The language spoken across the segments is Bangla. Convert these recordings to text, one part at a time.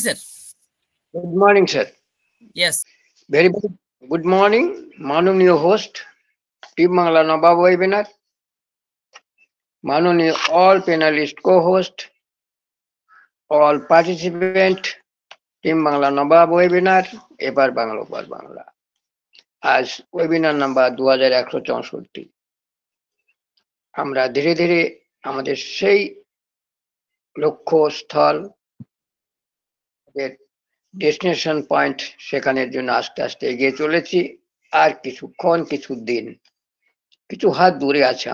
sir. Good morning, sir. Yes. Very good morning, মাননীয় host, team Bangla Nawab webinar, মাননীয় all panelist co-host, all participant, team Bangla Nawab webinar, এবার বাংলা ওপার বাংলা। আজ ওয়েবিনার নাম্বার 2164। আমরা ধীরে ধীরে আমাদের সেই লক্ষ্যস্থল, ডেস্টিনেশন পয়েন্ট, সেখানের জন্য আস্তে আস্তে এগিয়ে চলেছি। আর কিছুক্ষণ, কিছু দিন, কিছু হাত দূরে আছে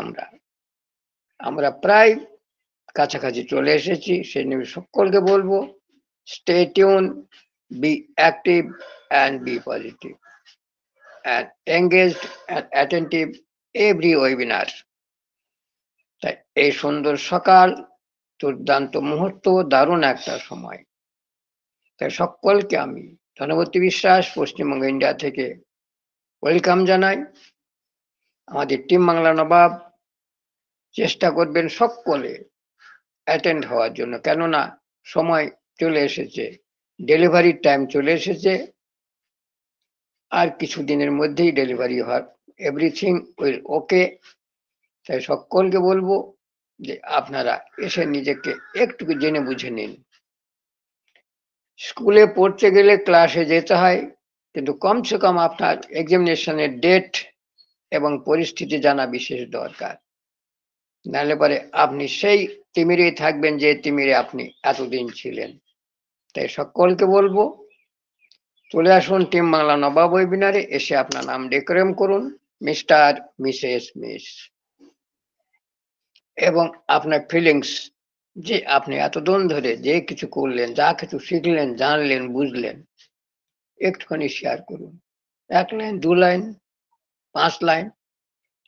আমরা প্রায় কাছাকাছি চলে এসেছি। সেই নিয়ে সকলকে বলবো, stay tune, be active and be positive and engaged and attentive every webinar. তাই এই সুন্দর সকাল, দুর্দান্ত মুহূর্ত, দারুণ একটা সময়। তাই সকলকে আমি ধনবতী বিশ্বাস, পশ্চিমবঙ্গ ইন্ডিয়া থেকে ওয়েলকাম জানাই। আমাদের টিম বাংলা নবাব চেষ্টা করবেন সকলে অ্যাটেন্ড হওয়ার জন্য, কেননা সময় চলে এসেছে, ডেলিভারির টাইম চলে এসেছে। আর কিছু দিনের মধ্যেই ডেলিভারি হয়, এভরিথিং উইল ওকে। তাই সকলকে বলবো যে আপনারা এসে নিজেকে একটু জেনে বুঝে নিন। স্কুলে পড়তে গেলে ক্লাসে যেতে হয়, কিন্তু কমসে কম আপনার এক্সামিনেশনের ডেট এবং পরিস্থিতি জানা বিশেষ দরকার। নাহলে পরে আপনি সেই তিমিরেই থাকবেন যে তিমিরে আপনি এতদিন ছিলেন। তাই সকলকে বলবো, চলে আসুন টিম বাংলা নবাব ওয়েবিনারে। এসে আপনার নাম ডেকোরেম করুন, মিস্টার, মিসেস, মিস, এবং আপনার ফিলিংস, যে আপনি এতদিন ধরে যে কিছু করলেন, যা কিছু শিখলেন, জানলেন, বুঝলেন, একটুখানি শেয়ার করুন। 1 লাইন, 2 লাইন, 5 লাইন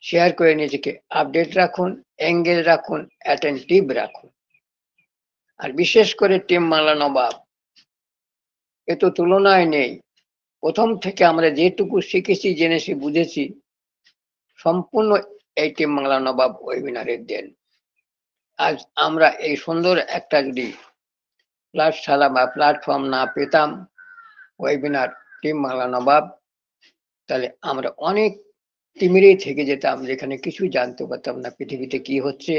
শেয়ার করে নিজেকে আপডেট রাখুন, এঙ্গেজ রাখুন, অ্যাটেন্টিভ রাখুন। আর বিশেষ করে টিম বাংলা নবাব, এ তো তুলনায় নেই। প্রথম থেকে আমরা যেটুকু শিখেছি, জেনেছি, বুঝেছি, সম্পূর্ণ এই টিম বাংলা নবাব ওয়েবিনারের দেন। আজ আমরা এই সুন্দর একটা যদি প্ল্যাটফর্ম বা প্ল্যাটফর্ম না পেতাম, ওয়েবিনার টিম বাংলা নবাব, তাহলে আমরা অনেক তিমিরেই থেকে যেতাম, যেখানে কিছু জানতে পারতাম না পৃথিবীতে কি হচ্ছে,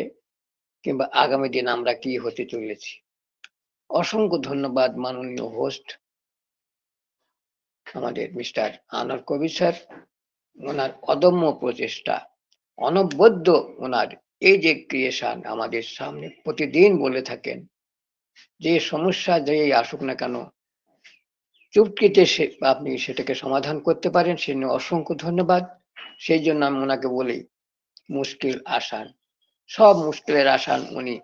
কিংবা আগামী দিন আমরা কি হতে চলেছি। অসংখ্য ধন্যবাদ মাননীয় হোস্ট আমাদের মিস্টার আনোয়ার কবির স্যার, ওনার অদম্য প্রচেষ্টা, অনবদ্য ওনার এই যে ক্রিয়েশন আমাদের সামনে প্রতিদিন বলে থাকেন, যে সমস্যা যেই আসুক না কেন, চুপকিতে আপনি সেটাকে সমাধান করতে পারেন। সে নিয়ে অসংখ্য ধন্যবাদ। সেই জন্য আমি ওনাকে বলি, মুশকিল আসান, সব মুশকিলের আসান উনি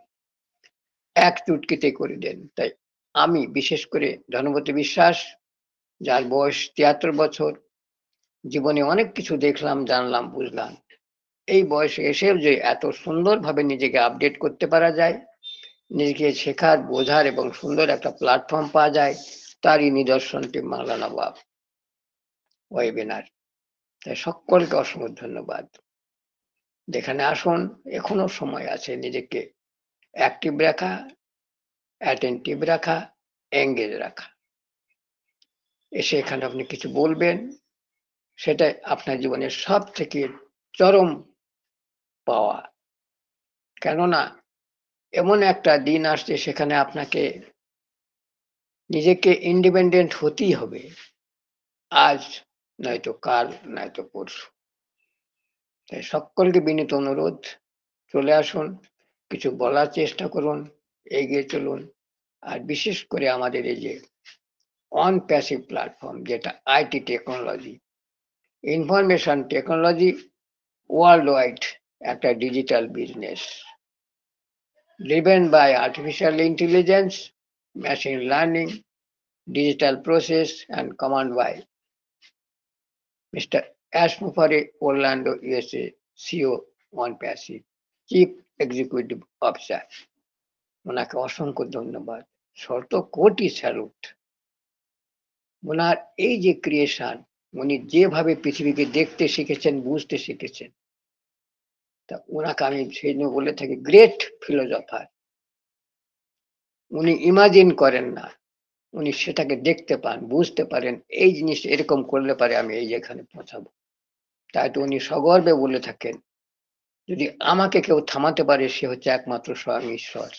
এক চুটকিতে করে দেন। তাই আমি বিশেষ করে ধনবতী বিশ্বাস, যার বয়স 73 বছর, জীবনে অনেক কিছু দেখলাম, জানলাম, বুঝলাম, এই বয়সে এসেও যে এত সুন্দরভাবে নিজেকে আপডেট করতে পারা যায়, নিজেকে শেখার, বোঝার এবং সুন্দর একটা প্ল্যাটফর্ম পাওয়া যায়, তারই নিদর্শন টিম বাংলা নবাব ওয়েবিনার। তাই সকলকে অসংখ্য ধন্যবাদ। যেখানে আসুন, এখনো সময় আছে নিজেকে অ্যাক্টিভ রাখা, অ্যাটেন্টিভ রাখা, এঙ্গেজ রাখা। এসে এখানে আপনি কিছু বলবেন, সেটাই আপনার জীবনের সব থেকে চরম পাওয়া। কেননা এমন একটা দিন আসছে, সেখানে আপনাকে নিজেকে ইন্ডিপেন্ডেন্ট হতেই হবে, আজ নয়তো কাল, নয়তো পরশু। তাই সকলকে বিনীত অনুরোধ, চলে আসুন, কিছু বলার চেষ্টা করুন, এগিয়ে চলুন। আর বিশেষ করে আমাদের এই যে অন প্যাসিভ প্ল্যাটফর্ম, যেটা IT technology, information technology, world wide একটা digital business, driven by artificial intelligence, machine learning, digital process, and command by Mr. Ashmufari Orlando, USA, CEO on Passive, Chief Executive Officer. ওনাকে অসংখ্য ধন্যবাদ, শত কোটি স্যালুট। ওনার এই যে ক্রিয়েশন, উনি যেভাবে পৃথিবীকে দেখতে শিখেছেন, বুঝতে শিখেছেন, তা ওনাকে আমি সেই জন্য বলে থাকি গ্রেট ফিলোজফার। উনি ইমাজিন করেন না, উনি সেটাকে দেখতে পান, বুঝতে পারেন এই জিনিস এরকম করলে পারে আমি এই যে এখানে পৌঁছাবো। তাই তো উনি সগর্বে বলে থাকেন, যদি আমাকে কেউ থামাতে পারে সে হচ্ছে একমাত্র স্বয়ং ঈশ্বর।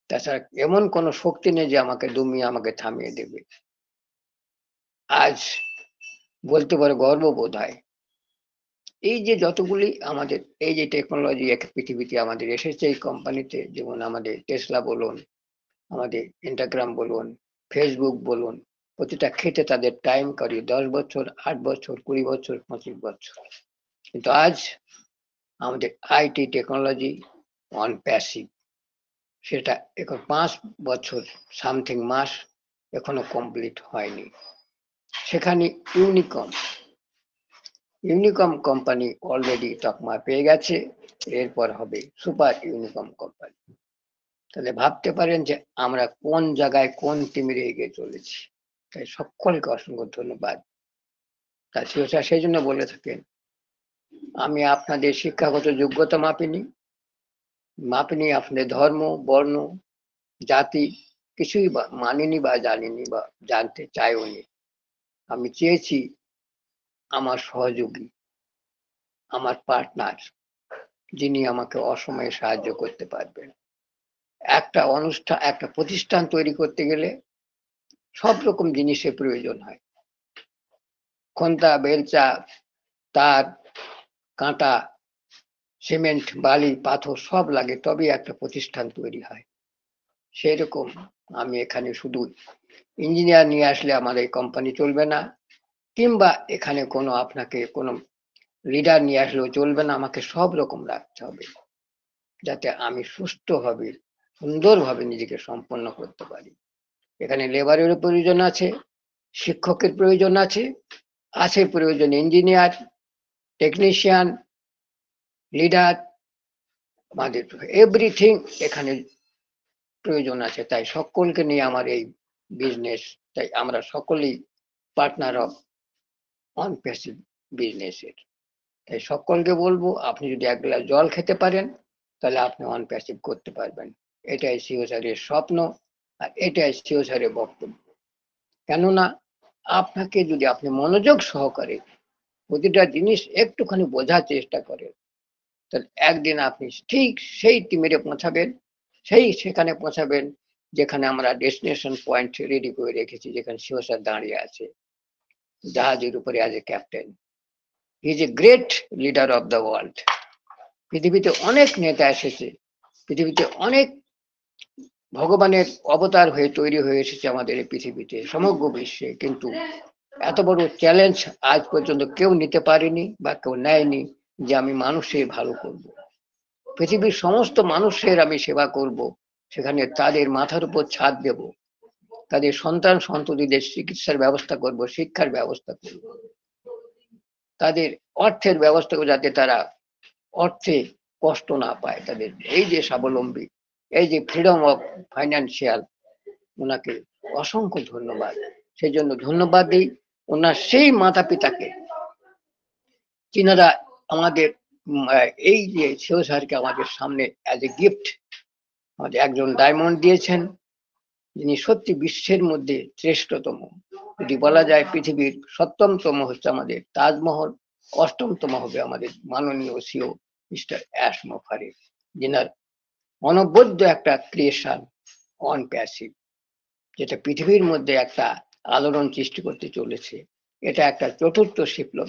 তাছাড়া এমন কোনো শক্তি নেই যে আমাকে দমিয়ে আমাকে থামিয়ে দেবে। আজ বলতে পারে গর্ববোধ হয়। এই যে যতগুলি আমাদের এই যে টেকনোলজি পৃথিবীতে আমাদের এসেছে এই কোম্পানিতে, যেমন আমাদের টেসলা বলুন, আমাদের ইনস্টাগ্রাম বলুন, ফেসবুক বলুন, প্রতিটা ক্ষেত্রে তাদের টাইম কারি 10 বছর, 8 বছর, 20 বছর, 25 বছর। কিন্তু আজ আমাদের আইটি টেকনোলজি অন প্যাসিভ, সেটা এখন 5 বছর সামথিং মাস এখনো কমপ্লিট হয়নি। সেখানে ইউনিকম কোম্পানি অলরেডি তকমা পেয়ে গেছে, এরপর হবে সুপার ইউনিকম কোম্পানি। তাহলে ভাবতে পারেন যে আমরা কোন জায়গায় কোন টিমে এগিয়ে চলেছি। তাই সকলকে অসংখ্য ধন্যবাদ। তাই সেই জন্য বলে থাকেন, আমি আপনাদের শিক্ষাগত যোগ্যতা মাপিনি আপনাদের ধর্ম, বর্ণ, জাতি কিছুই মানিনি বা জানিনি বা জানতে চাইওনি। আমি চেয়েছি আমার সহযোগী, আমার পার্টনার, যিনি আমাকে অসময়ে সাহায্য করতে পারবেন। একটা প্রতিষ্ঠান তৈরি করতে গেলে সব রকম জিনিসের প্রয়োজন হয়। খন্তা, বেলচা, তার, কাঁটা, সিমেন্ট, বালি, পাথর সব লাগে, তবেই একটা প্রতিষ্ঠান তৈরি হয়। সেই রকম আমি এখানে শুধু ইঞ্জিনিয়ার নিয়ে আসলে আমার এই কোম্পানি চলবে না, কিংবা এখানে আপনাকে কোনো লিডার নিয়ে আসলেও চলবে না। আমাকে সব রকম রাখতে হবে, যাতে আমি সুস্থভাবে সুন্দরভাবে নিজেকে সম্পন্ন করতে পারি। এখানে লেবারেরও প্রয়োজন আছে, শিক্ষকের প্রয়োজন আছে প্রয়োজন ইঞ্জিনিয়ার, টেকনিশিয়ান, লিডার, আমাদের এভরিথিং এখানে প্রয়োজন আছে। তাই সকলকে নিয়ে আমার এই বিজনেস। তাই আমরা সকলেই পার্টনার অফ অন প্যাসিভ বিজনেসের। তাই সকলকে বলবো, আপনি যদি এক গ্লাস জল খেতে পারেন তাহলে আপনি অন প্যাসিভ করতে পারবেন। এটাই সিও স্যারের স্বপ্ন, আর এটাই সিও স্যারের বক্তব্য। কেননা আপনাকে যদি আপনি মনোযোগ সহকারে প্রতিটা জিনিস একটুখানি বোঝার চেষ্টা করেন, তাহলে একদিন আপনি ঠিক সেই টিমেরে পৌঁছাবেন, সেখানে পৌঁছাবেন যেখানে আমরা ডেস্টিনেশন পয়েন্ট রেডি করে রেখেছি, যেখানে সিও স্যার দাঁড়িয়ে আছে জাহাজের উপরে আজ a captain. He is a great leader of the world. পৃথিবীতে অনেক নেতা এসেছে, পৃথিবীতে অনেক ভগবানের অবতার হয়ে তৈরি হয়ে এসেছে আমাদের এই পৃথিবীতে, সমগ্র বিশ্বে, কিন্তু এত বড় চ্যালেঞ্জ আজ পর্যন্ত কেউ নিতে পারেনি বা কেউ নেয়নি যে আমি মানুষের ভালো করব, পৃথিবীর সমস্ত মানুষের আমি সেবা করব, সেখানে তাদের মাথার উপর ছাদ দেব, তাদের সন্তান সন্ততিদের চিকিৎসার ব্যবস্থা করব, শিক্ষার ব্যবস্থা করব, তাদের অর্থের ব্যবস্থা করব, যাতে তারা অর্থে কষ্ট না পায়, তাদের এই যে স্বাবলম্বী, এই যে ফ্রিডম অফ ফাইন্যান্সিয়াল। ওনাকে অসংখ্য ধন্যবাদ। সেই জন্য ধন্যবাদ দিই ওনার সেই মাতা পিতাকে, যিনারা আমাদের এই যে সিও স্যারকে আমাদের সামনে অ্যাজ এ গিফট আমাদের একজন ডায়মন্ড দিয়েছেন, যিনি সত্যি বিশ্বের মধ্যে শ্রেষ্ঠতম। যদি বলা যায় পৃথিবীর 7তম হচ্ছে আমাদের তাজমহল, 8তম হবে আমাদের মাননীয় সিও মিস্টার অ্যাশ মফারে, যিনার অনবদ্য একটা ক্রিয়েশন অন প্যাসিভ, যেটা পৃথিবীর মধ্যে একটা আলোড়ন সৃষ্টি করতে চলেছে। এটা একটা চতুর্থ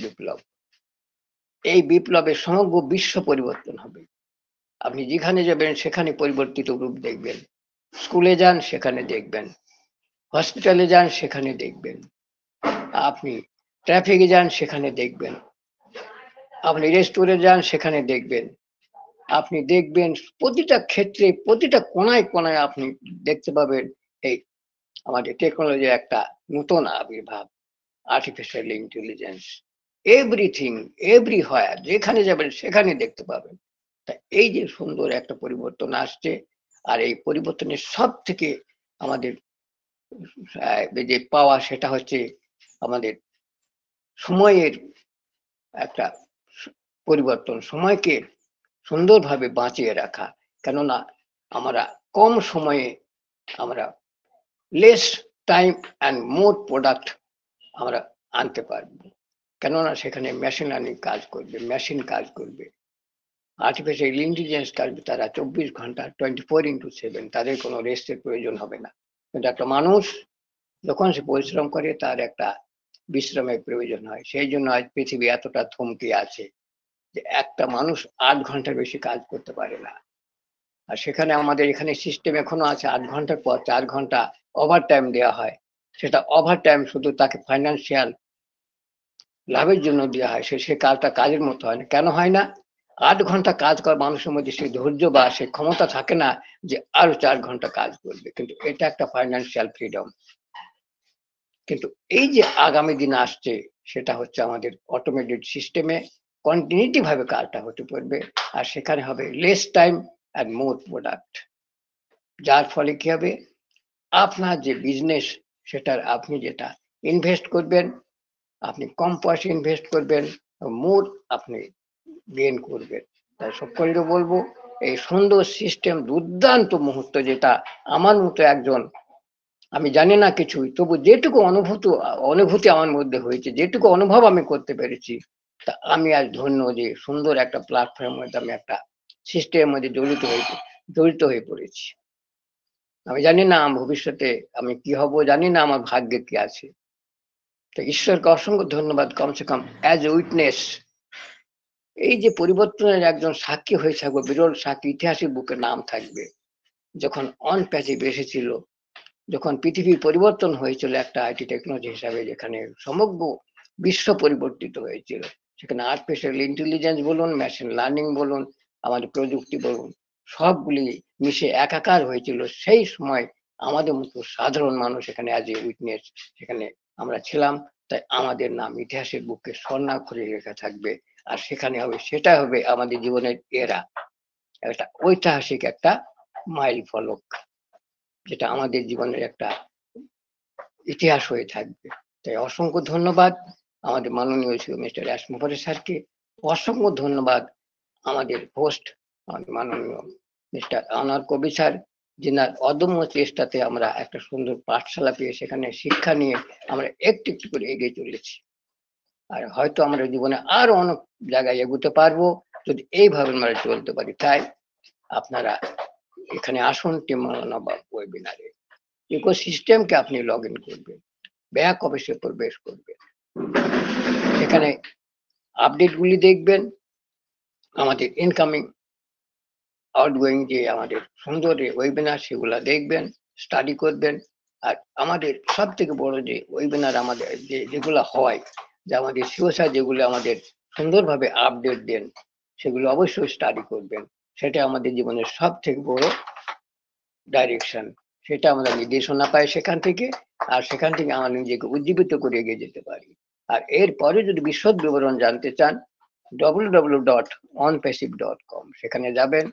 বিপ্লব। এই বিপ্লবের সমগ্র বিশ্ব পরিবর্তন হবে। আপনি যেখানে যাবেন সেখানে পরিবর্তিত রূপ দেখবেন। স্কুলে যান সেখানে দেখবেন, হসপিটালে যান সেখানে দেখবেন, আপনি ট্রাফিকে যান সেখানে দেখবেন, আপনি রেস্টুরেন্টে যান সেখানে দেখবেন, আপনি দেখবেন প্রতিটা ক্ষেত্রে প্রতিটা কোনায় কোনায় আপনি দেখতে পাবেন এই আমাদের টেকনোলজির একটা নতুন আবির্ভাব, আর্টিফিশিয়াল ইন্টেলিজেন্স। এভরিথিং, এভরিহোয়ার, যেখানে যাবেন সেখানে দেখতে পাবেন। তা এই যে সুন্দর একটা পরিবর্তন আসছে, আর এই পরিবর্তনের সব থেকে আমাদের যে পাওয়া সেটা হচ্ছে আমাদের সময়ের একটা পরিবর্তন, সময়কে সুন্দরভাবে বাঁচিয়ে রাখা। কেননা আমরা কম সময়ে আমরা less time and more product আমরা আনতে পারবো। কেননা সেখানে মেশিন লার্নিং কাজ করবে, মেশিন কাজ করবে, আর্টিফিশিয়াল ইন্টেলিজেন্স কাজ, তারা 24 ঘন্টা 24/7, তাদের কোনো রেস্টের প্রয়োজন হবে না। কিন্তু একটা মানুষ যখন সে পরিশ্রম করে তার একটা বিশ্রামের প্রয়োজন হয়। সেই জন্য আজ পৃথিবী এতটা থমকে আছে যে একটা মানুষ 8 ঘন্টার বেশি কাজ করতে পারে না। আর সেখানে আমাদের এখানে সিস্টেম এখনো আছে 8 ঘন্টার পর 4 ঘন্টা ওভার টাইম দেওয়া হয়। সেটা ওভার টাইম শুধু তাকে ফাইন্যান্সিয়াল লাভের জন্য দেওয়া হয়, সে কাজটা কাজের মতো হয় না। কেন হয় না? 8 ঘন্টা কাজ করা মানুষের মধ্যে সেই ধৈর্য বা সেই ক্ষমতা থাকে না যে আরো 4 ঘন্টা কাজ করবে। কিন্তু এটা একটা ফাইন্যান্সিয়াল ফ্রিডম। কিন্তু এই যে আগামী দিন আসছে সেটা হচ্ছে আমাদের অটোমেটেড সিস্টেমে কন্টিনিউটি ভাবে কাজটা হতে পারবে, আর সেখানে হবে less time and more product. যার ফলে কি হবে, আপনার যে বিজনেস সেটার আপনি যেটা ইনভেস্ট করবেন, আপনি কম পয়সা ইনভেস্ট করবেন, মোর আপনি গেইন করবেন। তাই সকলকে বলবো এই সুন্দর সিস্টেম, দুর্দান্ত মুহূর্ত, যেটা আমার মতো একজন, আমি জানি না কিছুই, তবু যেটুকু অনুভূতি আমার মধ্যে হয়েছে, যেটুকু অনুভব আমি করতে পেরেছি, তা আমি আজ ধন্য যে সুন্দর একটা প্ল্যাটফর্মের মধ্যে আমি একটা সিস্টেমের মধ্যে জড়িত হয়ে পড়েছি। আমি জানি না ভবিষ্যতে আমি কি হব, জানি না আমার ভাগ্যে কি আছে। তো ঈশ্বরকে অসংখ্য ধন্যবাদ, কমসে কম অ্যাজ এ উইটনেস এই যে পরিবর্তনের একজন সাক্ষী হয়ে থাকবো, বিরল সাক্ষী, ইতিহাসের বুকে নাম থাকবে। যখন অন প্যাসিভ এসেছিল, যখন পৃথিবীর পরিবর্তন হয়েছিল একটা আইটি টেকনোলজি হিসাবে, যেখানে সমগ্র বিশ্ব পরিবর্তিত হয়েছিল, সেখানে আর্টিফিশিয়াল ইন্টেলিজেন্স বলুন, মেশিন লার্নিং বলুন, আমাদের প্রযুক্তি বলুন, সবগুলি মিশে একাকার হয়েছিল। সেই সময় আমাদের মতো সাধারণ মানুষ এখানে অ্যাজ এ উইটনেস সেখানে আমরা ছিলাম। তাই আমাদের নাম ইতিহাসের বুকে স্বর্ণাক্ষরে লেখা থাকবে। আর সেখানে হবে, সেটা হবে আমাদের জীবনের এরা একটা ঐতিহাসিক একটা মাইল ফলক, যেটা আমাদের জীবনের একটা ইতিহাস হয়ে থাকবে। তাই অসংখ্য ধন্যবাদ আমাদের মাননীয় মিস্টার এস মুখার্জি স্যারকে, অসংখ্য ধন্যবাদ আমাদের হোস্ট মাননীয় মিস্টার আনোয়ার কবির স্যার, যিনার অদম্য চেষ্টাতে আমরা একটা সুন্দর পাঠশালা পেয়ে সেখানে শিক্ষা নিয়ে আমরা একটু একটু করে এগিয়ে চলেছি। আর হয়তো আমরা জীবনে আরো অনেক জায়গায় এগোতে পারবো যদি এইভাবে আমরা চলতে পারি। তাই আপনারা এখানে আসুন টিম মাওলানা ওয়েবিনারে, ইকোসিস্টেমকে আপনি লগ ইন করবেন, ব্যাক অফিসে প্রবেশ করবেন, এখানে আপডেট গুলি দেখবেন, আমাদের ইনকামিং আউটগোয়িং যে আমাদের সুন্দর ওয়েবিনার সেগুলা দেখবেন, স্টাডি করবেন। আর আমাদের সব থেকে বড় যে ওয়েবিনার আমাদের যেগুলো হয়, যে আমাদের সিওসা যেগুলো আমাদের সুন্দরভাবে আপডেট দেন, সেগুলো অবশ্যই স্টাডি করবেন। সেটা আমাদের জীবনের সব থেকে বড় ডাইরেকশন, সেটা আমরা নির্দেশনা পাই সেখান থেকে, আর সেখান থেকে আমরা নিজেকে উজ্জীবিত করে এগিয়ে যেতে পারি। আর এরপরে যদি বিশদ বিবরণ জানতে চান, www.onpassive.com সেখানে যাবেন।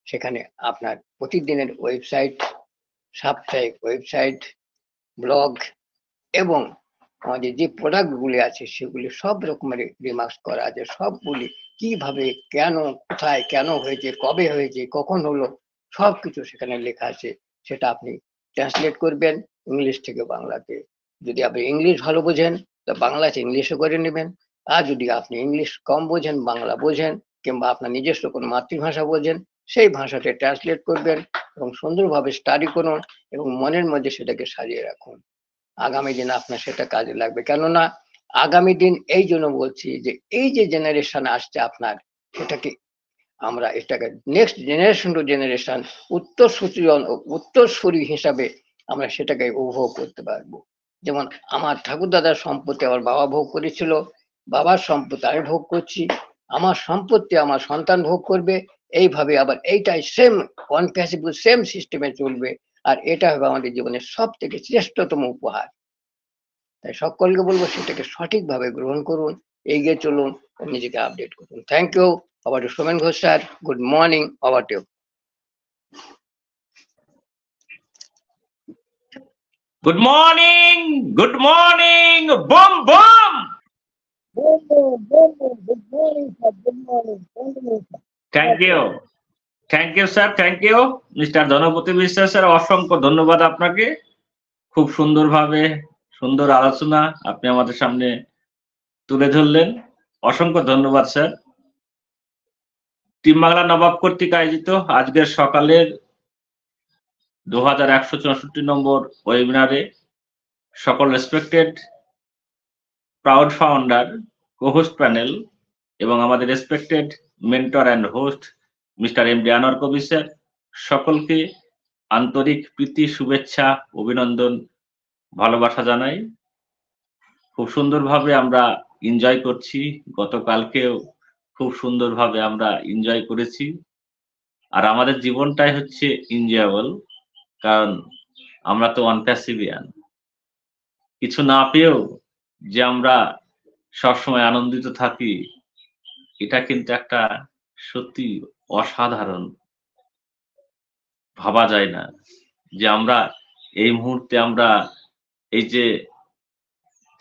সেখানে আপনার প্রতিদিনের ওয়েবসাইট, সাপ্তাহিক ওয়েবসাইট, ব্লগ এবং আমাদের যে প্রোডাক্ট গুলি আছে সেগুলি সব রকমের রিমার্কস করা আছে। সবগুলি কিভাবে, কেন, কোথায়, কেন হয়েছে, কবে হয়েছে, কখন হলো, সবকিছু সেখানে লেখা আছে। সেটা আপনি ট্রান্সলেট করবেন ইংলিশ থেকে বাংলাতে। যদি আপনি ইংলিশ ভালো বোঝেন তো বাংলাতে ইংলিশে করে নেবেন, আর যদি আপনি ইংলিশ কম বোঝেন, বাংলা বোঝেন, কিংবা আপনার নিজস্ব কোনো মাতৃভাষা বোঝেন, সেই ভাষাতে ট্রান্সলেট করবেন এবং সুন্দরভাবে স্টাডি করুন এবং মনের মধ্যে সেটাকে সাজিয়ে রাখুন। আগামী দিন আপনার সেটা কাজে লাগবে। কেননা আগামী দিন এই জন্য বলছি যে এই যে জেনারেশন আসছে আপনার, সেটাকে আমরা এটাকে নেক্সট জেনারেশন টু জেনারেশন উত্তরসূরি হিসাবে আমরা সেটাকে উপভোগ করতে পারবো। যেমন আমার ঠাকুর দাদার সম্পত্তি আমার বাবা ভোগ করেছিল, বাবার সম্পত্তি আমি ভোগ করছি, আমার সম্পত্তি আমার সন্তান ভোগ করবে, এইভাবে আবার এইটাই সেম কনপ্যাসিবল সেম সিস্টেমে চলবে। আর এটা হবে আমাদের জীবনের সব থেকে শ্রেষ্ঠতম উপহার। তাই সকলকে বলবো সেটাকে সঠিকভাবে গ্রহণ করুন, এগিয়ে চলুন, নিজেকে আপডেট করুন। Thank you. Over to Somen Ghosh sir. Good morning. Over to you. Good morning. Good morning. Boom, boom. Boom, boom, boom, boom. Good morning, sir. Good morning. Thank you. Thank you, sir. Thank you. Mr. Dhanapati বিশ্বাস sir, অসংখ্য ধন্যবাদ আপনাকে। খুব সুন্দরভাবে সুন্দর আলোচনা আপনি আমাদের সামনে তুলে ধরলেন। অসংখ্য ধন্যবাদ স্যার। টিম বাংলা নবাব কর্তৃক আয়োজিত আজকের সকালের 2164 নম্বর ওয়েবিনারে সকল রেসপেক্টেড প্রাউড ফাউন্ডার, কো-হোস্ট প্যানেল এবং আমাদের respected mentor and host mister MD Anwar Kabir sir, সকলকে আন্তরিক প্রীতি, শুভেচ্ছা, অভিনন্দন, ভালোবাসা জানাই। খুব সুন্দরভাবে আমরা এনজয় করছি। গতকালকেও খুব সুন্দরভাবে আমরা এনজয় করেছি। আর আমাদের জীবনটাই হচ্ছে এনজয়েবল, কারণ আমরা তো অনপ্যাসিভিয়ান। কিছু না পেয়েও যে আমরা সবসময় আনন্দিত থাকি, এটা কিন্তু একটা সত্যি অসাধারণ। ভাবা যায় না যে আমরা এই মুহূর্তে আমরা এই যে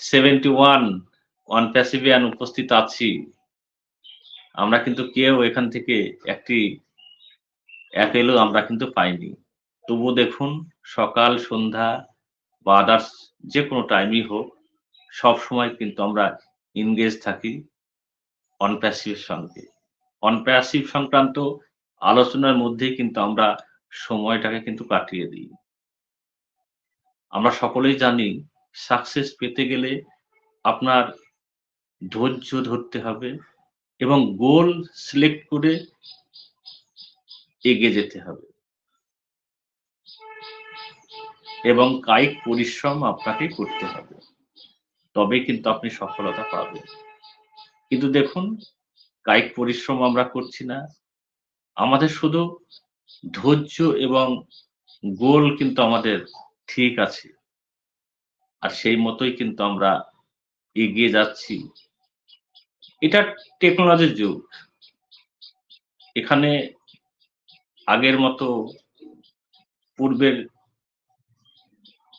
71 অনপ্যাসিভিয়ান উপস্থিত আছি, আমরা কিন্তু কেউ এখান থেকে একটি এলো আমরা কিন্তু পাইনি। তবুও দেখুন, সকাল সন্ধ্যা বা আদার্স যে কোনো টাইমই হোক, সবসময় কিন্তু আমরা এনগেজ থাকি অনপ্যাসিভ সঙ্গে। অনপ্যাসিভ সংক্রান্ত আলোচনার মধ্যেই কিন্তু আমরা সময়টাকে কিন্তু কাটিয়ে দিই। আমরা সকলেই জানি সাকসেস পেতে গেলে আপনার ধৈর্য ধরতে হবে এবং গোল সিলেক্ট করে এগিয়ে যেতে হবে এবং কায়িক পরিশ্রম আপনাকে করতে হবে, তবেই কিন্তু আপনি সফলতা পাবেন। কিন্তু দেখুন, কায়িক পরিশ্রম আমরা করছি না, আমাদের শুধু ধৈর্য এবং গোল কিন্তু আমাদের ঠিক আছে, আর সেই মতোই কিন্তু আমরা এগিয়ে যাচ্ছি। এটা টেকনোলজির যুগ। এখানে আগের মতো পূর্বের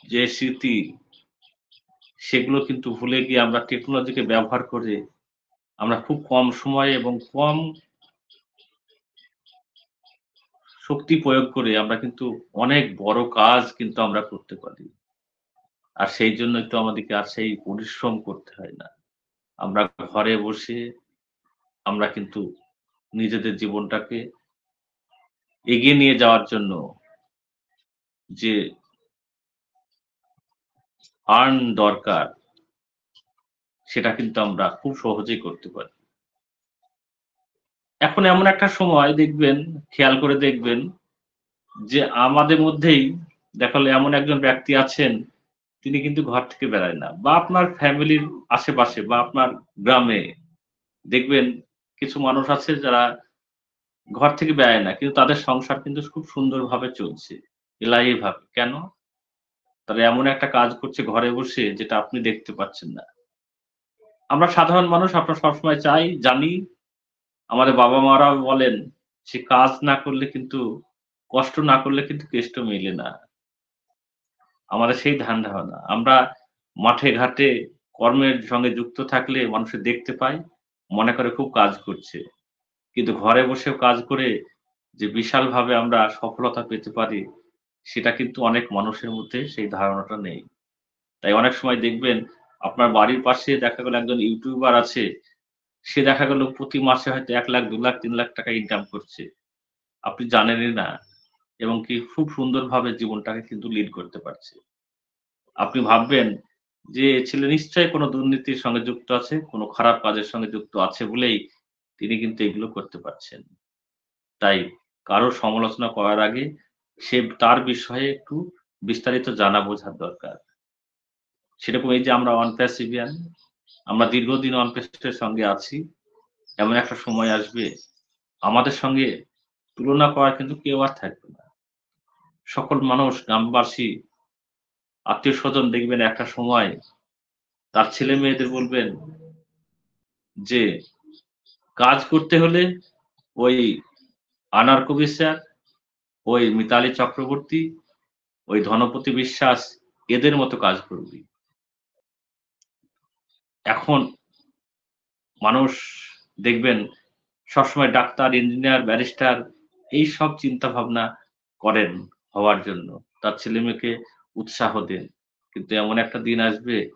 যে স্মৃতি, সেগুলো কিন্তু ভুলে গিয়ে আমরা টেকনোলজিকে ব্যবহার করে আমরা খুব কম সময়ে এবং কম শক্তি প্রয়োগ করে আমরা কিন্তু অনেক বড় কাজ কিন্তু আমরা করতে পারি। আর সেই জন্যই তো আমাদেরকে আর সেই পরিশ্রম করতে হয় না। আমরা ঘরে বসে আমরা কিন্তু নিজেদের জীবনটাকে এগিয়ে নিয়ে যাওয়ার জন্য যে আর্ন দরকার, সেটা কিন্তু আমরা খুব সহজেই করতে পারি। এখন এমন একটা সময় দেখবেন, খেয়াল করে দেখবেন যে আমাদের মধ্যেই দেখালে এমন একজন ব্যক্তি আছেন, তিনি কিন্তু ঘর থেকে বেরায় না, বা আপনার ফ্যামিলির আশেপাশে বা আপনার গ্রামে দেখবেন কিছু মানুষ আছে যারা ঘর থেকে বেরায় না, কিন্তু তাদের সংসার কিন্তু খুব সুন্দরভাবে চলছে, এলাই ভাবে। কেন? তারা এমন একটা কাজ করছে ঘরে বসে, যেটা আপনি দেখতে পাচ্ছেন না। আমরা সাধারণ মানুষ, আমরা সবসময় চাই, জানি, আমাদের বাবা মারাও বলেন যে কাজ না করলে কিন্তু, কষ্ট না করলে কিন্তু কেষ্ট মেলে না। আমাদের সেই ধ্যান ধারণা। আমরা মাঠে ঘাটে কর্মের সঙ্গে যুক্ত থাকলে মানুষের দেখতে পাই, মনে করে খুব কাজ করছে। কিন্তু ঘরে বসেও কাজ করে যে বিশালভাবে আমরা সফলতা পেতে পারি, সেটা কিন্তু অনেক মানুষের মধ্যে সেই ধারণাটা নেই। তাই অনেক সময় দেখবেন আপনার বাড়ির পাশে দেখা গেল একজন ইউটিউবার আছে, সে দেখা গেল প্রতি মাসে হয়তো ১ লাখ, ২ লাখ, ৩ লাখ টাকা ইনকাম করছে। আপনি জানেনই না, এবং কি খুব সুন্দরভাবে জীবনটাকে কিন্তু লিড করতে পারছে। আপনি ভাববেন যে ছেলে নিশ্চয়ই কোনো দুর্নীতির সঙ্গে যুক্ত আছে, কোনো খারাপ কাজের সঙ্গে যুক্ত আছে বলেই তিনি কিন্তু এগুলো করতে পারছেন। তাই কারো সমালোচনা করার আগে সে তার বিষয়ে একটু বিস্তারিত জানা বোঝার দরকার। সেরকম এই যে আমরা অনপ্যাসিভিয়ান, আমরা দীর্ঘদিন অনপ্যাসিভের সঙ্গে আছি। এমন একটা সময় আসবে আমাদের সঙ্গে তুলনা করার কিন্তু কেউ আর থাকবে না। সকল মানুষ, গ্রামবাসী, আত্মীয়স্বজন দেখবেন একটা সময় তার ছেলে মেয়েদের বলবেন যে কাজ করতে হলে ওই আনার কবির স্যার, ওই মিতালী চক্রবর্তী, ওই ধনপতি বিশ্বাস, এদের মতো কাজ করবি। এখন মানুষ দেখবেন সবসময় ডাক্তার, ইঞ্জিনিয়ার, ব্যারিস্টার এইসব চিন্তা ভাবনা করেন হওয়ার জন্য। তার ছেলেমেয়েকে উৎসাহ দেন। কিন্তু এমন একটা দিন আসবে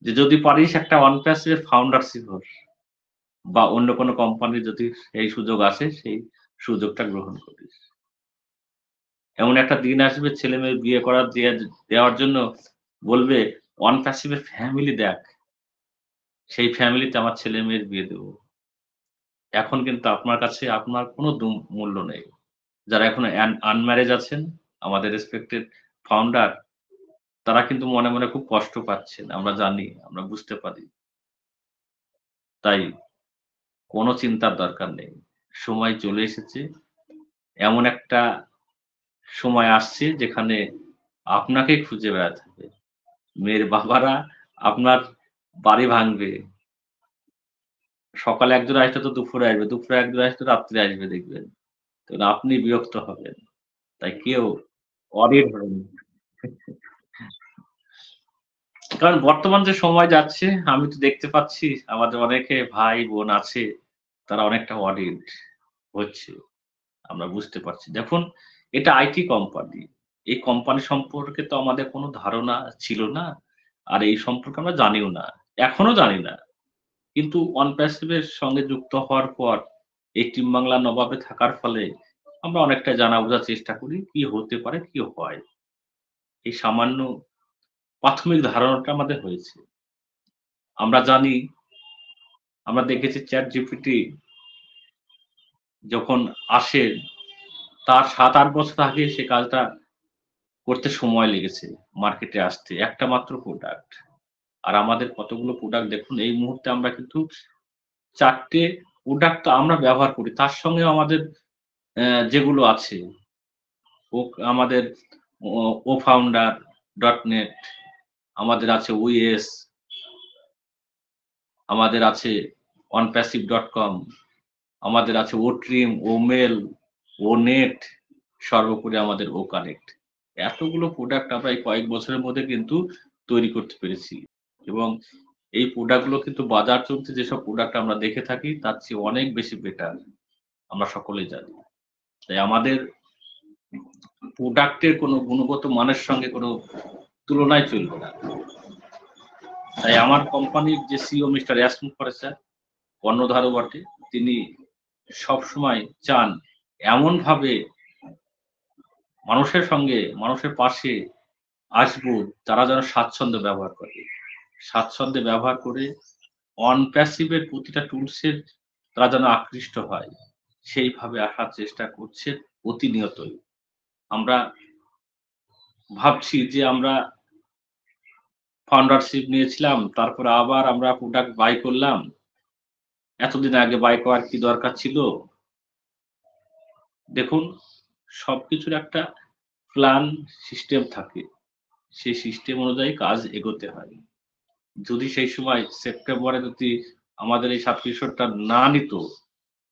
যে যদি পারিস একটা অনপ্যাসিভ ফাউন্ডারশিপ হোস বা অন্য কোনো কোম্পানির যদি সেই সুযোগ আসে সেই সুযোগটা গ্রহণ করিস। এমন একটা দিন আসবে ছেলে-মেয়ের বিয়ে দেওয়ার জন্য বলবে অনপ্যাসিভ এর ফ্যামিলি দেখ। সেই ফ্যামিলিতে আমার ছেলে-মেয়ের বিয়ে দেব। এখন কিন্তু আপনার কাছে আপনার কোনো মূল্য নেই। যারা এখনো আনম্যারেজ আছেন, আমাদের রেসপেক্টেড ফাউন্ডার, তারা কিন্তু মনে, মনে খুব কষ্ট পাচ্ছেন। আমরা জানি, আমরা বুঝতে পারি। তাই কোনো চিন্তার দরকার নেই। সময় চলে এসেছে। এমন একটা সময় আসছে যেখানে আপনাকেই খুঁজে বেড়াতে হবে। মেয়ের বাবারা আপনার বাড়ি ভাঙবে। সকালে একজন আসলে তো দুপুরে আসবে, দুপুরে একজন আসলে রাত্রে আসবে দেখবেন। তো আপনি বিরক্ত হবেন। তাই কেউ অধীর হবেন না। কারণ বর্তমান যে সময় যাচ্ছে আমি তো দেখতে পাচ্ছি আমাদের অনেকে ভাই-বোন আছে, তারা অনেকটা অধীর হচ্ছে। আমরা বুঝতে পারছি। দেখুন এটা আইটি কোম্পানি। এই কোম্পানি সম্পর্কে তো আমাদের কোনো ধারণা ছিল না। আর এই সম্পর্কে আমরা জানিও না। এখনো জানি না। কিন্তু অনপ্যাসিভ এর সঙ্গে যুক্ত হওয়ার পর এই টিম বাংলা নবাবে থাকার ফলে আমরা অনেকটা জানা বোঝার চেষ্টা করি কি হতে পারে, কি হয়। এই সামান্য প্রাথমিক ধারণাটা আমাদের হয়েছে। আমরা জানি, আমরা দেখেছি ChatGPT যখন আসে তার ৭-৮ বছর আগে সে কাজটা করতে সময় লেগেছে মার্কেটে আসতে। একটা মাত্র প্রোডাক্ট। আর আমাদের কতগুলো প্রোডাক্ট দেখুন এই মুহূর্তে আমরা কিন্তু ৪ টে প্রোডাক্ট তো আমরা ব্যবহার করি। তার সঙ্গেও আমাদের যেগুলো আছে আমাদের ও ওফাউন্ডার.নেট, আমাদের আছে ওএস, আমাদের আছে onpassive.com, আমাদের আছে ওট্রিম, ওমেল, ওনেট, সর্বোপরি আমাদের ওকানেক্ট। এতগুলো প্রোডাক্ট আমরা এই কয়েক বছরের মধ্যে কিন্তু তৈরি করতে পেরেছি। এবং এই প্রোডাক্ট গুলো কিন্তু বাজার চলতে যেসব প্রোডাক্ট আমরা দেখে থাকি তার চেয়ে অনেক বেশি বেটার। আমরা সকলেই জানি। তাই আমাদের প্রোডাক্টের কোনো গুণগত মানের সঙ্গে কোনো তুলনায় চলবে না। তাই আমার কোম্পানির যে সিইও মিস্টার এস মুখার্জী কর্ণধারও বটে, তিনি সবসময় চান এমনভাবে মানুষের সঙ্গে, মানুষের পাশে আসবো তারা যেন স্বাচ্ছন্দ্যে ব্যবহার করে। স্বাচ্ছন্দ্যে ব্যবহার করে অনপ্যাসিভ এর প্রতিটা টুলসের তারা যেন আকৃষ্ট হয়। সেইভাবে আসার চেষ্টা করছে প্রতিনিয়তই। আমরা ভাবছি যে আমরা ফাউন্ডারশিপ নিয়েছিলাম, তারপরে আবার আমরা প্রোডাক্ট বাই করলাম। এতদিন আগে বাই করার কি দরকার ছিল? দেখুন সবকিছুর একটা প্ল্যান সিস্টেম থাকে। সেই সিস্টেম অনুযায়ী কাজ এগোতে হয়। যদি সেই সময় সেপ্টেম্বরে যদি আমাদের এই সাবস্ক্রিপশনটা না নিত,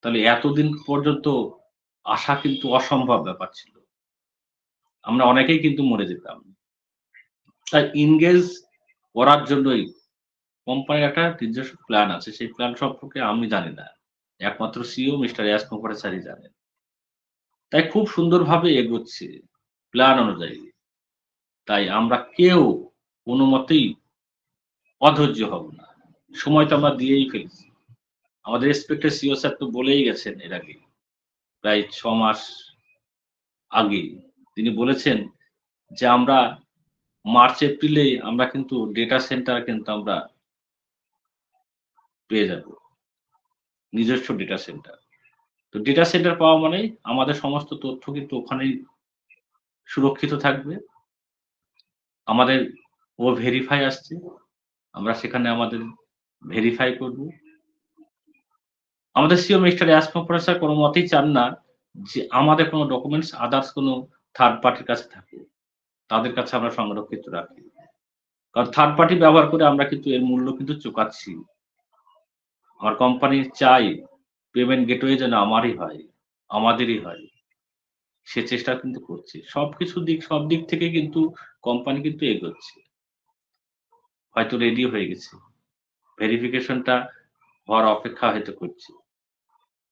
তাহলে এতদিন পর্যন্ত আসা কিন্তু অসম্ভব ব্যাপার ছিল। আমরা অনেকেই কিন্তু মরে যেতাম। তাই এনগেজ করার জন্যই কোম্পানির একটা নিজস্ব প্ল্যান আছে। সেই প্ল্যান সম্পর্কে আমি জানি না। একমাত্র সিইও মিস্টার এস মুখার্জী জানেন। তাই খুব সুন্দরভাবে এগোচ্ছে প্ল্যান অনুযায়ী। তাই আমরা কেউ কোনো মতেই অধৈর্য হব না। সময় তো আমরা দিয়েই ফেলছি। আমাদের রেসপেক্টেড সিইও স্যার তো বলেই গেছেন এর আগে। প্রায় ৬ মাস আগে তিনি বলেছেন যে আমরা মার্চ এপ্রিলে আমরা কিন্তু ডেটা সেন্টার কিন্তু আমরা পেয়ে যাব। নিজস্ব ডেটা সেন্টার। তো ডেটা সেন্টার পাওয়া মানেই আমাদের সমস্ত তথ্য কিন্তু ওখানেই সুরক্ষিত থাকবে। আমাদের ভেরিফাই আসছে। আমরা সেখানে আমাদের ভেরিফাই করব। আমাদের CEO mister S Mukherjee sir কোনো মতেই চান না যে আমাদের কোনো ডকুমেন্টস আদার্স কোনো থার্ড পার্টির কাছে থাকুক। তাদের কাছে আমরা সংরক্ষিত রাখি। কারণ থার্ড পার্টি ব্যবহার করে আমরা কিন্তু এর মূল্য কিন্তু চুকাচ্ছি। আমার কোম্পানি চাই পেমেন্ট গেটওয়ে যেন আমারই হয়, আমাদেরই হয়। সে চেষ্টা কিন্তু করছে। সব দিক থেকে কিন্তু কোম্পানি কিন্তু এগোচ্ছে। হয়তো রেডি হয়ে গেছে। ভেরিফিকেশনটা হওয়ার অপেক্ষা হয়তো করছে।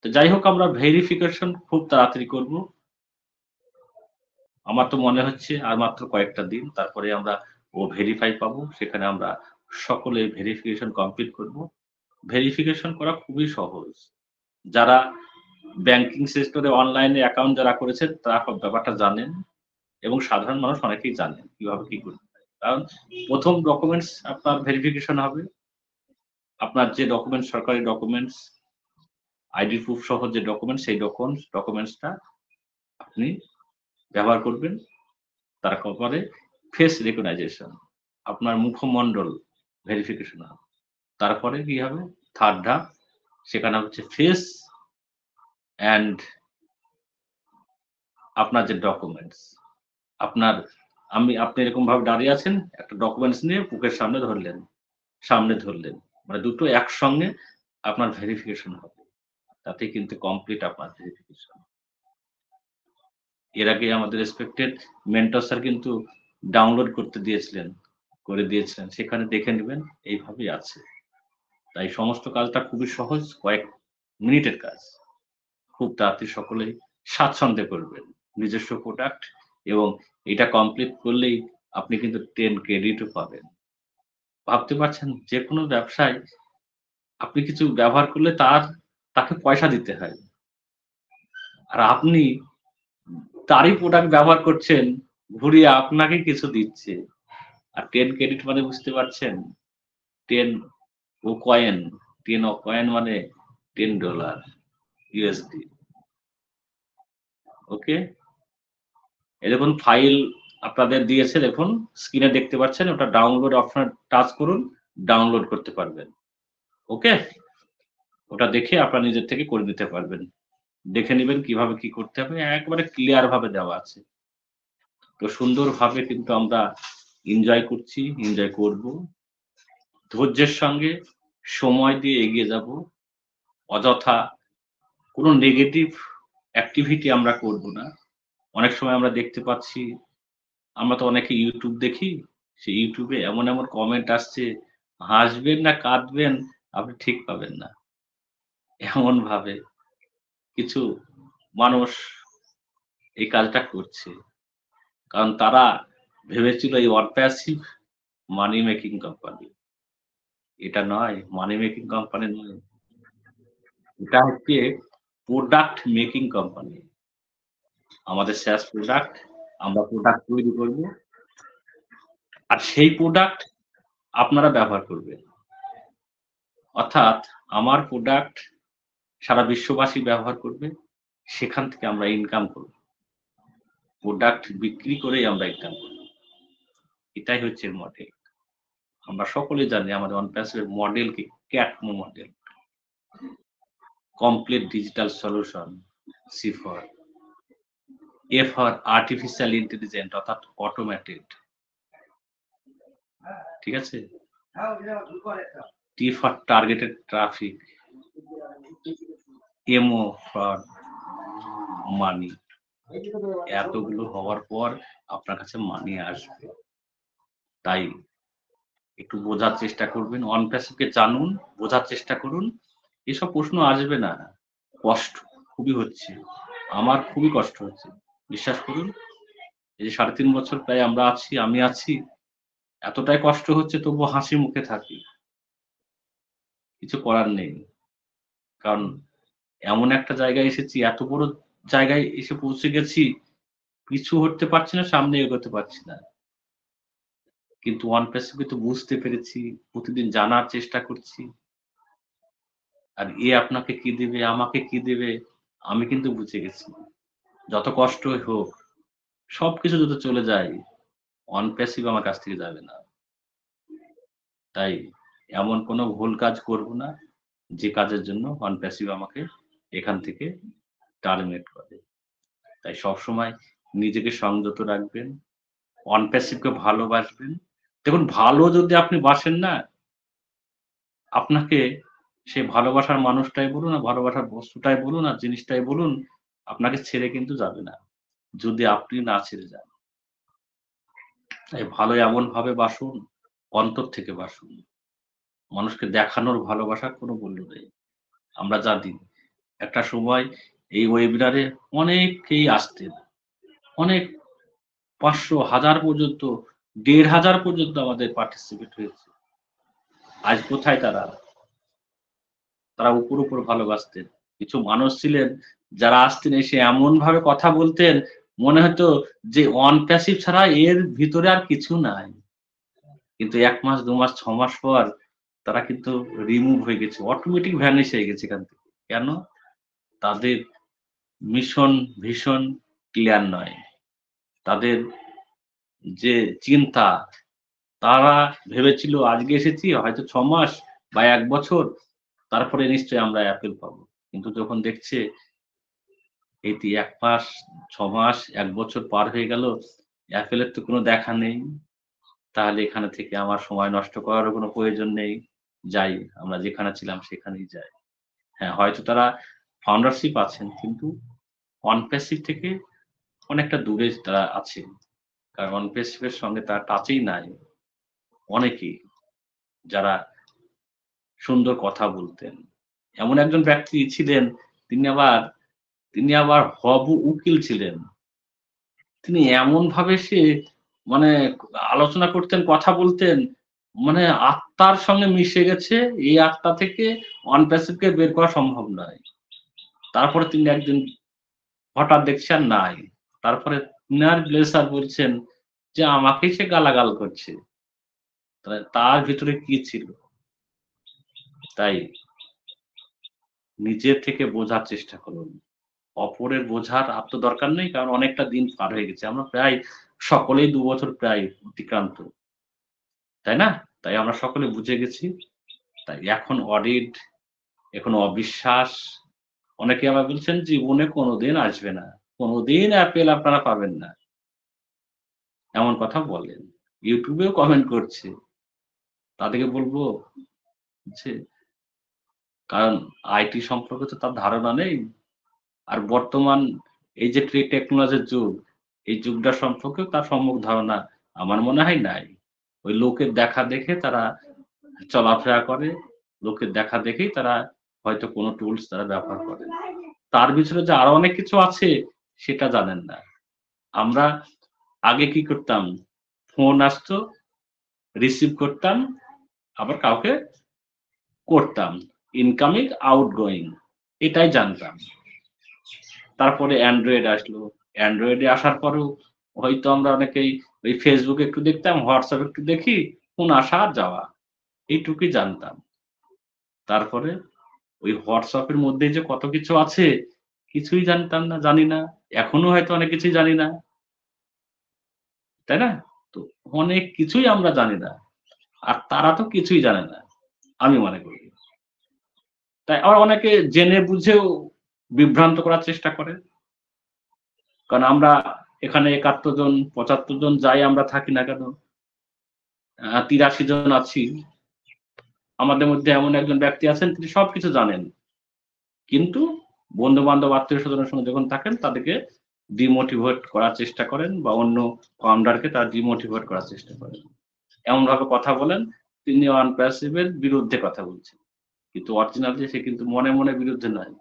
তো যাই হোক আমরা ভেরিফিকেশন খুব তাড়াতাড়ি করব। আমার তো মনে হচ্ছে আর মাত্র কয়েকটা দিন তারপরে আমরা ও ভেরিফাই পাবো, সেখানে আমরা সকলে ভেরিফিকেশন কমপ্লিট করব। ভেরিফিকেশন করা খুবই সহজ। যারা ব্যাংকিং সেক্টরে অনলাইনে অ্যাকাউন্ট যারা করেছেন তারা ব্যাপারটা জানেন, এবং সাধারণ মানুষ অনেকেই জানেন কিভাবে কি করতে হয়। কারণ প্রথম ডকুমেন্টস আপনার ভেরিফিকেশন হবে। আপনার যে ডকুমেন্টস, সরকারি ডকুমেন্টস, আইডি প্রুফ সহ যে ডকুমেন্টস, সেই ডকুমেন্টসটা আপনি ব্যবহার করবেন। তারপরে ফেস রেকগনাইজেশন, আপনার মুখমণ্ডল ভেরিফিকেশন হবে। তারপরে কি হবে? থার্ড ধাপ, সেখানে হচ্ছে ফেস অ্যান্ড আপনার যে ডকুমেন্টস, আপনার আপনি এরকম ভাবে দাঁড়িয়ে আছেন, একটা ডকুমেন্টস নিয়ে বুকের সামনে ধরলেন, মানে দুটো একসঙ্গে আপনার ভেরিফিকেশন হবে। তাতে কিন্তু কমপ্লিট আপনার ভেরিফিকেশন। এর আগে আমাদের রেসপেক্টেড মেন্টর স্যার কিন্তু ডাউনলোড করে দিয়েছিলেন, সেখানে দেখে নেবেন, এইভাবেই আছে। তাই সমস্ত কাজটা খুবই সহজ, কয়েক মিনিটের কাজ। খুব তাড়াতাড়ি সকলেই স্বাচ্ছন্দ্যে করবেন নিজস্ব প্রোডাক্ট, এবং এটা কমপ্লিট করলেই আপনি কিন্তু 10 ক্রেডিটও পাবেন। ভাবতে পারছেন, যে কোনো ব্যবসায় আপনি কিছু ব্যবহার করলে তাকে পয়সা দিতে হয়, আর আপনি তারই প্রোডাক্ট ব্যবহার করছেন, ঘুরিয়ে আপনাকে কিছু দিচ্ছে। আর 10 ক্রেডিট মানে বুঝতে পারছেন, 10 ও কয়েন, 10 ও কয়েন মানে $10 USD। ওকে, এরকম ফাইল আপনাদের দিয়েছে, দেখুন স্ক্রিনে দেখতে পাচ্ছেন, ওটা ডাউনলোড অপশন টাচ করুন, ডাউনলোড করতে পারবেন। ওকে, ওটা দেখে আপনারা নিজের থেকে করে নিতে পারবেন। দেখে নিবেন কিভাবে কি করতে হবে, একবারে ক্লিয়ার ভাবে দেওয়া আছে। তো সুন্দরভাবে কিন্তু আমরা এনজয় করব। ধৈর্যের সঙ্গে সময় দিয়ে এগিয়ে যাব। অযথা কোনো নেগেটিভ অ্যাক্টিভিটি আমরা করব না। অনেক সময় আমরা দেখতে পাচ্ছি, আমরা তো অনেকে ইউটিউব দেখি, সেই ইউটিউবে এমন কমেন্ট আসছে, হাসবেন না কাঁদবেন আপনি ঠিক পাবেন না। এমনভাবে কিছু মানুষ এই কাজটা করছে। কারণ তারা ভেবেছিল এই অনপ্যাসিভ মানি মেকিং কোম্পানি। এটা নয়, মানি মেকিং কোম্পানি নয়। এটা হচ্ছে প্রোডাক্ট মেকিং কোম্পানি। আমাদের SaaS প্রোডাক্ট, আমরা প্রোডাক্ট তৈরি করব, আর সেই প্রোডাক্ট আপনারা ব্যবহার করবেন। অর্থাৎ আমার প্রোডাক্ট সারা বিশ্ববাসী ব্যবহার করবে, সেখান থেকে আমরা ইনকাম করব। প্রোডাক্ট বিক্রি করেই আমরা ইনকাম করব। এটাই হচ্ছে মডেল। আমরা সকলে জানি আমাদের অনপ্যাসিভ মডেল কি? CATMO model. Complete digital solution, C for artificial intelligent, অর্থাৎ অটোমেটেড। ঠিক আছে? T for targeted traffic, MO for money. এতগুলো হওয়ার পর আপনার কাছে মানি আসবে। তাই একটু বোঝার চেষ্টা করবেন, অনপ্যাসিভকে জানুন, বোঝার চেষ্টা করুন। এসব প্রশ্ন আসবে না। কষ্ট খুবই হচ্ছে, আমার খুবই কষ্ট হচ্ছে, বিশ্বাস করুন। এই যে 3.5 বছর প্রায় আমি আছি, এতটাই কষ্ট হচ্ছে, তবুও হাসি মুখে থাকি। কিছু করার নেই। কারণ এমন একটা জায়গায় এসেছি, এত বড় জায়গায় এসে পৌঁছে গেছি, পিছু হটতে পারছি না, সামনে এগোতে পারছি না। কিন্তু অনপ্যাসিভকে তো বুঝতে পেরেছি, প্রতিদিন জানার চেষ্টা করছি। আর এ আপনাকে কি দিবে, আমাকে কি দেবে, আমি কিন্তু বুঝে গেছি। যত কষ্টই হোক, সবকিছু যদি চলে যায়, অনপ্যাসিভ আমার কাছ থেকে যাবে না। তাই এমন কোনো ভুল কাজ করব না, যে কাজের জন্য অনপ্যাসিভ আমাকে এখান থেকে টার্মিনেট করে। তাই সবসময় নিজেকে সংযত রাখবেন, অনপ্যাসিভকে ভালোবাসবেন। দেখুন, ভালো যদি আপনি বাসেন না, আপনাকে সে ভালোবাসার মানুষটাই বলুন, আর ভালোবাসার বস্তুটাই বলুন, আর জিনিসটাই বলুন, আপনাকে ছেড়ে কিন্তু যাবে না, যদি আপনি না ছেড়ে যান। তাই ভালো এমনভাবে বাসুন, অন্তর থেকে বাসুন। মানুষকে দেখানোর ভালোবাসার কোনো মূল্য নেই। আমরা জানি, একটা সময় এই ওয়েবিনারে অনেকেই আসতেন, অনেক 500, 1000 পর্যন্ত 1,500 পর্যন্ত আমাদের পার্টিসিপেট হয়েছে। আজ কোথায় তারা? তারা উপর ভালোবাসতেন। কিছু মানুষ ছিলেন যারা আসতেন এসে এমন ভাবে কথা বলতেন, মনে হতো যে অনপ্যাসিভ ছাড়া এর ভিতরে আর কিছু নাই। কিন্তু ১ মাস, ২ মাস, ৬ মাস পর তারা কিন্তু রিমুভ হয়ে গেছে। অটোমেটিক ভ্যানিশ হয়ে গেছে এখান থেকে। কেন? তাদের মিশন, ভিশন ক্লিয়ার নয়। তাদের যে চিন্তা, তারা ভেবেছিল আজকে এসেছি হয়তো ৬ মাস বা ১ বছর, তারপরে নিশ্চয়ই আমরা অ্যাপেল পাবো। কিন্তু যখন দেখছে এই ১ মাস, ৬ মাস, ১ বছর পার হয়ে গেল, অ্যাপেলের তো কোনো দেখা নেই। তাহলে এখানে থেকে আমার সময় নষ্ট করারও কোনো প্রয়োজন নেই। যাই, আমরা যেখানে ছিলাম সেখানেই যাই। হ্যাঁ, হয়তো তারা ফাউন্ডারশিপ আছেন কিন্তু অনপ্যাসিভ থেকে অনেকটা দূরে তারা আছেন। কারণ অনপ্যাসিভ এর সঙ্গে তার টাচেই নাই অনেকেই, যারা সুন্দর কথা বলতেন। এমন একজন ব্যক্তি ছিলেন, তিনি আবার হবু উকিল ছিলেন। তিনি এমনভাবে মানে আলোচনা করতেন, কথা বলতেন, মানে আত্মার সঙ্গে মিশে গেছে। এই আত্মা থেকে অনপ্যাসিভ কে বের করা সম্ভব নয়। তারপরে তিনি একদিন হঠাৎ দেখছি আর নাই। তারপরে ইনার ব্লেসার বলছেন যে আমাকেই সে গালাগাল করছে। তার ভিতরে কি ছিল? তাই নিজের থেকে বোঝার চেষ্টা করুন। অপরের বোঝার আর তো দরকার নেই, কারণ অনেকটা দিন পার হয়ে গেছে। আমরা প্রায় সকলেই ২ বছর প্রায় অতিক্রান্ত। তাই না? তাই আমরা সকলে বুঝে গেছি। তাই এখন অডিট, এখন অবিশ্বাস, অনেকে আবার বলছেন জীবনে কোনোদিন আসবে না। কোনোদিন অ্যাপেল আপনারা পাবেন না। এমন কথা বলেন। YouTube এও কমেন্ট করছে। তাদেরকে বলব যে কারণ আইটি সম্পর্কে তো তার ধারণা নেই। আর বর্তমান এই যে টেকনোলজির যুগ, এই যুগটা সম্পর্কেও তার সম্যক ধারণা আমার মনে হয় নাই। ওই লোকের দেখা দেখে তারা চলাফেরা করে, লোকের দেখা দেখেই তারা হয়তো কোনো টুলস তারা ব্যবহার করে। তার ভিতরে যে আরো অনেক কিছু আছে সেটা জানেন না। আমরা আগে কি করতাম? ফোন আসতো, রিসিভ করতাম, আবার কাউকে করতাম। ইনকামিং, আউটগোয়িং এটাই জানতাম। তারপরে অ্যান্ড্রয়েড আসলো। অ্যান্ড্রয়েডে আসার পরেও হয়তো আমরা অনেকেই ওই Facebook একটু দেখতাম, WhatsApp একটু দেখি, ফোন আসা আর যাওয়া। এইটুকুই জানতাম। তারপরে ওই WhatsApp এর মধ্যে যে কত কিছু আছে, কিছুই জানতাম না, জানি না। এখনো হয়তো অনেক কিছুই জানি না। তাই না? তো অনেক কিছুই আমরা জানি না। আর তারা তো কিছুই জানে না। আমি মনে করি। তাই আবার অনেকে জেনে বুঝেও বিভ্রান্ত করার চেষ্টা করে। কারণ আমরা এখানে ৭১ জন, ৭৫ জন যাই আমরা থাকি না কেন, ৮৩ জন আছি। আমাদের মধ্যে এমন একজন ব্যক্তি আছেন তিনি সবকিছু জানেন। কিন্তু বন্ধু-বান্ধব, আত্মীয়-স্বজনের সঙ্গে যখন থাকেন তাদেরকে ডিমোটিভেট করার চেষ্টা করেন বা অন্য ফাউন্ডারকে তারা ডিমোটিভেট করার চেষ্টা করেন। এমনভাবে কথা বলেন, তিনি অনপ্যাসিভ এর বিরুদ্ধে কথা বলছেন। কিন্তু অরিজিনালি সে কিন্তু মনে, মনে বিরুদ্ধে নয়।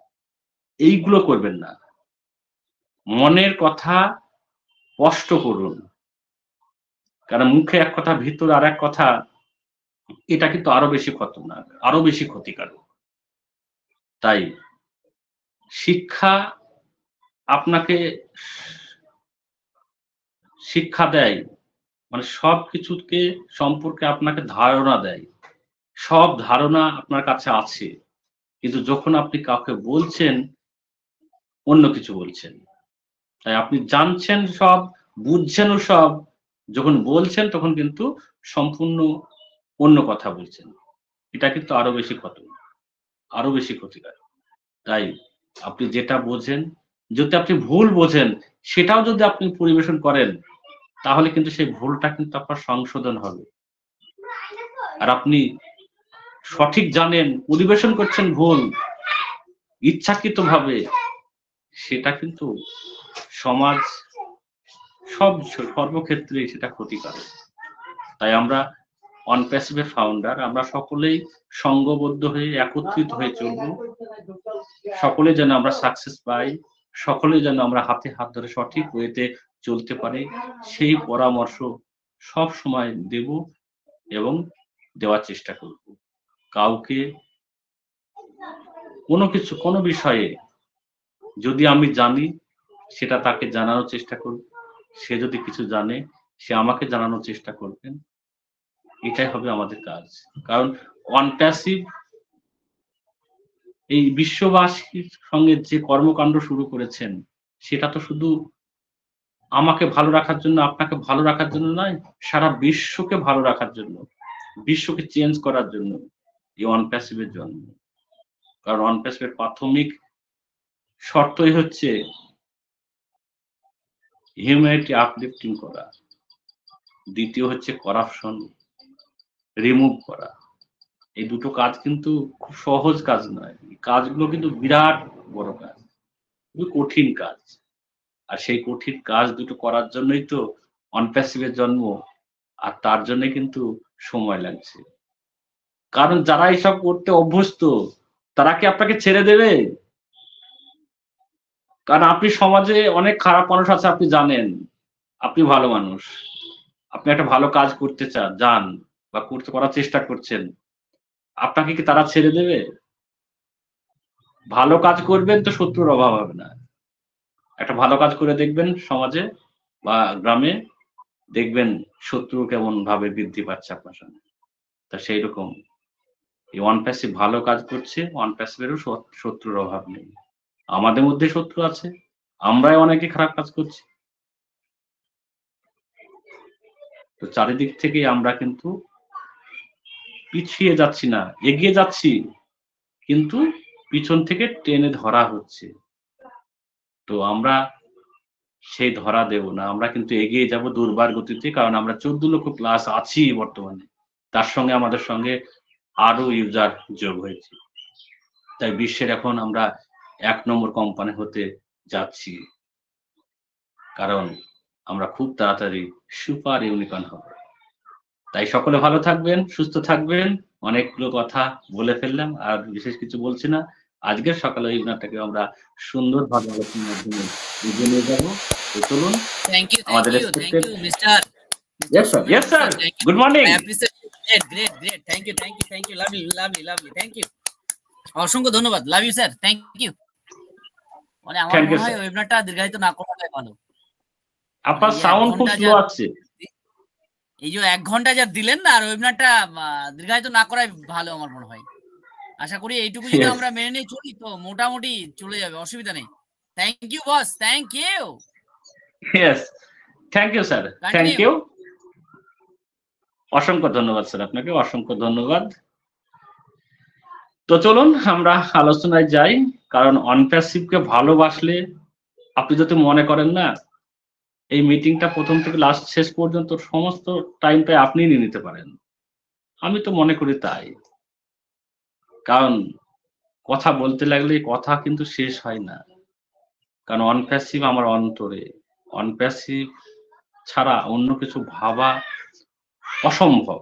এইগুলো করবেন না। মনের কথা স্পষ্ট করুন। কারণ মুখে এক কথা, ভিতরে আরেক কথা, এটা কিন্তু আরো বেশি খতরনাক, আরো বেশি ক্ষতিকারক। তাই শিক্ষা আপনাকে শিক্ষা দেয়, মানে সবকিছুকে সম্পর্কে আপনাকে ধারণা দেয়। সব ধারণা আপনার কাছে আছে। কিন্তু যখন আপনি কাউকে বলছেন, অন্য কিছু বলছেন। তাই আপনি জানছেন সব, বুঝছেনও সব। যখন বলছেন তখন কিন্তু সম্পূর্ণ অন্য কথা বলছেন। এটা কিন্তু আরো বেশি আরো বেশি ক্ষতিকারক। তাই আপনি যেটা বোঝেন, যদি আপনি ভুল বোঝেন, সেটাও যদি আপনি পরিবেশন করেন, তাহলে কিন্তু সেই ভুলটা কিন্তু আপনার সংশোধন হবে। আর আপনি সঠিক জানেন, পরিবেশন করছেন ভুল, ইচ্ছাকৃতভাবে, সেটা কিন্তু সমাজ সর্বক্ষেত্রেই সেটা ক্ষতিকারক। তাই আমরা অনপ্যাসিভ এর ফাউন্ডার, আমরা সকলেই সংঘবদ্ধ হয়ে একত্রিত হয়ে চলবো। সকলে যেন আমরা সাকসেস পাই, সকলে যেন আমরা হাতে হাত ধরে সঠিক ওয়েতে চলতে পারি, সেই পরামর্শ সব সময় দেব এবং দেওয়ার চেষ্টা করব। কাউকে কোনো বিষয়ে যদি আমি জানি সেটা তাকে জানানোর চেষ্টা করব। সে যদি কিছু জানে সে আমাকে জানানোর চেষ্টা করবেন। এটাই হবে আমাদের কাজ। কারণ অনপ্যাসিভ এই বিশ্ববাসীর সঙ্গে যে কর্মকাণ্ড শুরু করেছেন সেটা তো শুধু আমাকে ভালো রাখার জন্য, আপনাকে ভালো রাখার জন্য নয়, সারা বিশ্বকে ভালো রাখার জন্য, বিশ্বকে চেঞ্জ করার জন্য এই অনপ্যাসিভ এর জন্য। কারণ অনপ্যাসিভ এর প্রাথমিক শর্তই হচ্ছে হিউম্যানিটি আপলিফটিং করা, দ্বিতীয় হচ্ছে করাপশন রিমুভ করা। এই দুটো কাজ কিন্তু খুব সহজ কাজ নয়, এই কাজগুলো কিন্তু বিরাট বড় কাজ, খুবই কঠিন কাজ। আর সেই কঠিন কাজ দুটো করার জন্যই তো অনপ্যাসিভের জন্ম, আর তার জন্য কিন্তু সময় লাগছে। কারণ যারা এইসব করতে অভ্যস্ত তারা কি আপনাকে ছেড়ে দেবে? কারণ আপনি সমাজে অনেক খারাপ মানুষ আছে, আপনি জানেন, আপনি ভালো মানুষ, আপনি একটা ভালো কাজ করতে যান বা করার চেষ্টা করছেন, আপনাকে কি তারা ছেড়ে দেবে? ভালো কাজ করবেন তো শত্রুর অভাব হবে না। একটা ভালো কাজ করে দেখবেন সমাজে বা গ্রামে, দেখবেন শত্রু কেমন ভাবে বৃদ্ধি পাচ্ছে আপনার সামনে। তা সেই রকম এই অনপ্যাসিভ ভালো কাজ করছে, অনপ্যাসিভেরও শত্রুর অভাব নেই। আমাদের মধ্যে শত্রু আছে, আমরাই অনেকে খারাপ কাজ করছি। তো চারিদিক থেকে আমরা কিন্তু পিছিয়ে যাচ্ছি না, এগিয়ে যাচ্ছি, কিন্তু পিছন থেকে টেনে ধরা হচ্ছে। তো আমরা সেই ধরা দেব না, আমরা কিন্তু এগিয়ে যাব দুর্বার গতিতে। কারণ আমরা 14 লক্ষ প্লাস আছি বর্তমানে, তার সঙ্গে আমাদের সঙ্গে আরো ইউজার যোগ হয়েছে। তাই বিশ্বের এখন আমরা 1 নম্বর কোম্পানি হতে যাচ্ছি, কারণ আমরা খুব তাড়াতাড়ি সুপার ইউনিকর্ন হব। তাই সকলে ভালো থাকবেন, সুস্থ থাকবেন। অনেকগুলো কথা বলে ফেললাম, আর বিশেষ কিছু বলছি না। আজকের সকালে ওয়েবিনারটাকে আমরা সুন্দরভাবে আলোচনার মাধ্যমে এগিয়ে নিয়ে যাবো। তো চলুন Thank you, আমাদের Mr. Yes sir, yes sir. Thank you. Good morning. I appreciate it. Great. Thank you. Lovely. Thank you. অসংখ্য ধন্যবাদ। Love you sir, thank you. মানে আমার Thank you, মনে হয় sir. ওয়েবিনারটা দীর্ঘায়িত না করাটাই ভালো। আপনার এই এক সাউন্ড খুব ঘন্টা স্লো যা- আসছে। এই যে 1 ঘন্টা যা দিলেন না, আর ওয়েবিনারটা দীর্ঘায়িত না করাই ভালো আমার মনে হয়। আশা করি এইটুকু যদি Yes. আমরা মেনে নিয়ে চলি তো মোটামুটি চলে যাবে, অসুবিধা নেই। Thank you boss, thank you. Yes. Thank you, sir. Thank Continue. you. অসংখ্য ধন্যবাদ স্যার, আপনাকে অসংখ্য ধন্যবাদ। তো চলুন আমরা আলোচনায় যাই। কারণ অনপ্যাসিভকে ভালোবাসলে আপনি যদি মনে করেন না এই মিটিংটা প্রথম থেকে লাস্ট শেষ পর্যন্ত সমস্ত টাইমটাই আপনি নিয়ে নিতে পারেন, আমি তো মনে করি তাই। কারণ কথা বলতে লাগলে কথা কিন্তু শেষ হয় না। কারণ অনপ্যাসিভ আমার অন্তরে, অনপ্যাসিভ ছাড়া অন্য কিছু ভাবা অসম্ভব।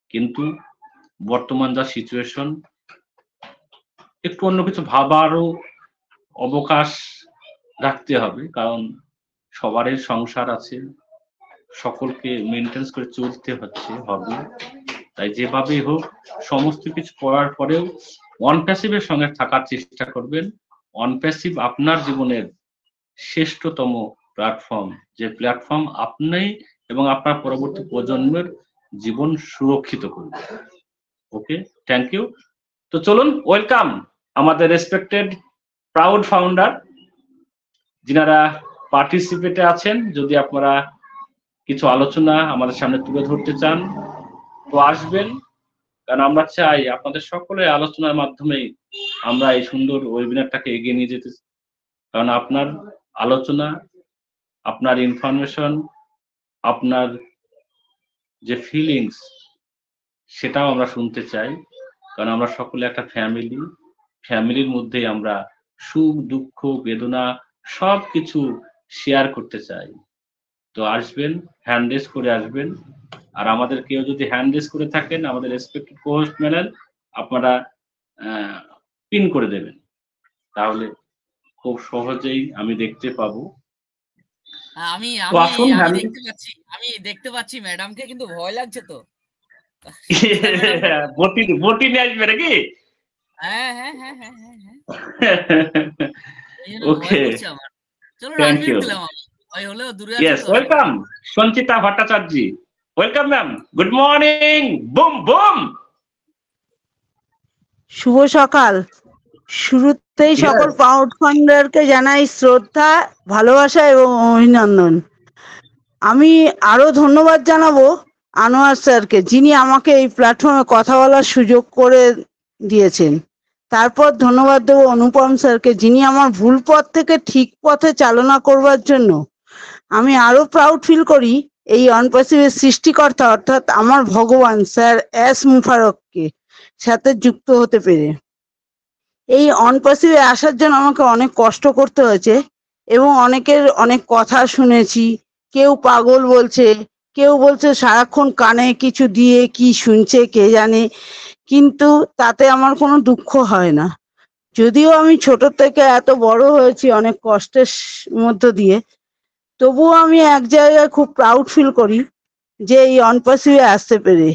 কিন্তু বর্তমান যা সিচুয়েশন, একটু অন্য কিছু ভাবারও অবকাশ রাখতে হবে। কারণ সবারই সংসার আছে, সকলকে মেনটেন্স করে চলতে হবে। তাই যেভাবেই হোক সমস্ত কিছু করার পরেও অনপ্যাসিভের সঙ্গে থাকার চেষ্টা করবেন। অনপ্যাসিভ আপনার জীবনের শ্রেষ্ঠতম প্ল্যাটফর্ম, যে প্ল্যাটফর্ম আপনি এবং আপনার পরবর্তী প্রজন্মের জীবন সুরক্ষিত করবে। ওকে, থ্যাংক ইউ। তো চলুন ওয়েলকাম আমাদের রেসপেক্টেড প্রাউড ফাউন্ডার যিনারা পার্টিসিপেটে আছেন। যদি আপনারা কিছু আলোচনা আমাদের সামনে তুলে ধরতে চান তো আসবেন, কারণ আমরা চাই আপনাদের সকলের আলোচনার মাধ্যমেই আমরা এই সুন্দর ওয়েবিনারটাকে এগিয়ে নিয়ে যেতে। কারণ আপনার আলোচনা, আপনার ইনফরমেশন, আপনার যে ফিলিংস, সেটাও আমরা শুনতে চাই। কারণ আমরা সকলে একটা ফ্যামিলির মধ্যেই আমরা সুখ দুঃখ বেদনা সবকিছু শেয়ার করতে চাই। তো আসবেন, হ্যান্ড রেজ করে আসবেন। আর আমাদের কেউ যদি হ্যান্ড রেজ করে থাকেন, আমাদের রেসপেক্টেড কোহোস্ট ম্যানেজার আপনারা পিন করে দেবেন, তাহলে খুব সহজেই আমি দেখতে পাবো। আমি তো আমি আসুন আমি আমি দেখতে পাচ্ছি ম্যাডামকে, কিন্তু ভয় লাগছে তো। সুচিত্রা ম্যাডাম, বটি নিয়ে আসবে নাকি? হ্যাঁ হ্যাঁ হ্যাঁ হ্যাঁ হ্যাঁ হ্যাঁ, এই জন্য ভয় ওকে, করছে আমার। চলো থ্যাংক আনমিউট ইউ। দিলাম আমি, ভয় হলেও দূরে আছি ইয়েস, তো, ওয়েলকাম অসুবিধা নেই। Sanchita Bhattacharya. Welcome ma'am, good morning. Boom boom. শুভ সকাল। শুরুতেই সকল ইয়েস, পাউড ফান্ডারকে জানাই শ্রদ্ধা, ভালোবাসা এবং অভিনন্দন। আমি আরো ধন্যবাদ জানাবো আনোয়ার স্যারকে, যিনি আমাকে এই প্ল্যাটফর্মে কথা বলার সুযোগ করে দিয়েছেন। তারপর ধন্যবাদ দেবো অনুপম স্যারকে, যিনি আমার ভুল পথ থেকে ঠিক পথে চালনা করবার জন্য। আমি আরো প্রাউড ফিল করি এই অনপাসিভের সৃষ্টিকর্তা অর্থাৎ আমার ভগবান স্যার এস মুফারককে সাথে যুক্ত হতে পেরে। এই অনপাসিভে আসার জন্য আমাকে অনেক কষ্ট করতে হয়েছে এবং অনেকের অনেক কথা শুনেছি। কেউ পাগল বলছে, কেউ বলছে সারাক্ষণ কানে কিছু দিয়ে কি শুনছে কে জানে, কিন্তু তাতে আমার কোনো দুঃখ হয় না। যদিও আমি ছোট থেকে এত বড় হয়েছি অনেক কষ্টের মধ্য দিয়ে, তবুও আমি এক জায়গায় খুব প্রাউড ফিল করি যে এই অনপাসিভে আসতে পেরে।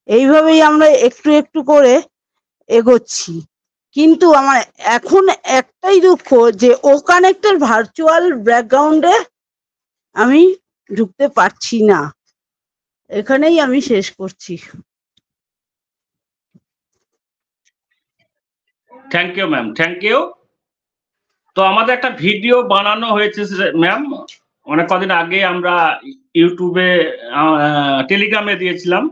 এইভাবেই আমরা একটু একটু করে এগোচ্ছি। কিন্তু আমার এখন একটাই দুঃখ যে ও কানেক্টের ভার্চুয়াল ব্যাকগ্রাউন্ডে আমি ঢুকতে পারছি না। এখানেই আমি শেষ করছি। Thank you ma'am, thank you. তো আমাদের একটা ভিডিও বানানো হয়েছে ম্যাম, অনেক কদিন আগে আমরা ইউটিউবে টেলিগ্রামে দিয়েছিলাম।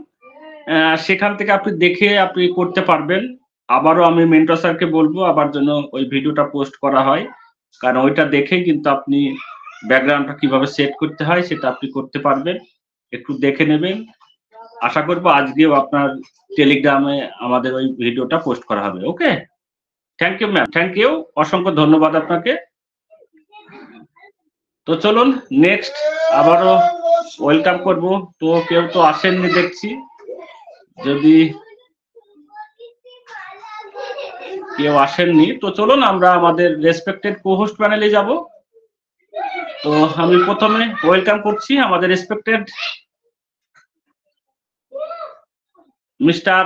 সেখান থেকে আপনি দেখে আপনি করতে পারবেন। আবারও আমি মেন্টর স্যারকে বলবো আবার জন্য ওই ভিডিওটা পোস্ট করা হয়, কারণ ওইটা দেখেই কিন্তু আপনি ব্যাকগ্রাউন্ডটা কিভাবে সেট করতে হয় সেটা আপনি করতে পারবেন। একটু দেখে নেবেন। আশা করবো আজকেও আপনার টেলিগ্রামে আমাদের ওই ভিডিওটা পোস্ট করা হবে। Okay, thank you ma'am, thank you, অসংখ্য ধন্যবাদ আপনাকে। তো চলুন নেক্সট আবারও ওয়েলকাম করব। তো কেউ তো আসেননি দেখছি, যদি কেউ আসেননি তো চলুন আমরা আমাদের রেসপেক্টেড কো-হোস্ট প্যানেলে যাব। তো আমি প্রথমে ওয়েলকাম করছি আমাদের respected mister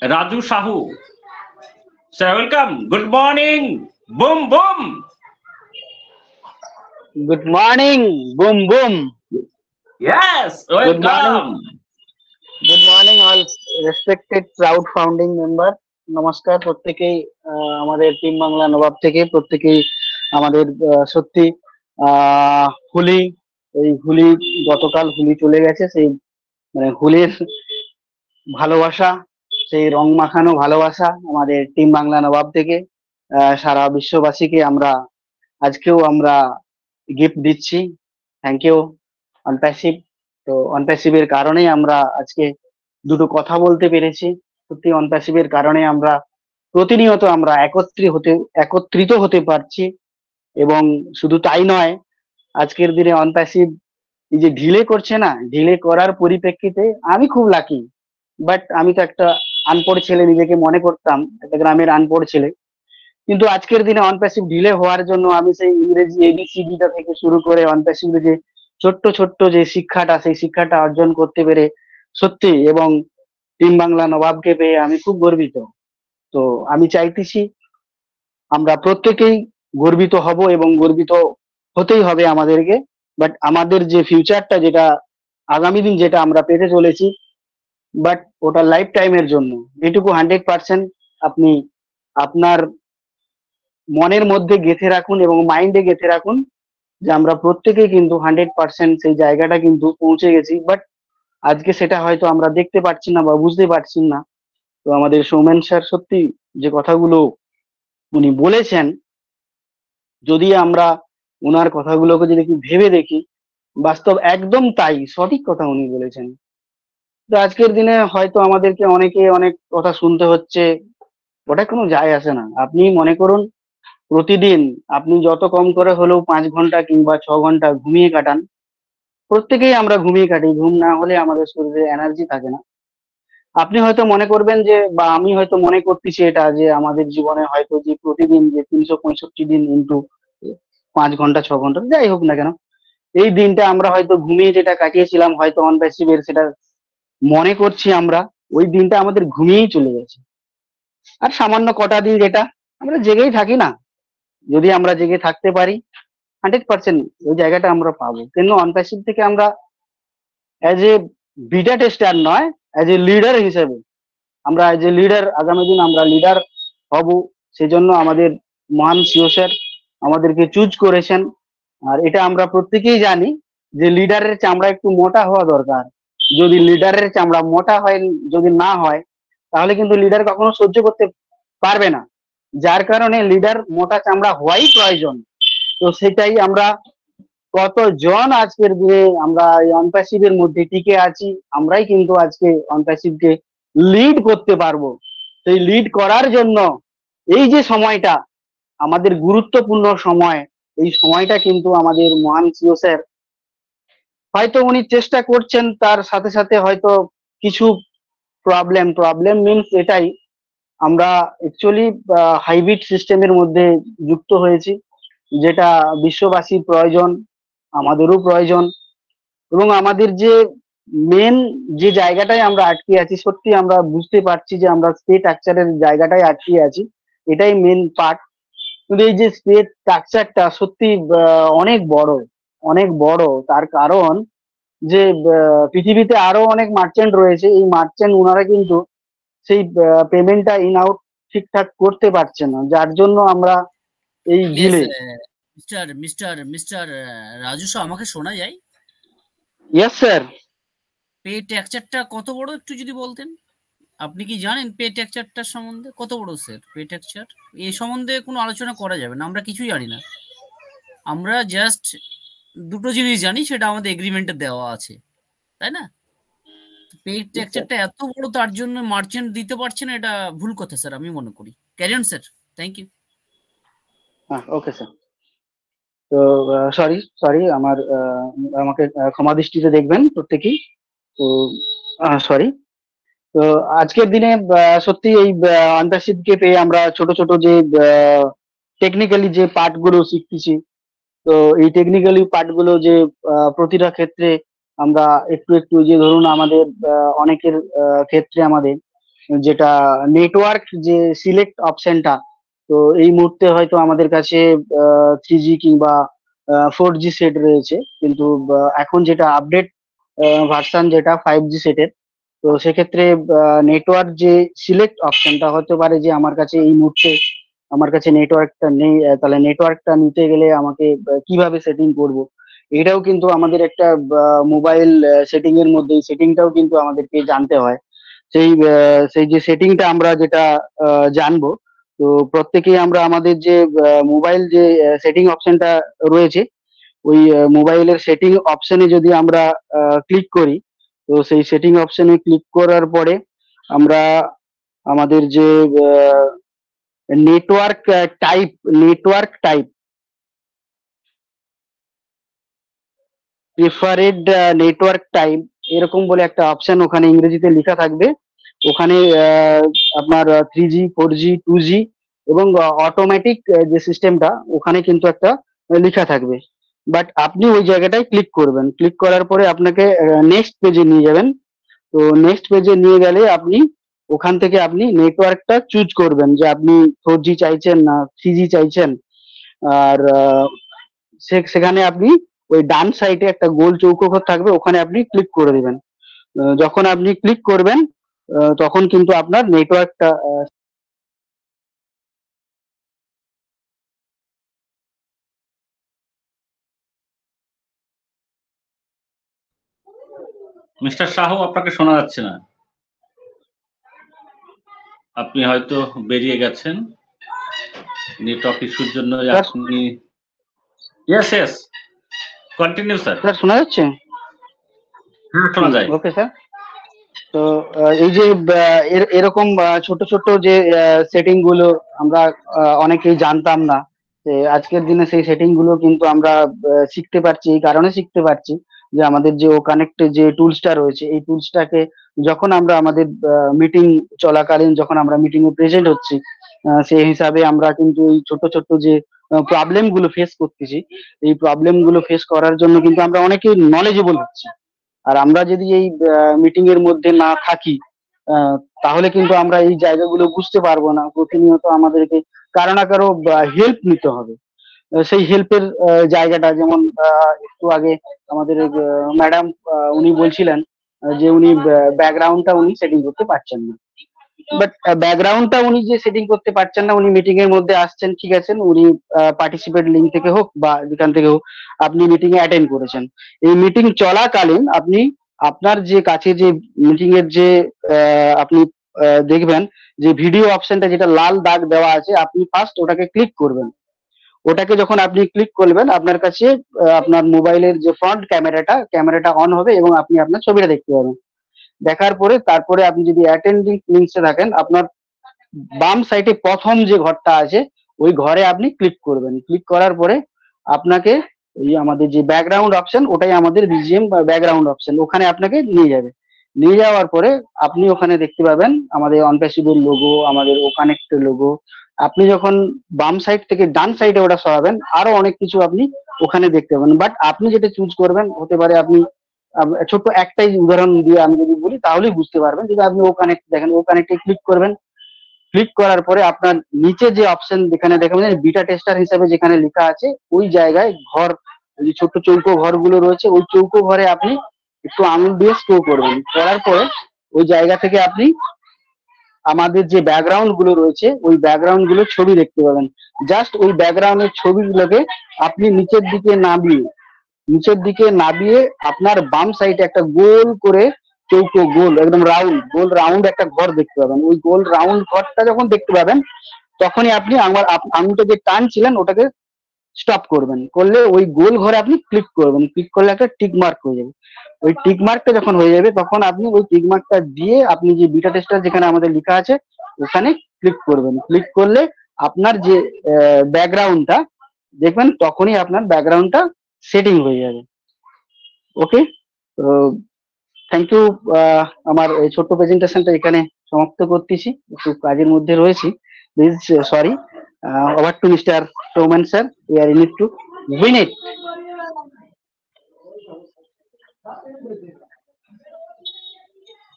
Raju Sahu sir. Welcome, good morning, boom broom. Good morning, boom boom. Yes, welcome. Good morning, all respected proud founding member. নমস্কার প্রত্যেকেই, আমাদের টিম বাংলা নবাব থেকে প্রত্যেকেই আমাদের সত্যি হোলি, এই হোলি গতকাল হোলি চলে গেছে, সেই মানে হোলির ভালোবাসা, সেই রং মাখানো ভালোবাসা আমাদের টিম বাংলা নবাব থেকে সারা বিশ্ববাসীকে আমরা আজকেও আমরা গিফট দিচ্ছি। Thank you OnPassive. তো অনপ্যাসিভের কারণেই আমরা আজকে দুটো কথা বলতে পেরেছি। সত্যি অনপ্যাসিভের কারণে আমরা প্রতিনিয়ত আমরা একত্রিত হতে পারছি। এবং শুধু তাই নয়, আজকের দিনে অনপ্যাসিভ এই যে ঢিলে করছে না, ঢিলে করার পরিপ্রেক্ষিতে আমি খুব লাকি। বাট আমি তো একটা আনপড় ছেলে নিজেকে মনে করতাম, একটা গ্রামের আনপড় ছেলে। কিন্তু আজকের দিনে অনপ্যাসিভ ঢিলে হওয়ার জন্য আমি সেই ইংরেজি এবিসিডিটা থেকে শুরু করে অনপ্যাসিভ যে ছোট্ট ছোট্ট যে শিক্ষাটা, সেই শিক্ষাটা অর্জন করতে পেরে সত্যি, এবং টিম বাংলা নবাবকে পেয়ে আমি খুব গর্বিত। তো আমি চাইতেছি আমরা প্রত্যেকেই গর্বিত হব এবং গর্বিত হতেই হবে আমাদেরকে। বাট আমাদের যে ফিউচারটা, যেটা আগামী দিন যেটা আমরা পেতে চলেছি, বাট ওটা লাইফ টাইমের জন্য। এটুকু 100% আপনি আপনার মনের মধ্যে গেঁথে রাখুন এবং মাইন্ডে গেঁথে রাখুন যে আমরা প্রত্যেকেই কিন্তু 100% সেই জায়গাটা কিন্তু পৌঁছে গেছি। বাট আজকে সেটা হয়তো আমরা দেখতে পাচ্ছি না বা বুঝতে পারছি না। তো আমাদের সৌমেন স্যার সত্যি যে কথাগুলো উনি বলেছেন, যদি আমরা ওনার কথাগুলোকে যদি একটু ভেবে দেখি, বাস্তব একদম তাই, সঠিক কথা উনি বলেছেন। তো আজকের দিনে হয়তো আমাদেরকে অনেকে অনেক কথা শুনতে হচ্ছে, ওটা কোনো যায় আসে না। আপনি মনে করুন প্রতিদিন আপনি যত কম করে হলেও 5 ঘন্টা কিংবা 6 ঘন্টা ঘুমিয়ে কাটান। প্রত্যেকেই আমরা ঘুমিয়ে কাটি, ঘুম না হলে আমাদের শরীরে এনার্জি থাকে না। আপনি হয়তো মনে করবেন যে, বা আমি হয়তো মনে করতেছি এটা, যে আমাদের জীবনে হয়তো যে প্রতিদিন যে 365 দিন ইন্টু 5 ঘন্টা 6 ঘন্টা যাই হোক না কেন, এই দিনটা আমরা হয়তো ঘুমিয়ে যেটা কাটিয়েছিলাম হয়তো অন প্যাসিভের সেটা মনে করছি আমরা, ওই দিনটা আমাদের ঘুমিয়েই চলে গেছে। আর সামান্য কটা দিন যেটা আমরা জেগেই থাকি না, যদি আমরা জেগে থাকতে পারি 100% ওই জায়গাটা আমরা পাবো। কিন্তু অনপ্যাসিভ থেকে আমরা অ্যাজ এ বিটা টেস্টার নয়, অ্যাজ এ লিডার হিসেবে আমরা অ্যাজ এ লিডার আগামী দিন আমরা লিডার হব, সেজন্য আমাদের মহান সিও স্যার আমাদেরকে চুজ করেছেন। আর এটা আমরা প্রত্যেকেই জানি যে লিডারের চামড়া একটু মোটা হওয়া দরকার। যদি লিডারের চামড়া মোটা হয়, যদি না হয়, তাহলে কিন্তু লিডার কখনো সহ্য করতে পারবে না, যার কারণে লিডার মোটা চামড়া হওয়াই প্রয়োজন। তো সেটাই আমরা কতজন আজকের দিনে আমরা এই অনপ্যাসিভের মধ্যে টিকে আছি, আমরাই কিন্তু আজকে অনপ্যাসিভকে লিড করতে পারবো। সেই লিড করার জন্য এই যে সময়টা আমাদের গুরুত্বপূর্ণ সময়, এই সময়টা কিন্তু আমাদের মহান সিও স্যার হয়তো উনি চেষ্টা করছেন, তার সাথে সাথে হয়তো কিছু প্রবলেম মিনস এটাই, আমরা অ্যাকচুয়ালি হাইব্রিড সিস্টেমের মধ্যে যুক্ত হয়েছি, যেটা বিশ্ববাসীর প্রয়োজন, আমাদেরও প্রয়োজন। এবং আমাদের যে মেন যে জায়গাটায় আমরা আটকে আছি, সত্যি আমরা বুঝতে পারছি যে আমরা স্টেট স্ট্রাকচারের জায়গাটায় আটকে আছি, এটাই মেন পার্ট। কিন্তু এই যে স্টেট স্ট্রাকচারটা সত্যি অনেক বড়, তার কারণ যে পৃথিবীতে আরো অনেক মার্চেন্ট রয়েছে, এই মার্চেন্ট ওনারা কিন্তু সেই পেমেন্টটা ইন আউট ঠিকঠাক করতে পারছে না, যার জন্য আমরা এই ডিলে। মিস্টার মিস্টার মিস্টার রাজস্ব, আমাকে শোনা যায়? Yes sir. পে টেক্সচারটা কত বড় একটু যদি বলতেন। আপনি কি জানেন পে টেক্সচারটার সম্বন্ধে কত বড় স্যার পে টেক্সচার? এই সম্বন্ধে কোনো আলোচনা করা যাবে না, আমরা কিছুই জানি না। আমরা জাস্ট দুটো জিনিস জানি, সেটা আমাদের এগ্রিমেন্টে দেওয়া আছে, তাই না? পে টেক্সচারটা এত বড়, তার জন্য মার্চেন্ট দিতে পারছে না, এটা ভুল কথা স্যার, আমি মনে করি। Carry on sir, thank you. Okay sir. তো সরি আমাকে ক্ষমা দৃষ্টিতে দেখবেন প্রত্যেকেই। তো সরি। তো আজকের দিনে সত্যি এই অনপ্যাসিভকে পেয়ে আমরা ছোট ছোট যে টেকনিক্যালি যে পার্ট গুলো শিখতেছি, তো এই টেকনিক্যালি পার্ট গুলো যে প্রতিটা ক্ষেত্রে আমরা একটু একটু, যে ধরুন আমাদের অনেকের ক্ষেত্রে আমাদের যেটা নেটওয়ার্ক যে সিলেক্ট অপশনটা, তো এই মুহূর্তে হয়তো আমাদের কাছে 3G কিংবা 4G সেট রয়েছে, কিন্তু এখন যেটা আপডেট ভার্সন যেটা 5G সেটের, তো সেক্ষেত্রে নেটওয়ার্ক যে সিলেক্ট অপশনটা হতে পারে যে আমার কাছে এই মুহূর্তে আমার কাছে নেটওয়ার্কটা নেই, তাহলে নেটওয়ার্কটা নিতে গেলে আমাকে কিভাবে সেটিং করব, এটাও কিন্তু আমাদের একটা মোবাইল সেটিং এর মধ্যে সেটিংটাও কিন্তু আমাদেরকে জানতে হয়। সেই যে সেটিংটা আমরা যেটা জানবো, তো প্রত্যেকেই আমরা আমাদের যে মোবাইল যে সেটিং অপশনটা রয়েছে, ওই মোবাইলের সেটিং অপশনে যদি আমরা ক্লিক করি, তো সেই সেটিং অপশনে ক্লিক করার পরে আমরা আমাদের যে network type preferred network type এরকম বলে একটা অপশন ওখানে ইংরেজিতে লেখা থাকবে। ওখানে আপনার 3G 4G 2G এবং অটোমেটিক যে সিস্টেমটা ওখানে কিন্তু একটা লেখা থাকবে। বাট আপনি ওই জায়গাটায় ক্লিক করবেন, ক্লিক করার পরে আপনাকে নেক্সট পেজে নিয়ে যাবেন। তো নেক্সট পেজে নিয়ে গেলে আপনি ওখান থেকে আপনি নেটওয়ার্কটা চুজ করবেন যে আপনি 4G চাইছেন না 3G চাইছেন। আর সেখানে আপনি ওই ডান সাইডে একটা গোল চৌকো ঘর থাকবে, ওখানে আপনি ক্লিক করে দিবেন। যখন আপনি ক্লিক করবেন তখন কিন্তু আপনার নেটওয়ার্কটা মিস্টার সাহু, আপনাকে শোনা যাচ্ছে না, আপনি হয়তো বেরিয়ে গেছেন নেটওয়ার্ক ইস্যুর জন্য। আপনি ইয়েস কন্টিনিউ স্যার। স্যার শোনা যাচ্ছে? হ্যাঁ শোনা যায়। ওকে স্যার। তো এই যে এরকম ছোট ছোট যে সেটিং গুলো আমরা অনেকেই জানতাম না, আজকের দিনে সেই সেটিং গুলো কিন্তু আমরা শিখতে পারছি। এই কারণে শিখতে পারছি যে আমাদের যে ও কানেক্ট যে টুলসটা রয়েছে, এই টুলসটাকে যখন আমরা আমাদের মিটিং চলাকালীন যখন আমরা মিটিং এ প্রেজেন্ট হচ্ছি, সেই হিসাবে আমরা কিন্তু এই ছোট ছোট যে প্রবলেম গুলো ফেস করতেছি, এই প্রবলেম গুলো ফেস করার জন্য কিন্তু আমরা অনেকেই নলেজেবল হচ্ছি। আর আমরা যদি এই মিটিং এর মধ্যে না থাকি, তাহলে কিন্তু আমরা এই জায়গাগুলো বুঝতে পারবো না। প্রতিনিয়ত আমাদেরকে কারো না কারো হেল্প নিতে হবে। সেই হেল্পের জায়গাটা যেমন একটু আগে আমাদের ম্যাডাম উনি বলছিলেন যে উনি ব্যাকগ্রাউন্ডটা উনি সেটিং করতে পারছেন না। বাট ব্যাকগ্রাউন্ডটা উনি যে সেটিং করতে পারছেন না, উনি মিটিং এর মধ্যে আসছেন, ঠিক আছে, উনি পার্টিসিপেট লিঙ্ক থেকে হোক বা যেখান থেকে হোক আপনি মিটিং এ অ্যাটেন্ড করেছেন। এই মিটিং চলাকালীন আপনি আপনার যে কাছে যে মিটিং এর যে আপনি দেখবেন যে ভিডিও অপশনটা যেটা লাল দাগ দেওয়া আছে, আপনি ফার্স্ট ওটাকে ক্লিক করবেন। ওটাকে যখন আপনি ক্লিক করবেন, আপনার কাছে আপনার মোবাইলের যে ফ্রন্ট ক্যামেরাটা অন হবে এবং আপনি আপনার ছবিটা দেখতে পাবেন। দেখার পরে তারপরে আপনি যদি অ্যাটেন্ডিং লিঙ্কসে থাকেন, আপনার বাম সাইডে প্রথম যে ঘরটা আছে ওই ঘরে আপনি ক্লিক করবেন। ক্লিক করার পরে আপনাকে এই আমাদের যে ব্যাকগ্রাউন্ড অপশন, ওটাই আমাদের বিজিএম বা ব্যাকগ্রাউন্ড অপশন, ওখানে আপনাকে নিয়ে যাবে। নিয়ে যাওয়ার পরে আপনি ওখানে দেখতে পাবেন আমাদের অনপ্যাসিভের লোগো, আমাদের ও কানেক্টের লোগো। আপনি যখন বাম সাইড থেকে ডান সাইডে ওটা সরাবেন, আরো অনেক কিছু আপনি ওখানে দেখতে পাবেন। বাট আপনি যেটা চুজ করবেন, হতে পারে আপনি ছোট্ট একটাই উদাহরণ দিয়ে আমি যদি বলি তাহলেই বুঝতে পারবেন। যদি আপনি ও কানেক্ট দেখেন, ও কানেক্টে ক্লিক করবেন। ক্লিক করার পরে আপনার নিচে যে অপশন যেখানে দেখাবেন বিটা টেস্টার হিসেবে যেখানে লেখা আছে, ওই জায়গায় ঘর, যে ছোট্ট চৌকো ঘরগুলো রয়েছে, ওই চৌকো ঘরে আপনি একটু আঙুল দিয়ে স্ক্রো করবেন। করার পরে ওই জায়গা থেকে আপনি আমাদের যে ব্যাকগ্রাউন্ড গুলো রয়েছে, ওই ব্যাকগ্রাউন্ড গুলো ছবি দেখতে পাবেন। জাস্ট ওই ব্যাকগ্রাউন্ডের ছবিগুলোকে আপনি নিচের দিকে নামিয়ে আপনার বাম সাইডে একটা গোল করে চৌকো গোল একদম রাউন্ড একটা ঘর দেখতে পাবেন। ওই গোল রাউন্ড ঘরটা যখন দেখতে পাবেন, তখনই আপনি আমার আঙুলটা যে টানছিলেন ওটাকে স্টপ করবেন। করলে ওই গোল ঘরে আপনি ক্লিক করবেন। ক্লিক করলে একটা টিক মার্ক হয়ে যাবে। ওই টিক মার্কটা যখন হয়ে যাবে, তখন আপনি ওই টিক মার্কটা দিয়ে আপনি যে বিটা টেস্টার যেখানে আমাদের লেখা আছে ওখানে ক্লিক করবেন। ক্লিক করলে আপনার যে ব্যাকগ্রাউন্ডটা দেখবেন, তখনই আপনার ব্যাকগ্রাউন্ডটা সেটিং হয়ে যাবে। ওকে, তো থ্যাংক ইউ। আমার এই ছোট্ট প্রেজেন্টেশনটা এখানে সমাপ্ত করতেছি, একটু কাজের মধ্যে রয়েছি। Please sorry. Over to mister Soumen sir, we are in it to win it.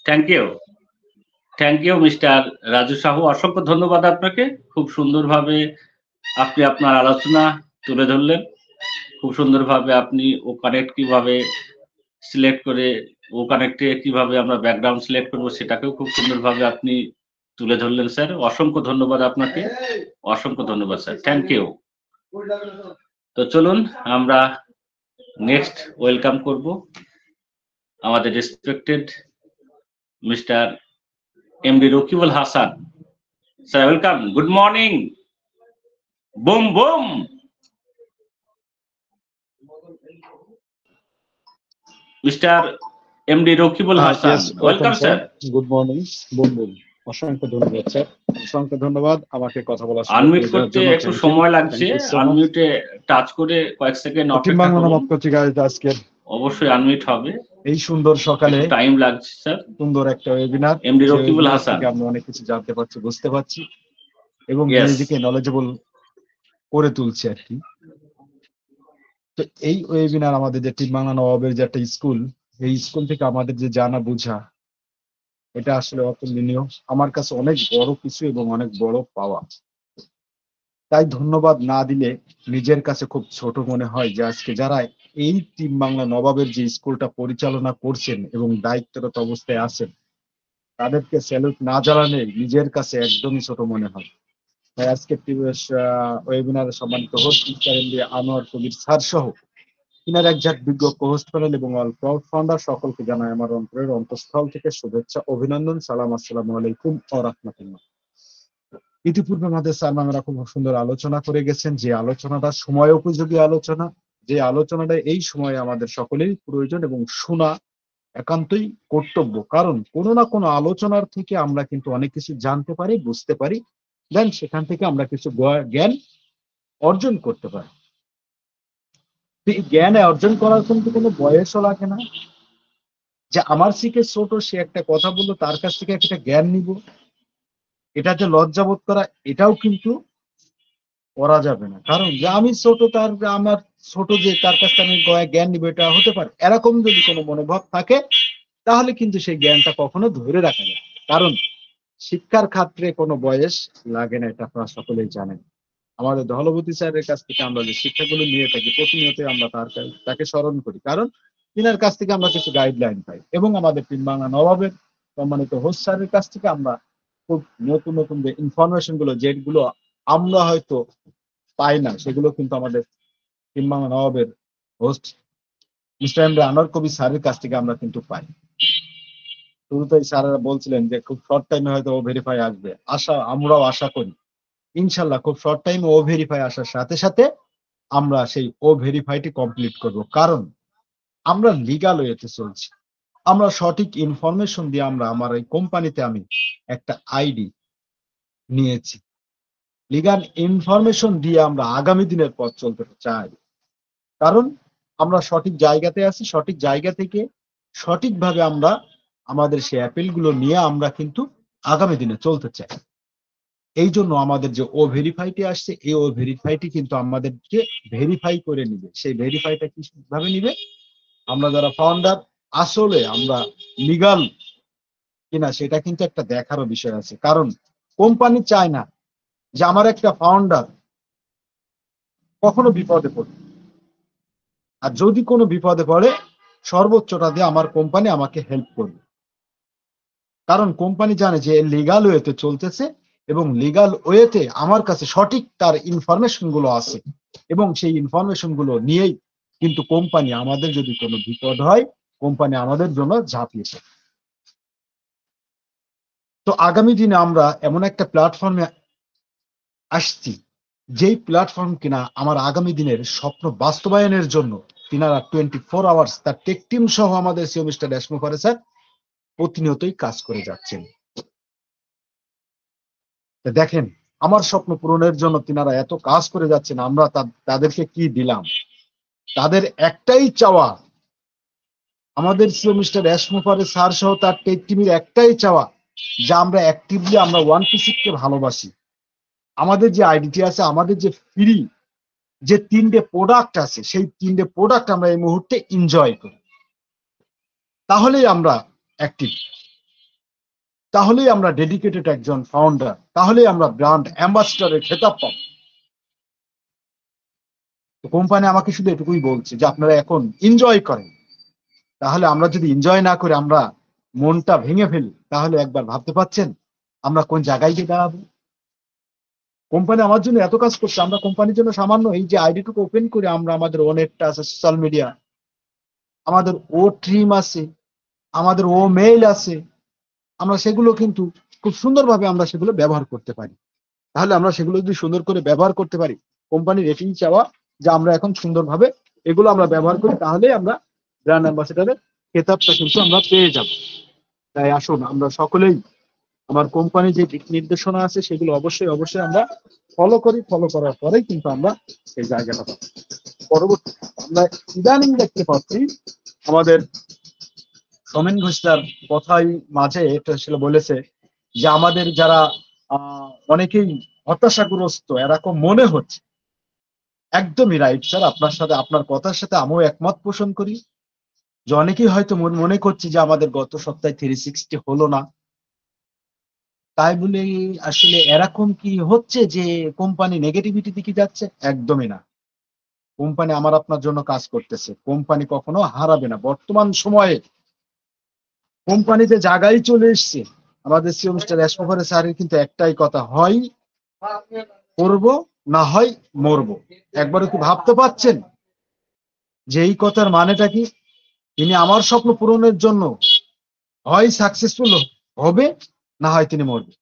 Thank you mister Raju Sahu, অসংখ্য ধন্যবাদ আপনাকে। খুব সুন্দরভাবে আপনি আপনার আলোচনা তুলে ধরলেন। খুব সুন্দরভাবে আপনি ও কানেক্ট কিভাবে সিলেক্ট করে, ও কানেক্টে কিভাবে আমরা ব্যাকগ্রাউন্ড সিলেক্ট করবো সেটাকেও খুব সুন্দরভাবে আপনি তুলে ধরলেন স্যার। অসংখ্য ধন্যবাদ আপনাকে, অসংখ্য ধন্যবাদ স্যার, থ্যাংক ইউ। তো চলুন আমরা নেক্সট ওয়েলকাম করব আমাদের respected mister MD Rakibul Hasan sir. Welcome, good morning, boom broom. Mister MD Rakibul Hasan, welcome sir. Good morning, boom broom. অসংখ্য ধন্যবাদ স্যার, অসংখ্য ধন্যবাদ আমাকে কথা বলার সুযোগ আনমিউট দেওয়ার করতে জন্য। একটু সময় লাগছে, আনমিউটে টাচ করে কয়েক সেকেন্ড অপেক্ষা বাংলা করুন। নবাব পত্রিকায় আজকের অবশ্যই আনমিউট হবে, এই সুন্দর সকালে টাইম লাগছে স্যার। সুন্দর একটা ওয়েবিনার, এমডি রকিবুল হাসান, আমরা অনেক কিছু জানতে পারছি, বুঝতে পারছি এবং Yes. নিজেকে নলেজেবল করে তুলছে আর কি। তো এই ওয়েবিনার আমাদের যে টিম বাংলা নবাবের যে একটা স্কুল, এই স্কুল থেকে আমাদের যে জানা বোঝা, এটা আসলে অতুলনীয়। আমার কাছে অনেক বড় কিছু এবং অনেক বড় পাওয়া। তাই ধন্যবাদ না দিলে নিজের কাছে খুব ছোট মনে হয় যে আজকে যারা এই টিম বাংলা নবাবের যে স্কুলটা পরিচালনা করছেন এবং দায়িত্বরত অবস্থায় আছেন, তাদেরকে স্যালুট না জানালে নিজের কাছে একদমই ছোট মনে হয়। তাই আজকে ওয়েবিনারে সম্মানিত হোস্ট মিস্টার এমডি আনোয়ার কবির স্যার সহ তিনার একজাত বিজ্ঞ হোস্ট প্যানেল এবং অল ক্রাউড ফাউন্ডার সকলকে জানাই আমার অন্তরের অন্তঃস্থল থেকে শুভেচ্ছা, অভিনন্দন, সালাম, আসসালামু আলাইকুম ওয়া রাহমাতুল্লাহ। ইতিপূর্বে আমাদের স্যার ম্যামেরা খুব সুন্দর আলোচনা করে গেছেন, যে আলোচনাটা সময় উপযোগী আলোচনা, যে আলোচনাটা এই সময়ে আমাদের সকলেই প্রয়োজন এবং শোনা একান্তই কর্তব্য। কারণ কোনো না কোনো আলোচনার থেকে আমরা কিন্তু অনেক কিছু জানতে পারি, বুঝতে পারি, দেন সেখান থেকে আমরা কিছু জ্ঞান অর্জন করতে পারি। জ্ঞান অর্জন করার কিন্তু কোনো বয়সও লাগে না, যে আমার থেকে ছোট সে একটা কথা বললো তার কাছ থেকে একটা জ্ঞান নিব, এটা যে লজ্জাবোধ করা, এটাও কিন্তু করা যাবে না। কারণ যে আমি ছোট, আমার ছোট, যে তার কাছ থেকে আমি জ্ঞান নিব, এটা হতে পারে। এরকম যদি কোনো মনোভাব থাকে তাহলে কিন্তু সেই জ্ঞানটা কখনো ধরে রাখা যায়। কারণ শিক্ষার ক্ষেত্রে কোনো বয়স লাগে না, এটা আপনারা সকলেই জানেন। আমাদের দহলপতি স্যারের কাছ থেকে আমরা যে শিক্ষাগুলো নিয়ে থাকি প্রতিনিয়ত আমরা তাকে স্মরণ করি, কারণ তিনার কাছ থেকে আমরা কিছু গাইডলাইন পাই। এবং আমাদের তিন বাংলা নবাবের সম্মানিত হোস্ট স্যারের কাছ থেকে আমরা খুব নতুন নতুন যে ইনফরমেশন গুলো, যেগুলো আমরা হয়তো পাই না, সেগুলো কিন্তু আমাদের তিন বাংলা নবাবের হোস্ট মিস্টার এম আনোয়ার কবির স্যারের কাছ থেকে আমরা কিন্তু পাই। শুরুতেই স্যারেরা বলছিলেন যে খুব শর্ট টাইমে হয়তো ও ভেরিফাই আসবে, আমরাও আশা করি ইনশাল্লাহ খুব শর্ট টাইমে ও ভেরিফাই আসার সাথে সাথে আমরা সেই ও ভেরিফাইটি কমপ্লিট করব। কারণ আমরা লিগাল ওয়েতে চলছি, আমরা সঠিক ইনফরমেশন দিয়ে আমার এই কোম্পানিতে আমি একটা আইডি নিয়েছি, লিগাল ইনফরমেশন দিয়ে আমরা আগামী দিনের পথ চলতে চাই। কারণ আমরা সঠিক জায়গাতে আছি, সঠিক জায়গা থেকে সঠিকভাবে আমরা আমাদের সেই অ্যাপেল গুলো নিয়ে আমরা কিন্তু আগামী দিনে চলতে চাই। এই জন্য আমাদের যে ও ভেরিফাইটি আসছে, এই ও ভেরিফাইটি কিন্তু আমাদেরকে ভেরিফাই করে নিবে। সেই ভেরিফাইটা কিভাবে নিবে? আমরা যারা ফাউন্ডার আসলে আমরা লিগাল কিনা সেটা কিন্তু একটা দেখারও বিষয় আছে। কারণ কোম্পানি চায় না যে আমার একটা ফাউন্ডার কখনো বিপদে পড়ে, আর যদি কোনো বিপদে পড়ে সর্বোচ্চটা দিয়ে আমার কোম্পানি আমাকে হেল্প করবে। কারণ কোম্পানি জানে যে লিগাল ওয়েতে চলতেছে এবং লিগাল ওয়েতে আমার কাছে সঠিক তার ইনফরমেশন গুলো আছে, এবং সেই ইনফরমেশন গুলো নিয়েই কিন্তু কোম্পানি আমাদের যদি কোনো বিপদ হয়, কোম্পানি আমাদের জন্য ঝাঁপিয়ে পড়ে। তো আগামী দিনে আমরা এমন একটা প্ল্যাটফর্মে আসছি, যেই প্ল্যাটফর্ম কিনা আমার আগামী দিনের স্বপ্ন বাস্তবায়নের জন্য তিনারা 24 আওয়ার্স তার টেক টিম সহ আমাদের সিও মিস্টার ড্যাশমুফারে স্যার প্রতিনিয়তই কাজ করে যাচ্ছেন। দেখেন আমার স্বপ্ন পূরণের জন্য তিনারা এত কাজ করে যাচ্ছেন, আমরা তাদেরকে কি দিলাম? তাদের একটাই চাওয়া, আমাদের সিও মিস্টার ড্যাশমুফারে স্যার সহ তার টেক টিমের একটাই চাওয়া যে আমরা অ্যাক্টিভলি আমরা ওয়ান পিসিকে ভালোবাসি। আমাদের যে আইডিটি আছে, আমাদের যে ফ্রি যে 3টে প্রোডাক্ট আছে, সেই 3টে প্রোডাক্ট আমরা এই মুহূর্তে এনজয় করি। তাহলেই আমরা অ্যাক্টিভ, তাহলেই আমরা ডেডিকেটেড একজন ফাউন্ডার, তাহলেই আমরা ব্র্যান্ড অ্যাম্বাসেডরের খেতাব পাব। তো কোম্পানি আমাকে শুধু এটুকুই বলছে যে আপনারা এখন এনজয় করেন। তাহলে আমরা যদি এনজয় না করে আমরা মনটা ভেঙে ফেলি, তাহলে একবার ভাবতে পারছেন আমরা কোন জায়গায় গিয়ে দাঁড়াবো? কোম্পানি আমার জন্য এত কাজ করছে, আমরা কোম্পানির জন্য সামান্য এই যে আইডিটুকু ওপেন করে আমরা আমাদের ও নেটটা আছে, সোশ্যাল মিডিয়া, আমাদের ও ট্রিম আছে, আমাদের ও মেইল আছে, আমরা সেগুলো কিন্তু খুব সুন্দরভাবে আমরা সেগুলো ব্যবহার করতে পারি। তাহলে আমরা সেগুলো যদি সুন্দর করে ব্যবহার করতে পারি, কোম্পানির এটাই চাওয়া যে আমরা এখন সুন্দরভাবে এগুলো আমরা ব্যবহার করি, তাহলে আমরা ব্র্যান্ড অ্যাম্বাসেডরের খেতাবটা কিন্তু আমরা পেয়ে যাব। তাই আসুন আমরা সকলেই আমার কোম্পানি যে দিক নির্দেশনা আছে সেগুলো অবশ্যই অবশ্যই আমরা ফলো করি, ফলো করার পরেই কিন্তু আমরা সেই জায়গাটা পাবো। পরবর্তী আমরা ইদানিং দেখতে পাচ্ছি আমাদের সোমেন ঘোষ তার কথাই মাঝে এটা ছিল বলেছে যে আমাদের যারা অনেকেই হতাশাগ্রস্ত এরকম মনে হচ্ছে। একদমই রাইট স্যার, আপনার সাথে আপনার কথার সাথে আমিও একমত পোষণ করি যে অনেকেই হয়তো মনে করছি যে আমাদের গত সপ্তাহে 360 হলো না, তাই বলে আসলে এরকম কি হচ্ছে যে কোম্পানি নেগেটিভিটি দিকে যাচ্ছে? একদমই না। কোম্পানি আমার আপনার জন্য কাজ করতেছে, কোম্পানি কখনো হারাবে না। বর্তমান সময়ে কোম্পানিতে জায়গায় চলে এসছে। আমাদের সিও মিস্টার ড্যাশমুফারে স্যারের কিন্তু একটাই কথা, হয় করব না হয় মরবো। একবারও কি ভাবতে পারছেন যে এই কথার মানেটা কি? তিনি আমার স্বপ্ন পূরণের জন্য হয় সাকসেসফুল হবে না হয় তিনি মরবে।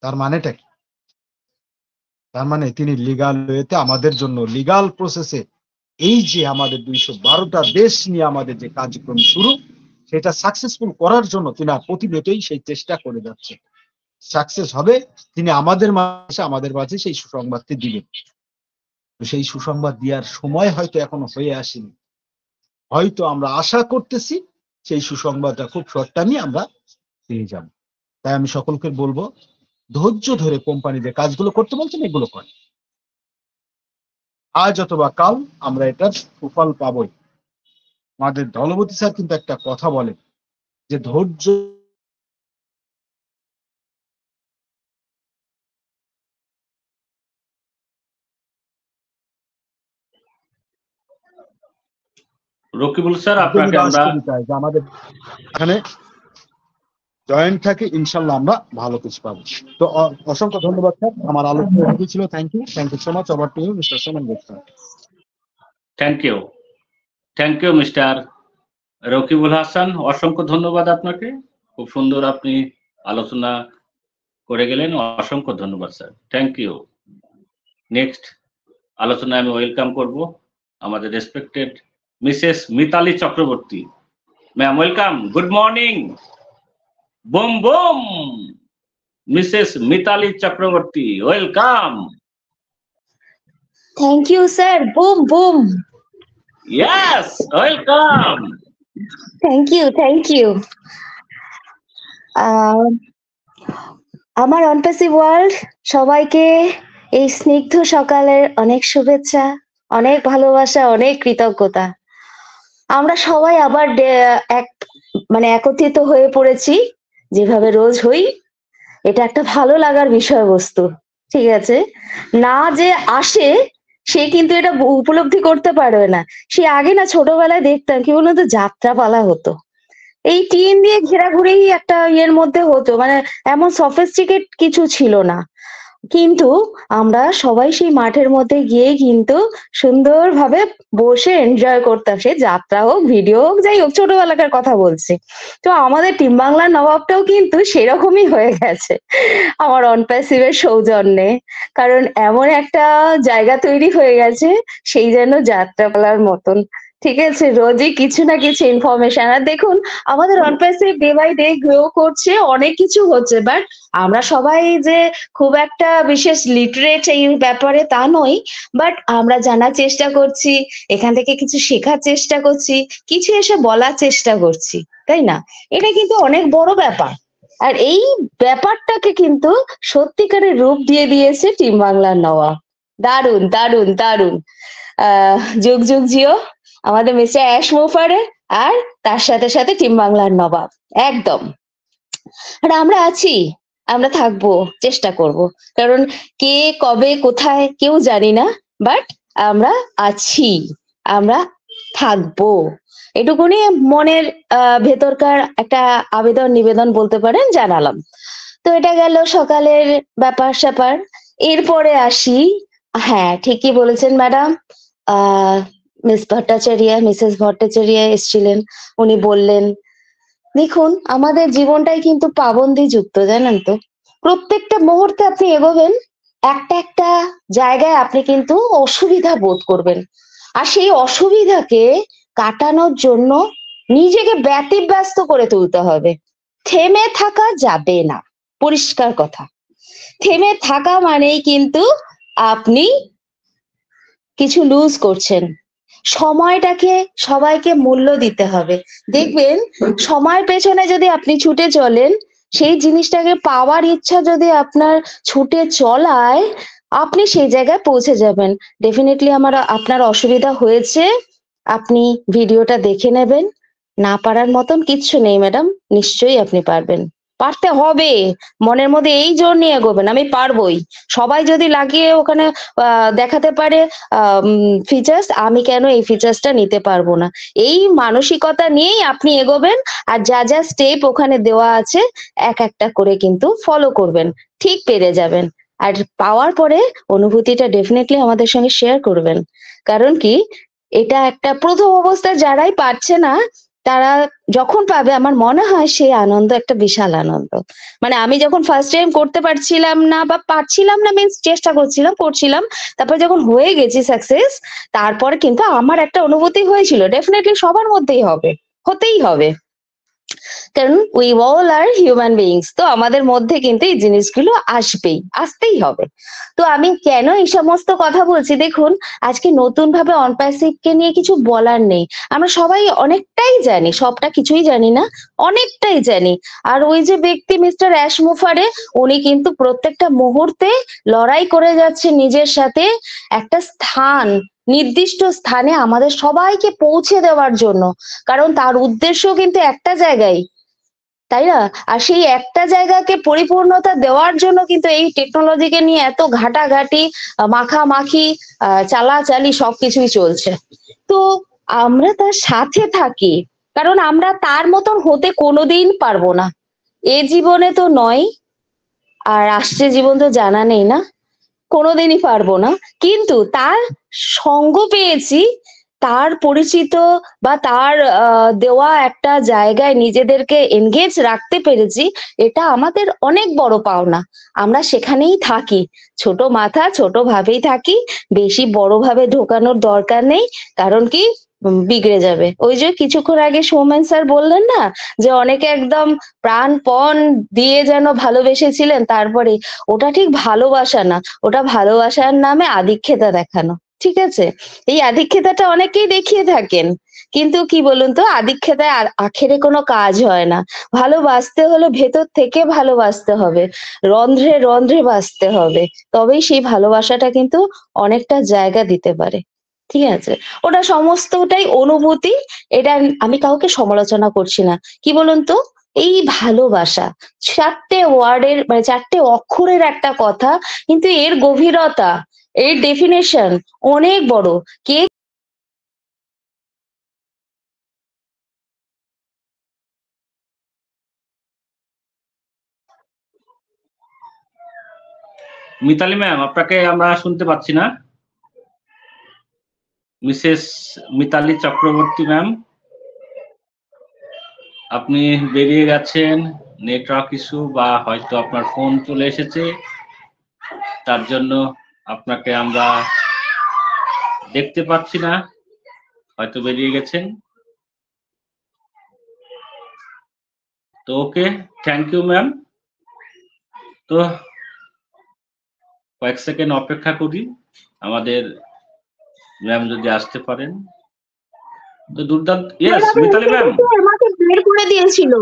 তার মানেটা কি? তার মানে তিনি লিগাল ওয়েতে আমাদের জন্য লিগাল প্রসেসে এই যে আমাদের 212টা দেশ নিয়ে আমাদের যে কার্যক্রম শুরু, সেটা সাকসেসফুল করার জন্য তিনি প্রতিনিয়তই সেই চেষ্টা করে যাচ্ছে। সাকসেস হবে, তিনি আমাদের মাঝে সেই সুসংবাদটি দিবেন। সেই সুসংবাদ দেওয়ার সময় হয়তো এখনো হয়ে আসেনি, হয়তো আমরা আশা করতেছি সেই সুসংবাদটা খুব শর্ট টাইমে আমরা পেয়ে যাব। তাই আমি সকলকে বলবো ধৈর্য ধরে কোম্পানি যে কাজগুলো করতে বলছেন এগুলো করে। আজ অথবা কাল আমরা এটার সুফল পাবই। আমাদের দলপতি স্যার কিন্তু একটা কথা বলে যে ধৈর্য রকিবুল স্যার, একদমই আপনাকে আমরা বাস্তবিকতায় যে আমাদের এখানে জয়েন্ট থাকে, ইনশাল্লাহ আমরা ভালো কিছু পাবো। তো অসংখ্য ধন্যবাদ স্যার, আমার আলোচনা ছিল। Thank you so much. Over to you mister Somen Gupta. Thank you mister Rakibul Hasan, অসংখ্য ধন্যবাদ আপনাকে। খুব সুন্দর আপনি আলোচনা করে গেলেন, অসংখ্য ধন্যবাদ স্যার, থ্যাংক ইউ। নেক্সট আলোচনায় আমি ওয়েলকাম করব আমাদের respected Mrs Mitali Chakraborty. Ma'am welcome, good morning. Boom boom, Mrs Mitali Chakraborty, welcome. Thank you, sir. Boom, boom. Yes, welcome. Thank you. আমার অনপ্যাসিভ ওয়ার্ল্ড সবাইকে এই স্নিগ্ধ সকালের অনেক শুভেচ্ছা, অনেক ভালোবাসা, অনেক কৃতজ্ঞতা। আমরা সবাই আবার একত্রিত হয়ে পড়েছি, যেভাবে রোজ হই। এটা একটা ভালো লাগার বিষয়বস্তু, ঠিক আছে? না যে আসে সে কিন্তু এটা উপলব্ধি করতে পারবে না। সে আগে না ছোটবেলায় দেখতাম কি বলতো, যাত্রাপালা হতো, এই টিন দিয়ে ঘেরাঘুরি একটা ইয়ের মধ্যে হতো, মানে এমন সফিস্টিকেট কিছু ছিল না। কিন্তু আমরা সবাই সেই মাঠের মধ্যে গিয়ে কিন্তু সুন্দরভাবে বসে এনজয় করতাম, সে যাত্রা হোক, ভিডিও হোক, যাই হোক, ছোটবেলাকার কথা বলছি। তো আমাদের টিম বাংলার নবাবটাও কিন্তু সেরকমই হয়ে গেছে আমার অনপ্যাসিভের সৌজন্যে, কারণ এমন একটা জায়গা তৈরি হয়ে গেছে সেই যেন যাত্রাপালার মতন। ঠিক আছে, রোজই কিছু না কিছু ইনফরমেশন। আর দেখুন আমাদের অনপ্যাসিভ ডে বাই ডে গ্রো করছে, অনেক কিছু হচ্ছে, বাট আমরা সবাই যে খুব একটা বিশেষ লিটারেট এই ব্যাপারে তা নই, বাট আমরা জানার চেষ্টা করছি, এখান থেকে কিছু শেখার চেষ্টা করছি, কিছু এসে বলার চেষ্টা করছি, তাই না? এটা কিন্তু অনেক বড় ব্যাপার। আর এই ব্যাপারটাকে কিন্তু সত্যিকারের রূপ দিয়ে দিয়েছে টিম বাংলার নবাব। দারুন দারুন দারুন। যুগ যুগ জিও আমাদের মিস্টার অ্যাশ মুফারে, আর তার সাথে সাথে টিম বাংলার নবাব, একদম। আর আমরা আছি, আমরা থাকবো, চেষ্টা করব, কারণ কে কবে কোথায় কেউ জানি না, বাট আমরা আছি, আমরা থাকবো, এটুকুনি মনের ভেতরকার একটা আবেদন নিবেদন বলতে পারেন জানালাম। তো এটা গেল সকালের ব্যাপার স্যাপার। এরপরে আসি, হ্যাঁ ঠিকই বলেছেন ম্যাডাম, মিসেস ভট্টাচার্য এসেছিলেন, উনি বললেন দেখুন আমাদের জীবনটাই কিন্তু পাবন্দি যুক্ত, জানেন তো? প্রত্যেকটা মুহূর্তে আপনি এগোবেন, একটা একটা জায়গায় আপনি কিন্তু অসুবিধা বোধ করবেন, আর সেই অসুবিধাকে কাটানোর জন্য নিজেকে ব্যতিব্যস্ত করে তুলতে হবে। থেমে থাকা যাবে না, পরিষ্কার কথা। থেমে থাকা মানেই কিন্তু আপনি কিছু লুজ করছেন। সময়টাকে সবাইকে মূল্য দিতে হবে। দেখবেন সময়ের পেছনে যদি আপনি ছুটে চলেন, সেই জিনিসটাকে পাওয়ার ইচ্ছা যদি আপনার ছুটে চলায়, আপনি সেই জায়গায় পৌঁছে যাবেন। ডেফিনেটলি আপনার অসুবিধা হয়েছে, আপনি ভিডিওটা দেখে নেবেন। না পারার মতন কিচ্ছু নেই ম্যাডাম, নিশ্চয়ই আপনি পারবেন, পারতে হবে। মনের মধ্যে এই জোর নিয়ে এগোবেন, আমি পারবোই। সবাই যদি লাগিয়ে ওখানে দেখাতে পারে ফিচার্স, আমি কেন এই ফিচার্সটা নিতে পারবো না, এই মানসিকতা নিয়েই আপনি এগোবেন। আর যা যা স্টেপ ওখানে দেওয়া আছে এক একটা করে কিন্তু ফলো করবেন, ঠিক পেরে যাবেন। আর পাওয়ার পরে অনুভূতিটা ডেফিনেটলি আমাদের সঙ্গে শেয়ার করবেন। কারণ কি, এটা একটা প্রথম অবস্থায় যারাই পারছে না, তারা যখন পাবে, আমার মনে হয় সেই আনন্দ একটা বিশাল আনন্দ। মানে আমি যখন ফার্স্ট টাইম করতে পারছিলাম না, বা পারছিলাম না মিন্স চেষ্টা করছিলাম, তারপর যখন হয়ে গেছি সাকসেস, তারপর কিন্তু আমার একটা অনুভূতি হয়েছিল, ডেফিনেটলি সবার মধ্যেই হবে, হতেই হবে। কারণ we all are human beings, তো আমাদের মধ্যে কিন্তু এই জিনিসগুলো আসতেই হবে। তো আমি কেন এই সমস্ত কথা বলছি, দেখুন আজকে নতুন ভাবে অনপ্যাসিভকে নিয়ে কিছু বলার নেই। আমরা সবাই অনেকটাই জানি, সবটা কিছুই জানি না, অনেকটাই জানি। আর ওই যে ব্যক্তি মিস্টার অ্যাশমুফারে, উনি কিন্তু প্রত্যেকটা মুহূর্তে লড়াই করে যাচ্ছে নিজের সাথে একটা নির্দিষ্ট স্থানে আমাদের সবাইকে পৌঁছে দেওয়ার জন্য। কারণ তার উদ্দেশ্য কিন্তু একটা জায়গায়, তাই না? আর সেই একটা জায়গাকে পরিপূর্ণতা দেওয়ার জন্য কিন্তু এই টেকনোলজিকে নিয়ে এত ঘাটাঘাটি, মাখামাখি, চালাচালি সবকিছুই চলছে। তো আমরা তার সাথে থাকি, কারণ আমরা তার মতন হতে কোনোদিন পারবো না। এ জীবনে তো নয়, আর আসছে জীবন তো জানা নেই না, কোনোদিনই পারবো না। কিন্তু তার সঙ্গ পেয়েছি, তার পরিচিত বা তার দেওয়া একটা জায়গায় নিজেদেরকে এনগেজ রাখতে পেরেছি, এটা আমাদের অনেক বড় পাওনা। আমরা সেখানেই থাকি, ছোট মাথা ছোট ভাবেই থাকি, বেশি বড় ভাবে ঢোকানোর দরকার নেই। কারণ কি, বিগড়ে যাবে। ওই যে কিছুক্ষণ আগে সৌমেন স্যার বললেন না, যে অনেকে একদম প্রাণপণ দিয়ে যেন ভালোবেসেছিলেন, তারপরে ওটা ঠিক ভালোবাসা না, ওটা ভালোবাসার নামে আধিক্যতা দেখানো। ঠিক আছে, এই আধিক্যতাটা অনেকেই দেখিয়ে থাকেন, কিন্তু কি বলুন তো, আধিক্যতায় আখেরে কোনো কাজ হয় না। ভালোবাসতে হলে ভেতর থেকে ভালোবাসতে হবে, রন্ধ্রে রন্ধ্রে বাসতে হবে, তবেই সেই ভালোবাসাটা কিন্তু অনেকটা জায়গা দিতে পারে। ঠিক আছে, ওটা সমস্তটাই অনুভূতি, এটা আমি কাউকে সমালোচনা করছি না। কি বলুন তো, এই ভালোবাসা 4টে ওয়ার্ডের মানে 4টে অক্ষরের একটা কথা, কিন্তু এর গভীরতা, এর ডেফিনেশন অনেক বড়। কে মিতালি ম্যাম, আপনাকে আমরা শুনতে পাচ্ছি না। মিসেস মিতালি চক্রবর্তী ম্যাম, আপনি বেরিয়ে গেছেন, নেটওয়ার্ক ইস্যু বা হয়তো আপনার ফোন চলে এসেছে, তার জন্য আপনাকে আমরা দেখতে পাচ্ছি না, হয়তো বেরিয়ে গেছেন। তো ওকে, থ্যাংক ইউ ম্যাম। তো কয়েক সেকেন্ড অপেক্ষা করি, আমাদের ম্যাম যদি আসতে পারেন। তো দুর্দান্ত, ইয়েস মিতালি ম্যাম, আমাকে বের করে দিয়েছিল।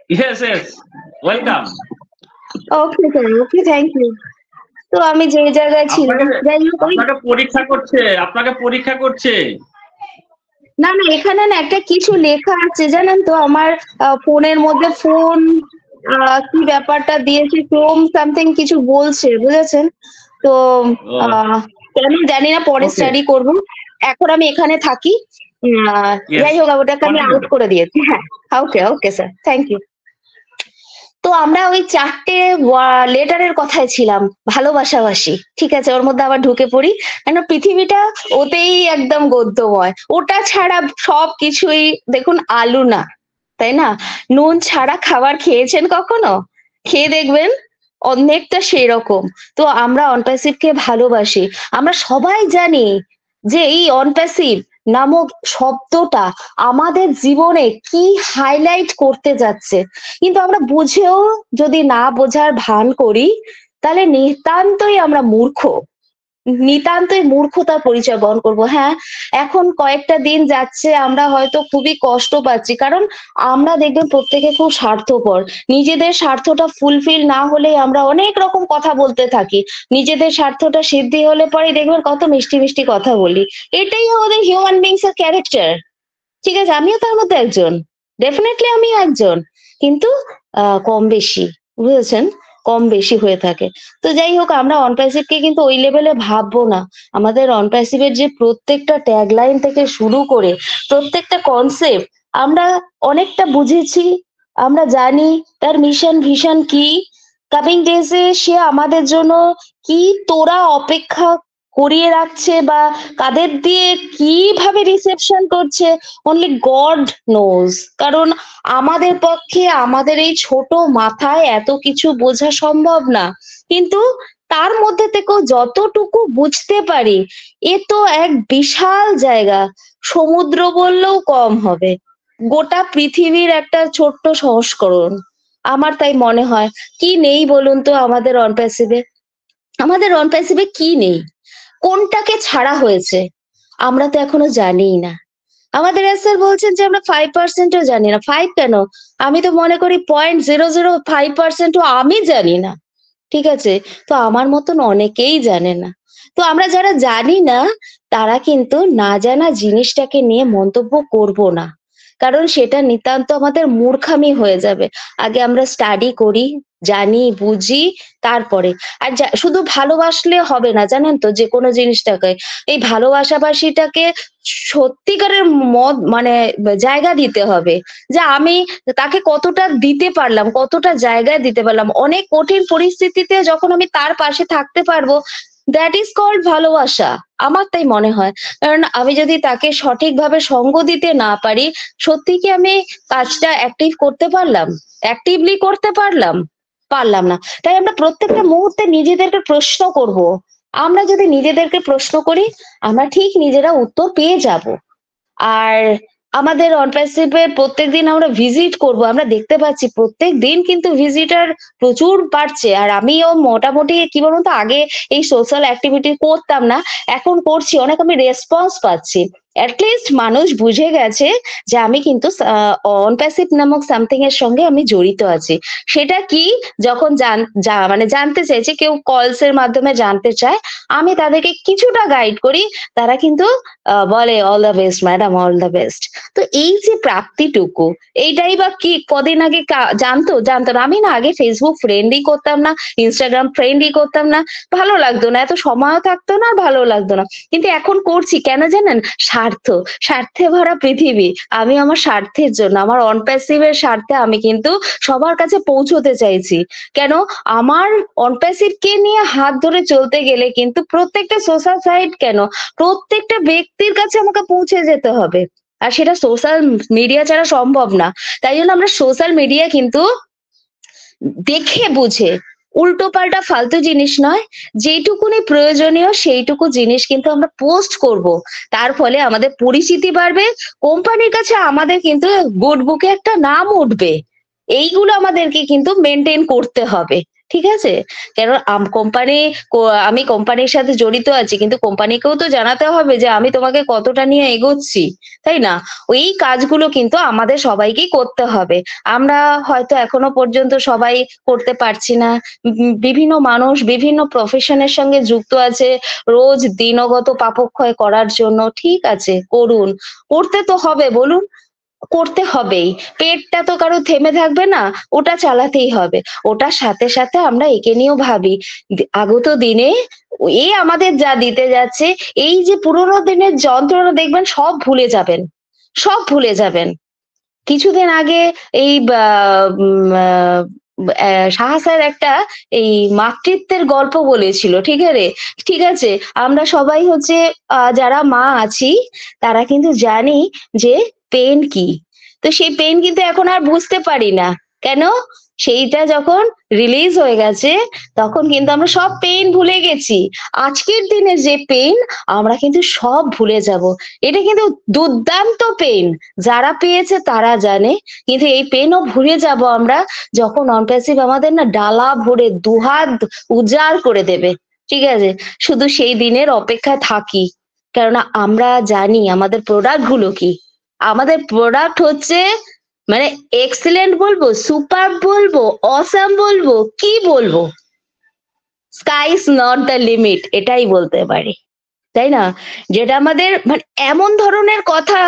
Yes yes, welcome. Okay sir, okay, thank you. তো আমি যে জায়গায় ছিলাম, যাই হোক, আপনাকে পরীক্ষা করছে, আপনাকে পরীক্ষা করছে। না না, এখানে না একটা কিছু লেখা আছে জানেন তো, আমার ফোনের মধ্যে ফোন কি ব্যাপারটা দিয়েছে, ক্রোম সামথিং কিছু বলছে, বুঝেছেন তো। কেন জানি না, পরে স্টাডি করব। এখন আমি এখানে থাকি, যাই হোক ওটাকে আমি আউট করে দিয়েছি। হ্যাঁ, ওকে ওকে স্যার, থ্যাংক ইউ। তো আমরা ওই 4টে লেটারের কথায় ছিলাম, ভালোবাসাবাসী। ঠিক আছে, ওর মধ্যে আবার ঢুকে পড়ি, কেন পৃথিবীটা ওতেই একদম গদ্যময়। ওটা ছাড়া সব কিছুই, দেখুন আলু না, তাই না? নুন ছাড়া খাবার খেয়েছেন কখনো? খেয়ে দেখবেন, অনেকটা সেই রকম। তো আমরা অনপ্যাসিভকে ভালোবাসি। আমরা সবাই জানি যে এই অনপ্যাসিভ নামক শব্দটা আমাদের জীবনে কি হাইলাইট করতে যাচ্ছে, কিন্তু আমরা বুঝেও যদি না বোঝার ভান করি, তাহলে নিতান্তই আমরা মূর্খ, নিতান্তই মূর্খতার পরিচয় বহন করব। হ্যাঁ, এখন কয়েকটা দিন যাচ্ছে, আমরা হয়তো খুবই কষ্ট পাচ্ছি, কারণ আমরা দেখবেন প্রত্যেকে খুব স্বার্থপর। নিজেদের স্বার্থটা ফুলফিল না হলে আমরা অনেক রকম কথা বলতে থাকি, নিজেদের স্বার্থটা সিদ্ধি হলে পরে দেখবেন কত মিষ্টি মিষ্টি কথা বলি। এটাই আমাদের হিউম্যান বিংস এর ক্যারেক্টার। ঠিক আছে, আমিও তার মধ্যে একজন, ডেফিনেটলি আমিও একজন, কিন্তু কম বেশি, বুঝেছেন, কম বেশি হয়ে থাকে। তো যাই হোক, আমরা অনপ্যাসিভকে কিন্তু ওই লেভেলে ভাববো না। আমাদের অনপ্যাসিভের যে প্রত্যেকটা ট্যাগলাইন থেকে শুরু করে প্রত্যেকটা কনসেপ্ট আমরা অনেকটা বুঝেছি, আমরা জানি তার মিশন ভিশন কি, কামিং ডেজে সে আমাদের জন্য কি তোরা অপেক্ষা করিয়ে রাখছে, বা কাদের দিয়ে কিভাবে রিসেপশন করছে, অনলি গড নোজ। কারণ আমাদের পক্ষে, আমাদের এই ছোট মাথায় এত কিছু বোঝা সম্ভব না, কিন্তু তার মধ্যে থেকেও যতটুকু বুঝতে পারি, এ তো এক বিশাল জায়গা, সমুদ্র বললেও কম হবে। গোটা পৃথিবীর একটা ছোট্ট সংস্করণ। আমার তাই মনে হয়। কি নেই বলুন তো আমাদের অন প্যাসিভে? আমাদের অন প্যাসিভে কি নেই? কোনটাকে ছাড়া হয়েছে আমরা তো এখনো জানিই না। আমাদের স্যার বলছেন যে আমরা 5%ও জানি না। 5 কেন? আমি তো মনে করি 0.005%ও আমি জানি না। ঠিক আছে? তো আমার মতন অনেকেই জানে না। তো আমরা যারা জানি না তারা কিন্তু না জানা জিনিসটাকে নিয়ে মন্তব্য করব না। কারণ সেটা নিতান্ত আমাদের মূর্খামি হয়ে যাবে। আগে আমরা স্টাডি করি, জানি, বুঝি, তারপরে। আর শুধু ভালোবাসলে হবে না, জানেন তো, যে কোনো জিনিসটাকে। এই ভালোবাসাবাসিটাকে সত্যিকারের মানে জায়গা দিতে হবে। যে আমি তাকে কতটা দিতে পারলাম, কতটা জায়গায় দিতে পারলাম। অনেক কঠিন পরিস্থিতিতে যখন আমি তার পাশে থাকতে পারবো, দ্যাট ইজ কল্ড ভালোবাসা। আমার তাই মনে হয়। কারণ আমি যদি তাকে সঠিকভাবে সঙ্গ দিতে না পারি, সত্যি কি আমি কাজটা অ্যাক্টিভ করতে পারলাম? অ্যাক্টিভলি করতে পারলাম? পারলাম না। তাই আমরা প্রত্যেকটা মুহূর্তে নিজেদেরকে প্রশ্ন করব। আমরা যদি নিজেদেরকে প্রশ্ন করি, আমরা ঠিক নিজেরা উত্তর পেয়ে যাব। আর আমাদের অন প্যাসিভে প্রত্যেকদিন আমরা ভিজিট করব। আমরা দেখতে পাচ্ছি প্রত্যেক দিন কিন্তু ভিজিটার প্রচুর বাড়ছে। আর আমিও মোটামুটি কি বলুন তো, আগে এই সোশ্যাল অ্যাক্টিভিটি করতাম না, এখন করছি। অনেক আমি রেসপন্স পাচ্ছি। অ্যাটলিস্ট মানুষ বুঝে গেছে যে আমি কিন্তু অন প্যাসিভ নামক সামথিং এর সঙ্গে আমি জড়িত আছি। সেটা কি, যখন মানে জানতে চাইছে, কেউ কলস এর মাধ্যমে জানতে চায়, আমি তাদেরকে কিছুটা গাইড করি। তারা কিন্তু বলে all the best madam, all the best. তো এই যে প্রাপ্তিটুকু, এইটাই বা কি কদিন আগে জানতো না। আমি না আগে ফেসবুক ফ্রেন্ডই করতাম না, ইনস্টাগ্রাম ফ্রেন্ডই করতাম না। ভালো লাগতো না, এত সময়ও থাকতো না, আর ভালো লাগতো না। কিন্তু এখন করছি কেন জানেন? স্বার্থে ভরা পৃথিবী। আমি আমার স্বার্থের জন্য, আমার অন প্যাসিভের স্বার্থে আমি কিন্তু সবার কাছে পৌঁছতে চাইছি। কেন? আমার অন প্যাসিভকে নিয়ে হাত ধরে চলতে গেলে কিন্তু প্রত্যেকটা সোশ্যাল সাইট কেন, প্রত্যেকটা ব্যক্তির কাছে আমাকে পৌঁছে যেতে হবে। আর সেটা সোশ্যাল মিডিয়া ছাড়া সম্ভব না। তাই জন্য আমরা সোশ্যাল মিডিয়া কিন্তু দেখে বুঝে, উল্টো পাল্টা ফালতু জিনিস নয়, যেটুকুনি প্রয়োজনীয় সেইটুকু জিনিস কিন্তু আমরা পোস্ট করব। তার ফলে আমাদের পরিচিতি বাড়বে, কোম্পানির কাছে আমাদের কিন্তু গুড বুকে একটা নাম উঠবে। এইগুলো আমাদেরকে কিন্তু মেনটেন করতে হবে। ঠিক আছে? কারণ আমি কোম্পানির সাথে জড়িত আছি, কিন্তু কোম্পানিকেও তো জানাতে হবে যে আমি তোমাকে কতটা নিয়ে এগোচ্ছি, তাই না? ওই কাজগুলো কিন্তু আমাদের সবাইকেই করতে হবে। আমরা হয়তো এখনো পর্যন্ত সবাই করতে পারছি না। বিভিন্ন মানুষ বিভিন্ন প্রফেশনের সঙ্গে যুক্ত আছে রোজ দিনগত পাপক্ষয় করার জন্য। ঠিক আছে, করুন, করতে তো হবে, বলুন, করতে হবেই। পেটটা তো কারো থেমে থাকবে না, ওটা চালাতেই হবে। ওটার সাথে সাথে আমরা একে নিয়েও ভাবি, আগত দিনে এই আমাদের যা দিতে যাচ্ছে, এই যে পুরোনো দিনের যন্ত্রণা দেখবেন সব ভুলে যাবেন, সব ভুলে যাবেন। কিছুদিন আগে এই সাহা স্যার একটা এই মাতৃত্বের গল্প বলেছিল। ঠিক আছে, আমরা সবাই হচ্ছে যারা মা আছি তারা কিন্তু জানি যে পেন কি। তো সেই পেন কিন্তু এখন আর বুঝতে পারি না। কেন? সেইটা যখন রিলিজ হয়ে গেছে তখন কিন্তু আমরা সব পেইন ভুলে গেছি। আজকের দিনে যে পেইন আমরা কিন্তু সব ভুলে যাব। এটা কিন্তু দুর্দান্ত পেইন, যারা পেয়েছে তারা জানে। কিন্তু এই পেইনও ভুলে যাব আমরা যখন অন প্যাসিভ আমাদের না ডালা ভরে দুহাত উজাড় করে দেবে। ঠিক আছে, শুধু সেই দিনের অপেক্ষায় থাকি। কেননা আমরা জানি আমাদের প্রোডাক্ট গুলো কি। আমাদের প্রোডাক্ট হচ্ছে মানে এক্সেলেন্ট বলবো, সুপার বলবো, অসাম বলবো, কি বলবো, sky is not the limit, এটাই বলতে পারি, তাই না? যেটা আমাদের মানে এমন ধরনের কথা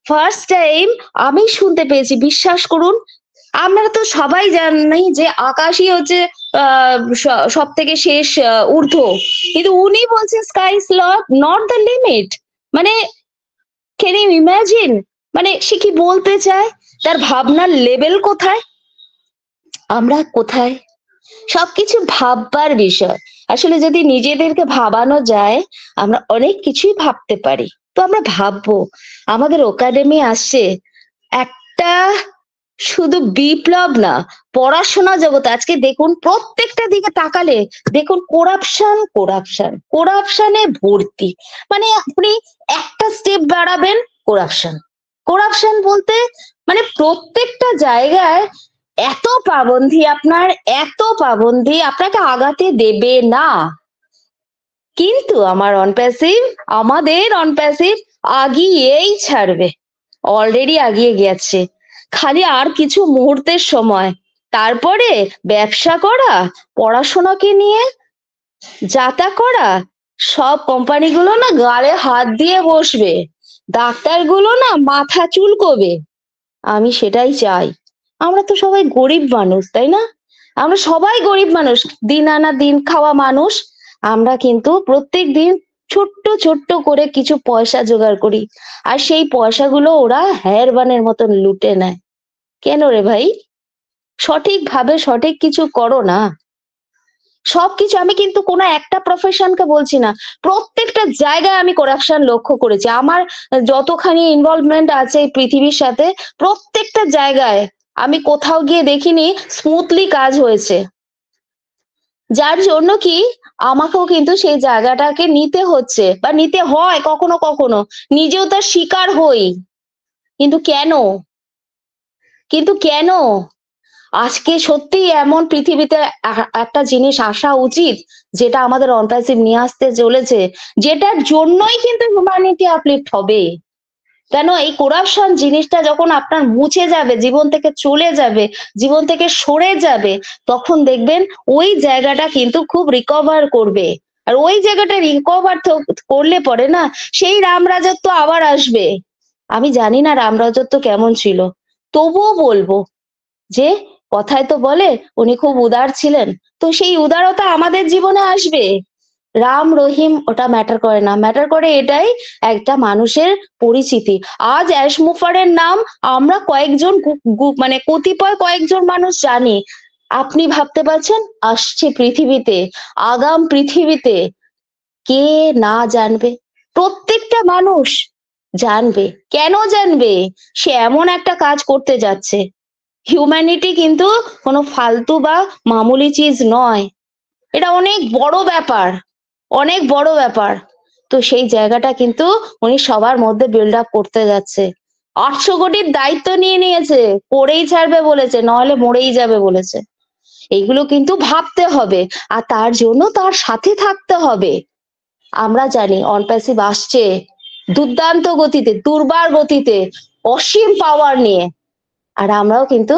ফার্স্ট টাইম আমি শুনতে পেয়েছি, বিশ্বাস করুন। আমরা তো সবাই জানি যে আকাশই হচ্ছে সব থেকে শেষ ঊর্ধ্ব, কিন্তু উনি বলছেন sky is not the limit. মানে ক্যান ইউ ইমাজিন? মানে সে কি বলতে চায়? তার ভাবনার লেভেল কোথায়, আমরা কোথায়? সবকিছু ভাববার বিষয়। আসলে যদি নিজেদেরকে ভাবানো যায় আমরা অনেক কিছুই ভাবতে পারি। তো আমরা ভাববো। আমাদের একাডেমি আসছে, একটা শুধু বিপ্লব না, পড়াশোনা জগৎ। আজকে দেখুন প্রত্যেকটা দিকে তাকালে দেখুন কোরাপশনে ভর্তি। মানে আপনি একটা স্টেপ বাড়াবেন, কোরাপশন, করাপশন বলতে মানে প্রত্যেকটা জায়গায় এত পাবন্ধি, এত পাবন্ধি আপনাকে আগাতে দেবে না। কিন্তু আমাদের অনপ্যাসিভ আগিয়েই ছাড়বে, অলরেডি আগিয়ে গেছে, খালি আর কিছু মুহূর্তের সময়। তারপরে ব্যবসা করা, পড়াশোনাকে নিয়ে যাতা করা, সব কোম্পানিগুলো না গালে হাত দিয়ে বসবে, ডাক্তারগুলো না মাথা চুলকোবে। আমি সেটাই চাই। আমরা তো সবাই গরিব মানুষ, তাই না? আমরা সবাই গরিব মানুষ, দিন আনা দিন খাওয়া মানুষ। আমরা কিন্তু প্রত্যেক দিন ছোট্ট ছোট্ট করে কিছু পয়সা জোগাড় করি, আর সেই পয়সাগুলো ওরা হেরবানের মতন লুটে নেয়। কেন রে ভাই? সঠিকভাবে সঠিক কিছু করো না। সবকিছু, আমি কিন্তু কোনো একটা প্রফেশনকে বলছি না, প্রত্যেকটা জায়গায় আমি করাপশন লক্ষ্য করেছি। আমার যতখানি ইনভলভমেন্ট আছে এই পৃথিবীর সাথে, প্রত্যেকটা জায়গায় আমি কোথাও গিয়ে দেখিনি স্মুথলি কাজ হয়েছে। যার জন্য কি আমাকেও কিন্তু সেই জায়গাটাকে নিতে হচ্ছে বা নিতে হয়, কখনো কখনো নিজেও তার শিকার হই। কিন্তু কেন আজকে সত্যি এমন পৃথিবীতে একটা জিনিস আসা উচিত যেটা আমাদের অনপ্যাসিভ নিয়ে আসতে চলেছে, যেটার জন্যই কিন্তু হিউম্যানিটি আপলিফ্ট হবে। কেন এই করাপশন জিনিসটা যখন আপনার মুছে যাবে, জীবন থেকে চলে যাবে, জীবন থেকে সরে যাবে, তখন দেখবেন ওই জায়গাটা কিন্তু খুব রিকভার করবে। আর ওই জায়গাটা রিকভার করলে পরে না সেই রামরাজত্ব আবার আসবে। আমি জানি না রামরাজত্ব কেমন ছিল, তবুও বলবো যে কথায় তো বলে উনি খুব উদার ছিলেন, তো সেই উদারতা আমাদের জীবনে আসবে। রাম রহিম ওটা ম্যাটার করে না, ম্যাটার করে এটাই একটা মানুষের পরিচিতি। আজ অ্যাশ মুফারের নাম আমরা কয়েকজন মানে কতিপয় কয়েকজন মানুষ জানি। আপনি ভাবতে পারছেন আসছে পৃথিবীতে, আগাম পৃথিবীতে কে না জানবে? প্রত্যেকটা মানুষ জানবে। কেন জানবে? সে এমন একটা কাজ করতে যাচ্ছে। হিউম্যানিটি কিন্তু কোনো ফালতু বা মামুলি চিজ নয়, এটা অনেক বড় ব্যাপার, অনেক বড় ব্যাপার। তো সেই জায়গাটা কিন্তু উনি সবার মধ্যে বিল্ড আপ করতে যাচ্ছে। 800 কোটির দায়িত্ব নিয়ে নিয়েছে, করেই ছাড়বে বলেছে, নাহলে মরেই যাবে বলেছে। এইগুলো কিন্তু ভাবতে হবে, আর তার জন্য তার সাথে থাকতে হবে। আমরা জানি অনপ্যাসিভ আসছে দুর্দান্ত গতিতে, দুর্বার গতিতে, অসীম পাওয়ার নিয়ে। আর আমরাও কিন্তু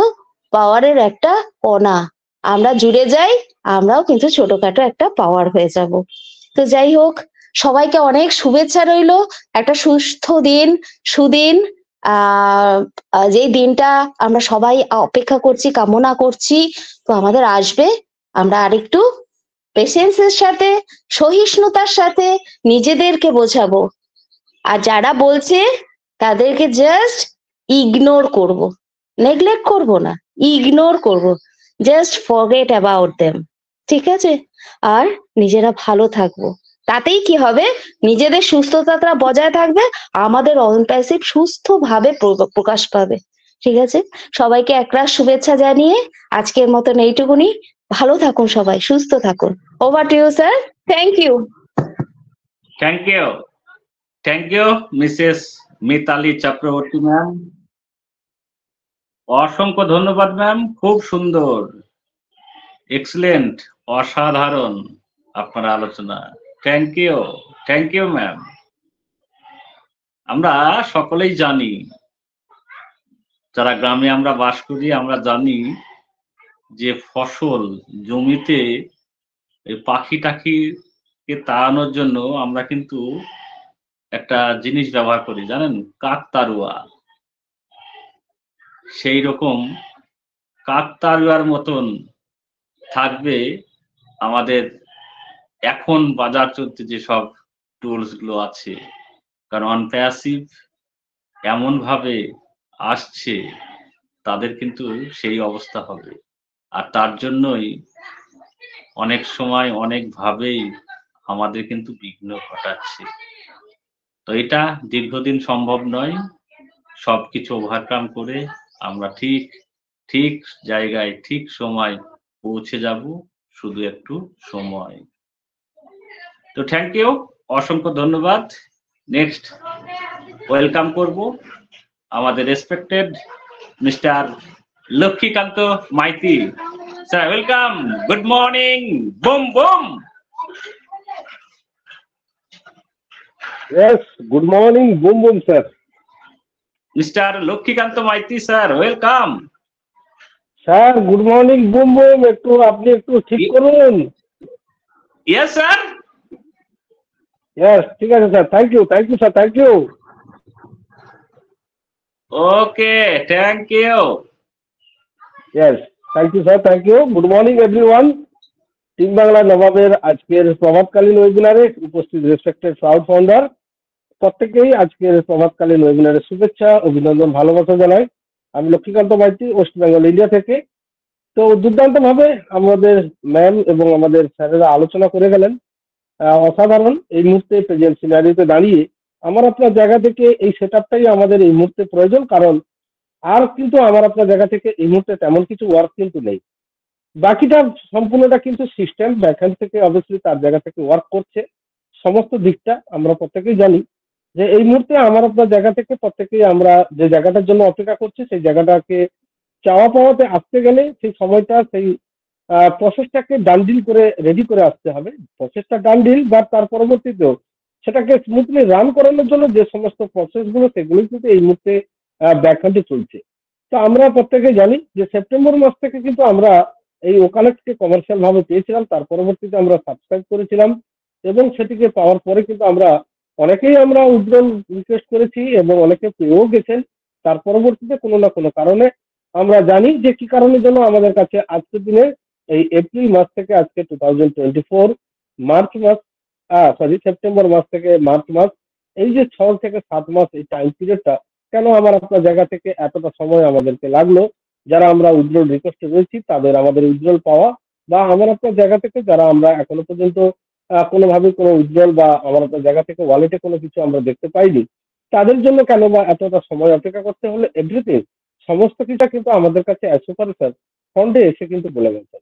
পাওয়ারের একটা কণা, আমরা জুড়ে যাই, আমরাও কিন্তু ছোটখাটো একটা পাওয়ার হয়ে যাব। তো যাই হোক, সবাইকে অনেক শুভেচ্ছা রইলো। একটা সুস্থ দিন, সুদিন, যেই দিনটা আমরা সবাই অপেক্ষা করছি, কামনা করছি, তো আমাদের আসবে। আমরা আরেকটু পেশেন্সের সাথে, সহিষ্ণুতার সাথে নিজেদেরকে বোঝাবো, আর যারা বলছে তাদেরকে জাস্ট ইগনোর করব, নেগলেক্ট করব না, ইগনোর করব, জাস্ট ফরগেট অ্যাবাউট দেম। ঠিক আছে? আর নিজেরা ভালো থাকবো, তাতেই কি হবে, নিজেদের সুস্থতাটা বজায় থাকবে, আমাদের অনপ্যাসিভ সুস্থভাবে প্রকাশ পাবে। ঠিক আছে? সবাইকে একরাশ শুভেচ্ছা জানিয়ে আজকের মতন এইটুকুনি। ভালো থাকুন সবাই, সুস্থ থাকুন। Over to you sir. Thank you. Thank you Mrs Mitali Chakraborty ma'am, অসংখ্য ধন্যবাদ ম্যাম, খুব সুন্দর, এক্সেলেন্ট, অসাধারণ আপনার আলোচনা। Thank you ma'am. আমরা সকলেই জানি, যারা গ্রামে আমরা বাস করি, আমরা জানি যে ফসল জমিতে পাখি টাখিকে তাড়ানোর জন্য আমরা কিন্তু একটা জিনিস ব্যবহার করি, জানেন, কাকতাড়ুয়া। সেই রকম কাকতাড়ুয়ার মতন থাকবে আমাদের এখন বাজার চলতে যে সব টুলস গুলো আছে। কারণ অনপ্যাসিভ এমন ভাবে আসছে, তাদের কিন্তু সেই অবস্থা হবে। আর তার জন্যই অনেক সময় অনেক ভাবেই আমাদের কিন্তু বিঘ্ন ঘটাচ্ছে। তো এটা দীর্ঘদিন সম্ভব নয়, সবকিছু ওভারকাম করে আমরা ঠিক জায়গায় ঠিক সময় পৌঁছে যাব, শুধু একটু সময়। তো থ্যাংক ইউ, অসংখ্য ধন্যবাদ। নেক্সট ওয়েলকাম করব আমাদের respected mister Lakshmikanta Maity. Sir welcome, good morning, boom boom. Yes, good morning, boom boom, sir. Mister Lakshmikanta Maity sir, welcome. Sir, good morning, boom boom. একটু আপনি একটু ঠিক করুন। Yes sir. Yes, ঠিক আছে sir. Thank you sir, thank you. Okay, thank you. Yes, thank you sir, thank you. Good morning everyone. Team Bangla নবাবের আজকের প্রভাতকালীন ওয়েবিনারে উপস্থিত রেসপেক্টেড প্রাউড ফাউন্ডার প্রত্যেকেই আজকের প্রভাতকালীন ওয়েবিনারের শুভেচ্ছা, অভিনন্দন, ভালোবাসা জানাই। আমি লক্ষ্মীকান্ত মাইতি, ওয়েস্ট বেঙ্গল ইন্ডিয়া থেকে। তো দুর্দান্ত ভাবে আমাদের ম্যাম এবং আমাদের স্যারেরা আলোচনা করে গেলেন। অসাধারণ। এই মুহূর্তে প্রেজেন্ট সিনারিতে দাঁড়িয়ে আমার আপনার জায়গা থেকে এই সেটআপটাই আমাদের এই মুহূর্তে প্রয়োজন, কারণ আর কিন্তু আমার আপনার জায়গা থেকে এই মুহূর্তে তেমন কিছু ওয়ার্ক কিন্তু নেই। বাকিটা সম্পূর্ণটা কিন্তু সিস্টেম ব্যাকহ্যান্ড থেকে অবভিয়াসলি তার জায়গা থেকে ওয়ার্ক করছে। সমস্ত দিকটা আমরা প্রত্যেকেই জানি যে এই মুহূর্তে আমার আপনার জায়গা থেকে প্রত্যেকেই আমরা যে জায়গাটার জন্য অপেক্ষা করছি সেই জায়গাটাকে চাওয়া পাওয়াতে আসতে গেলে সেই সময়টা সেই প্রসেসটাকে ডানডিল করে রেডি করে আসতে হবে। প্রসেসটা ডানডিল বা তার পরবর্তীতেও সেটাকে স্মুথলি রান করানোর জন্য যে সমস্ত প্রসেসগুলো সেগুলো কিন্তু এই মুহূর্তে ব্যাকহ্যান্ডে চলছে। তো আমরা প্রত্যেকে জানি যে সেপ্টেম্বর মাস থেকে কিন্তু আমরা এই ওকানেক্টকে কমার্শিয়াল ভাবে পেয়েছিলাম, তার পরবর্তীতে আমরা সাবস্ক্রাইব করেছিলাম এবং সেটিকে পাওয়ার পরে কিন্তু আমরা অনেকেই আমরা উজ্জ্বল রিকোয়েস্ট করেছি এবং অনেকে পেয়েও গেছেন। তার পরবর্তীতে কোনো না কোনো কারণে আমরা জানি যে কি কারণের জন্য আমাদের কাছে আজকের দিনে এই এপ্রিল মাস থেকে আজকে 2024 মার্চ মাস সেপ্টেম্বর মাস থেকে মার্চ মাস, এই যে 6 থেকে 7 মাস এই টাইম পিরিয়ডটা কেন আমার আপনার জায়গা থেকে এতটা সময় আমাদেরকে লাগলো, যারা আমরা উজ্জ্বল রিকোয়েস্টে রয়েছি তাদের আমাদের উজ্জ্বল পাওয়া, বা আমার আপনার জায়গা থেকে যারা আমরা এখনো পর্যন্ত কোনোভাবে কোনো উজ্জ্বল বা আমার আপনার জায়গা থেকে ওয়ালেটে কোনো কিছু আমরা দেখতে পাইনি, তাদের জন্য কেন বা এতটা সময় অপেক্ষা করতে হলো, এভরিথিং সমস্ত কিছু কিন্তু আমাদের কাছে অ্যাসোপারেশন ফন্ডে এসে কিন্তু বলে গেছে।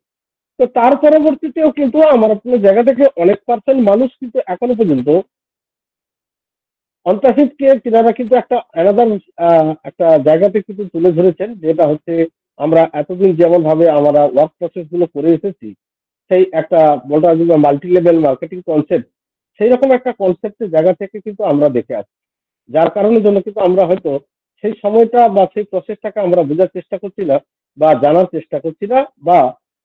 তো তার পরবর্তীতেও কিন্তু আমার আপনার জায়গা থেকে অনেক পার্সেন্ট মানুষ কিন্তু এখনো পর্যন্ত অন্তর্হিতকে তিনারা কিন্তু একটা অ্যানাদার একটা জায়গাতে কিন্তু তুলে ধরেছেন, যেটা হচ্ছে আমরা এতদিন যেমন ভাবে আমরা ওয়ার্ক প্রসেস গুলো করে এসেছি, সেই একটা বলতে হবে মাল্টি লেভেল মার্কেটিং কনসেপ্ট, সেই রকম একটা কনসেপ্টের জায়গা থেকে কিন্তু আমরা দেখে আসছি, যার কারণের জন্য কিন্তু আমরা হয়তো সেই সময়টা বা সেই প্রসেসটাকে আমরা বোঝার চেষ্টা করছি না বা জানার চেষ্টা করছি না, বা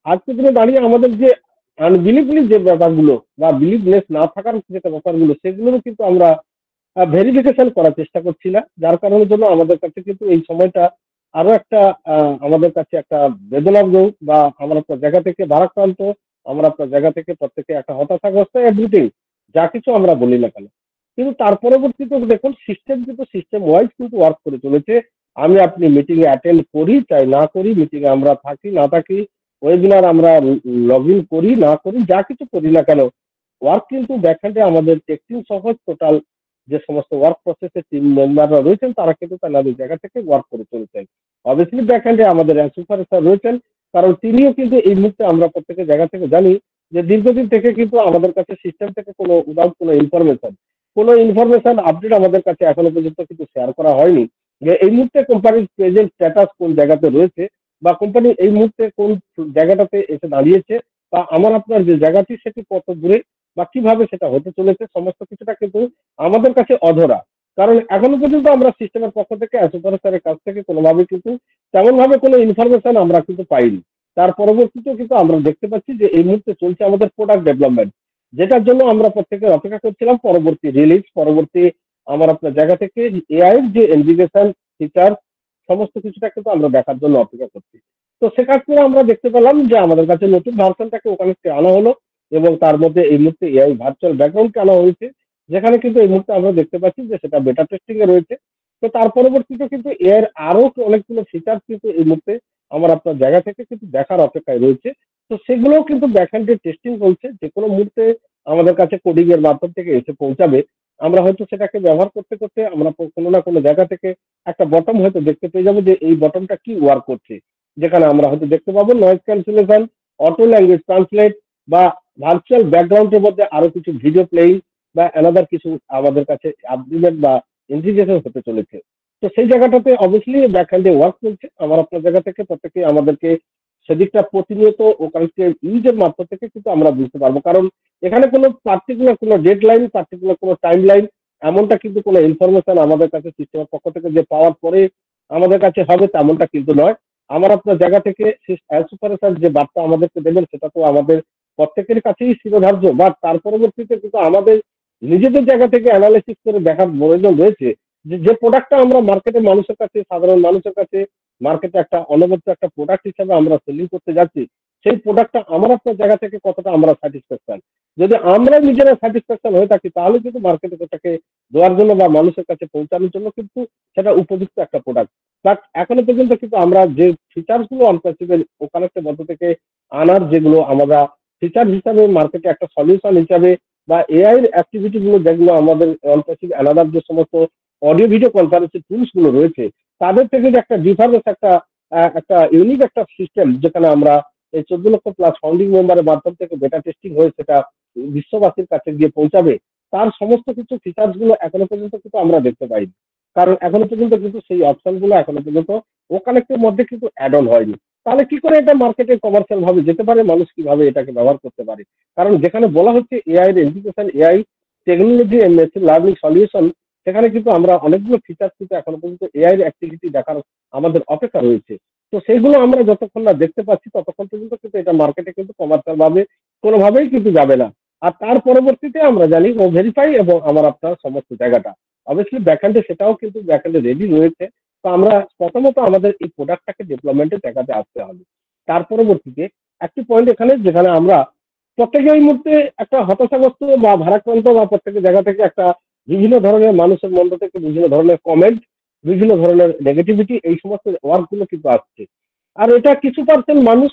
আজকের দিনে দাঁড়িয়ে আমাদের যে আনবিলিভলি যে ব্যাপারগুলো বা বিলিভনেস না থাকার যে ব্যাপারগুলো সেগুলোরও কিন্তু আমরা ভেরিফিকেশন করার চেষ্টা করছি না, যার কারণের জন্য আমাদের কাছে কিন্তু এই সময়টা আরো একটা আমাদের কাছে একটা বেদনাবোধ বা আমরা আপনার জায়গা থেকে ভারাক্রান্ত, আমরা আপনার জায়গা থেকে প্রত্যেকে একটা হতাশাগ্রস্ত, এভরিথিং যা কিছু আমরা বলি না কেন। কিন্তু তার পরবর্তীতে দেখুন সিস্টেম কিন্তু সিস্টেম ওয়াইজ কিন্তু ওয়ার্ক করে চলেছে। আমি আপনি মিটিং এ অ্যাটেন্ড করি চাই না করি, মিটিং এ আমরা থাকি না থাকি, ওয়েবিনার আমরা লগ ইন করি না করি, যা কিছু করি না কেন, ওয়ার্ক কিন্তু ব্যাকহ্যান্ডে আমাদের টেকটিং সহজ টোটাল যে সমস্ত ওয়ার্ক প্রসেসে টিম মেম্বাররা রয়েছেন তারা কিন্তু তাদের জায়গা থেকে ওয়ার্ক করে চলেছেন। অবভিয়াসলি ব্যাকহ্যান্ডে আমাদের সুপারস্টার রয়েছেন, কারণ তিনিও কিন্তু এই মুহূর্তে আমরা প্রত্যেকের জায়গা থেকে জানি যে দীর্ঘদিন থেকে কিন্তু আমাদের কাছে সিস্টেম থেকে কোনো উইদাউট কোনো ইনফরমেশন আপডেট আমাদের কাছে এখনো পর্যন্ত কিন্তু শেয়ার করা হয়নি যে এই মুহূর্তে কোম্পানির প্রেজেন্ট স্ট্যাটাস কোন জায়গাতে রয়েছে, বা কোম্পানি এই মুহূর্তে কোন জায়গাটাতে এসে দাঁড়িয়েছে, বা আমার আপনার যে জায়গাটি সেটি কত দূরে বা কিভাবে সেটা হতে চলেছে, সমস্ত কিছুটা কিন্তু আমাদের কাছে অধরা। কারণ এখনো পর্যন্ত আমরা সিস্টেমের পক্ষ থেকে সুপারস্টারের কাছ থেকে কোনোভাবে কিন্তু তেমন ভাবে কোনো ইনফরমেশন আমরা কিন্তু পাইনি। তার পরবর্তীতেও কিন্তু আমরা দেখতে পাচ্ছি যে এই মুহূর্তে চলছে আমাদের প্রোডাক্ট ডেভেলপমেন্ট, যেটার জন্য আমরা প্রত্যেকে অপেক্ষা করছিলাম পরবর্তী রিলিজ, পরবর্তী আমার আপনার জায়গা থেকে এআই এর যে ইন্টিগ্রেশন ফিচার সমস্ত কিছুটা কিন্তু আমরা দেখার জন্য অপেক্ষা করছি। তো সেক্ষেত্রে আমরা দেখতে পেলাম যে আমাদের কাছে নতুন ভার্সনটাকে ওখানে আনা হলো এবং তার মধ্যে এই মুহূর্তে এআই ভার্চুয়াল ব্যাকগ্রাউন্ড আনা হয়েছে, যেখানে কিন্তু এই মুহূর্তে আমরা দেখতে পাচ্ছি যে সেটা বেটা টেস্টিং এ রয়েছে। তো তার পরবর্তীতে কিন্তু এর আরো অনেকগুলো ফিচার কিন্তু এই মুহূর্তে আমার আপনার জায়গা থেকে কিন্তু দেখার অপেক্ষায় রয়েছে। তো সেগুলোও কিন্তু ব্যাকহ্যান্ডে টেস্টিং চলছে, যে কোনো মুহূর্তে আমাদের কাছে কোডিং এর মাধ্যম থেকে এসে পৌঁছাবে। আমরা হয়তো সেটাকে ব্যবহার করতে করতে আমরা কোনো না কোনো জায়গা থেকে একটা বটম হয়তো দেখতে পেয়ে যাবো যে এই বটমটা কি ওয়ার্ক করছে, যেখানে আমরা হয়তো দেখতে পাবো noise cancellation, auto language translate, বা ভার্চুয়াল ব্যাকগ্রাউন্ডের মধ্যে আরো কিছু ভিডিও প্লেইং বা অ্যানাদার কিছু আমাদের কাছে আপডেট বা ইন্টিগ্রেশন হতে চলেছে। তো সেই জায়গাটাতে অবভিয়াসলি ব্যাকহ্যান্ডে ওয়ার্ক চলছে। আমার আপনার জায়গা থেকে প্রত্যেকে আমাদেরকে সেদিকটা প্রতিনিয়ত ওখানকে ইউজের মাত্রা থেকে কিন্তু আমরা বুঝতে পারবো, কারণ এখানে কোনো পার্টিকুলার কোনো ডেড লাইন, পার্টিকুলার কোনো টাইম লাইন এমনটা কিন্তু কোনো ইনফরমেশন আমাদের কাছে সিস্টেমের পক্ষ থেকে যে পাওয়ার পরে আমাদের কাছে হবে তেমনটা কিন্তু নয়। আমার আপনার জায়গা থেকে সুপারভাইজার যে বার্তা আমাদেরকে দেবেন সেটা তো আমাদের প্রত্যেকের কাছেই শিরোধার্য, বাট তার পরবর্তীতে কিন্তু আমাদের নিজেদের জায়গা থেকে অ্যানালাইসিস করে দেখার প্রয়োজন রয়েছে যে প্রোডাক্টটা আমরা মার্কেটে মানুষের কাছে, সাধারণ মানুষের কাছে মার্কেটে একটা অনবদ্য একটা প্রোডাক্ট হিসাবে আমরা সেলিং করতে যাচ্ছি, সেই প্রোডাক্টটা আমার আপনার জায়গা থেকে কতটা আমরা স্যাটিসফ্যাকশন। যদি আমরা নিজেরা স্যাটিসফ্যাকশন হয়ে থাকি তাহলে কিন্তু মার্কেটে সেটাকে দেওয়ার জন্য বা মানুষের কাছে পৌঁছানোর জন্য কিন্তু সেটা উপযুক্ত একটা প্রোডাক্ট। বাট এখনো পর্যন্ত কিন্তু আমরা যে ফিচার্স গুলো অনপ্যাসিভের ওখানের মধ্য থেকে আনার, যেগুলো আমরা ফিচার হিসাবে মার্কেটে একটা সলিউশন হিসাবে বা এআই এর অ্যাক্টিভিটি গুলো যেগুলো আমাদের অনপ্যাসিভ আলাদা যে সমস্ত অডিও ভিডিও কনফারেন্সিং টুলস গুলো রয়েছে তাদের থেকে যে একটা ডিফারেন্স, একটা ইউনিক একটা সিস্টেম যেখানে আমরা এই 14 লক্ষ প্লাস ফাউন্ডিং মেম্বারের মাধ্যম থেকে বেটা টেস্টিং হয়ে সেটা বিশ্ববাসীর কাছে গিয়ে পৌঁছাবে, তার সমস্ত কিছু ফিচার্স গুলো এখনো পর্যন্ত কিন্তু আমরা দেখতে পাইনি। কারণ এখনো পর্যন্ত কিন্তু সেই অপশন গুলো এখনো পর্যন্ত ও কানেক্টের মধ্যে কিন্তু অ্যাড অন হয়নি। তাহলে কি করে এটা মার্কেটে কমার্শিয়াল ভাবে যেতে পারে, মানুষ কিভাবে এটাকে ব্যবহার করতে পারে? কারণ যেখানে বলা হচ্ছে এআই এর integration, AI technology and machine learning solution, সেখানে কিন্তু আমরা অনেকগুলো ফিচার্স কিন্তু এখনো পর্যন্ত এআই এর অ্যাক্টিভিটি দেখার আমাদের অপেক্ষা রয়েছে। তো সেইগুলো আমরা যতক্ষণ না দেখতে পাচ্ছি ততক্ষণ পর্যন্ত কিন্তু এটা মার্কেটে কিন্তু কমার্শিয়াল ভাবে কোনোভাবেই কিন্তু যাবে না। আর তার পরবর্তীতে আমরা জানি ও ভেরিফাই এবং আমার আপনার সমস্ত জায়গাটা অবভিয়াসলি ব্যাকহ্যান্ডে সেটাও কিন্তু ব্যাকহ্যান্ডে রেডি রয়েছে। তো আমরা প্রথমত আমাদের এই প্রোডাক্টটাকে ডেভেলপমেন্টের জায়গাতে আসতে হবে। তার পরবর্তীতে একটি পয়েন্ট এখানে যেখানে আমরা প্রত্যেকে এই মুহূর্তে একটা হতাশাগ্রস্ত বা ভারাক্রান্ত বা প্রত্যেকের জায়গা থেকে একটা বিভিন্ন ধরনের মানুষের মধ্য থেকে বিভিন্ন ধরনের কমেন্ট, বিভিন্ন ধরনের নেগেটিভিটি, এই সমস্ত ওয়ার্কগুলো কিন্তু আসছে। আর এটা কিছু পার্সেন্ট মানুষ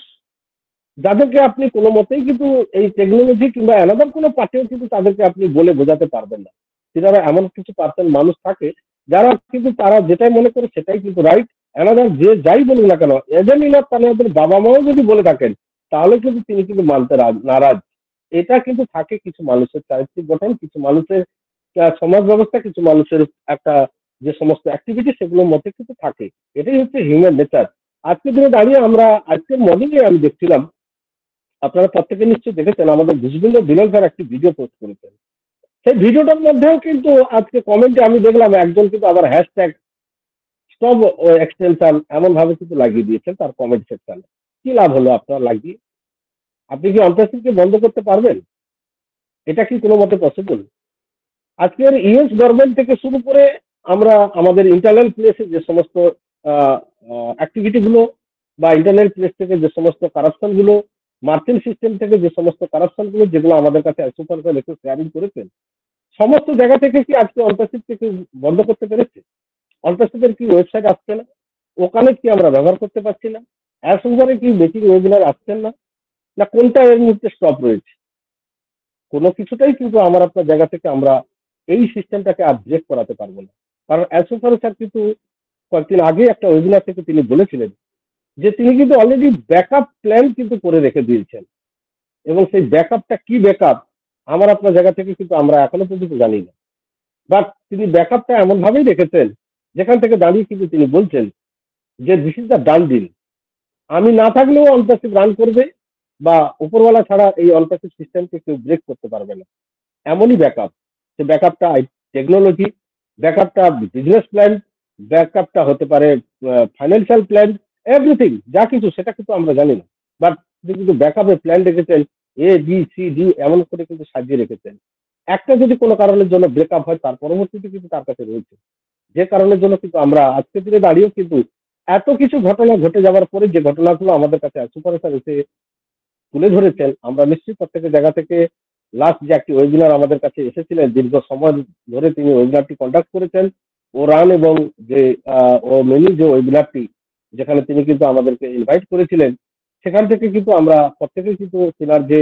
যাদেরকে আপনি কোনো মতেই কিন্তু এই টেকনোলজি কিংবা অ্যানাদার কোনো পার্টিও কিন্তু তাদেরকে আপনি বলে বোঝাতে পারবেন না। যারা এমন কিছু পার্সেন্ট মানুষ থাকে যারা কিন্তু তারা যেটাই মনে করে সেটাই কিন্তু রাইট। অ্যানাদার যে যাই বলুন না কেন, এজেন্ট ইনার তাদের বাবা মাও যদি বলে থাকেন তাহলে কিন্তু তিনি কিন্তু মানতে নারাজ। এটা কিন্তু থাকে কিছু মানুষের চারিত্রিক গঠন, কিছু মানুষের সমাজ ব্যবস্থা, কিছু মানুষের একটা যে সমস্ত অ্যাক্টিভিটি সেগুলোর মধ্যে কিন্তু থাকে। এটাই হচ্ছে হিউম্যান নেচার। আজকের দিনে দাঁড়িয়ে আমরা আজকের মর্নিংয়ে আমি দেখছিলাম, আপনারা প্রত্যেকে নিশ্চয়ই দেখেছেন, আমাদের ভুজবিন্দর বিলাল স্যার একটি ভিডিও পোস্ট করেছেন। সেই ভিডিওটার মধ্যেও কিন্তু আজকে কমেন্টে আমি দেখলাম একজন কিন্তু আবার হ্যাশট্যাগ স্টপ এক্সটেনশন এমন ভাবে কিন্তু লাগিয়ে দিয়েছেন তার কমেন্ট সেকশনে। কি লাভ হলো আপনার লাগিয়ে? আপনি কি অন্তর্শীলকে বন্ধ করতে পারবেন? এটা কি কোনো মতে পসিবল? আজকের ইউএস গভর্নমেন্ট থেকে শুরু করে আমরা আমাদের ইন্টারনাল প্লেসে যে সমস্ত অ্যাক্টিভিটি গুলো বা ইন্টারনাল প্লেস থেকে যে সমস্ত কারাপশন গুলো, মার্চেন্ট সিস্টেম থেকে যে সমস্ত কারাপশন গুলো যেগুলো আমাদের কাছে সুপার একটু শেয়ারিং করেছেন, সমস্ত জায়গা থেকে কি আজকে অন্তর্শীল থেকে বন্ধ করতে পেরেছে? অন্তর্শীলের কি ওয়েবসাইট আসছে না? ওখানে কি আমরা ব্যবহার করতে পারছি না? অ্যাসুভারে কি মিটিং ওয়েবিনার আসছেন না? না কোনটা এর মধ্যে স্টপ রয়েছে? কোনো কিছুটাই কিন্তু আমার আপনার জায়গা থেকে আমরা এই সিস্টেমটাকে আর ব্রেক করাতে পারবো না। কারণ অ্যাসোফার স্যার কিন্তু কয়েকদিন আগে একটা ওয়েবিনার থেকে তিনি বলেছিলেন যে তিনি কিন্তু অলরেডি ব্যাকআপ প্ল্যান কিন্তু করে রেখে দিয়েছেন, এবং সেই ব্যাকআপটা কি ব্যাকআপ আমার আপনার জায়গা থেকে কিন্তু আমরা এখনো পর্যন্ত জানি না। বাট তিনি ব্যাকআপটা এমন ভাবেই রেখেছেন যেখান থেকে দাঁড়িয়ে কিন্তু তিনি বলছেন যে this is the done deal, আমি না থাকলেও অনপ্যাসিভ রান করবে বা উপরওয়ালা ছাড়া এই অনপ্যাসিভ সিস্টেমকে কেউ ব্রেক করতে পারবে না। এমনই ব্যাকআপ, সে ব্যাকআপটা টেকনোলজি, ব্যাকআপটা বিজনেস প্ল্যান, ব্যাকআপটা হতে পারে ফাইন্যান্সিয়াল প্ল্যান, এভরিথিং যা কিছু সেটা কিন্তু আমরা জানি না। বাট তিনি কিন্তু ব্যাকআপের প্ল্যান রেখেছেন, এ বি সি ডি এমন করে কিন্তু সাজিয়ে রেখেছেন। একটা যদি কোনো কারণের জন্য ব্রেকআপ হয় তার পরবর্তীতে কিন্তু তার কাছে রয়েছে, যে কারণের জন্য কিন্তু আমরা আজকের দিনে দাঁড়িয়েও কিন্তু এত কিছু ঘটনা ঘটে যাওয়ার পরে যে ঘটনাগুলো আমাদের কাছে সুপারস্টার এসে তুলে ধরেছেন, আমরা নিশ্চয়ই প্রত্যেকের জায়গা থেকে লাস্ট যে একটি ওয়েবিনার আমাদের কাছে এসেছিলেন, দীর্ঘ সময় ধরে তিনি ওয়েবিনারটি কন্ডাক্ট করেছেন, ও রান এবং যে ও মেনি যে ওয়েবিনারটি যেখানে তিনি কিন্তু আমাদেরকে ইনভাইট করেছিলেন, সেখান থেকে কিন্তু আমরা প্রত্যেকেই কিন্তু তিনার যে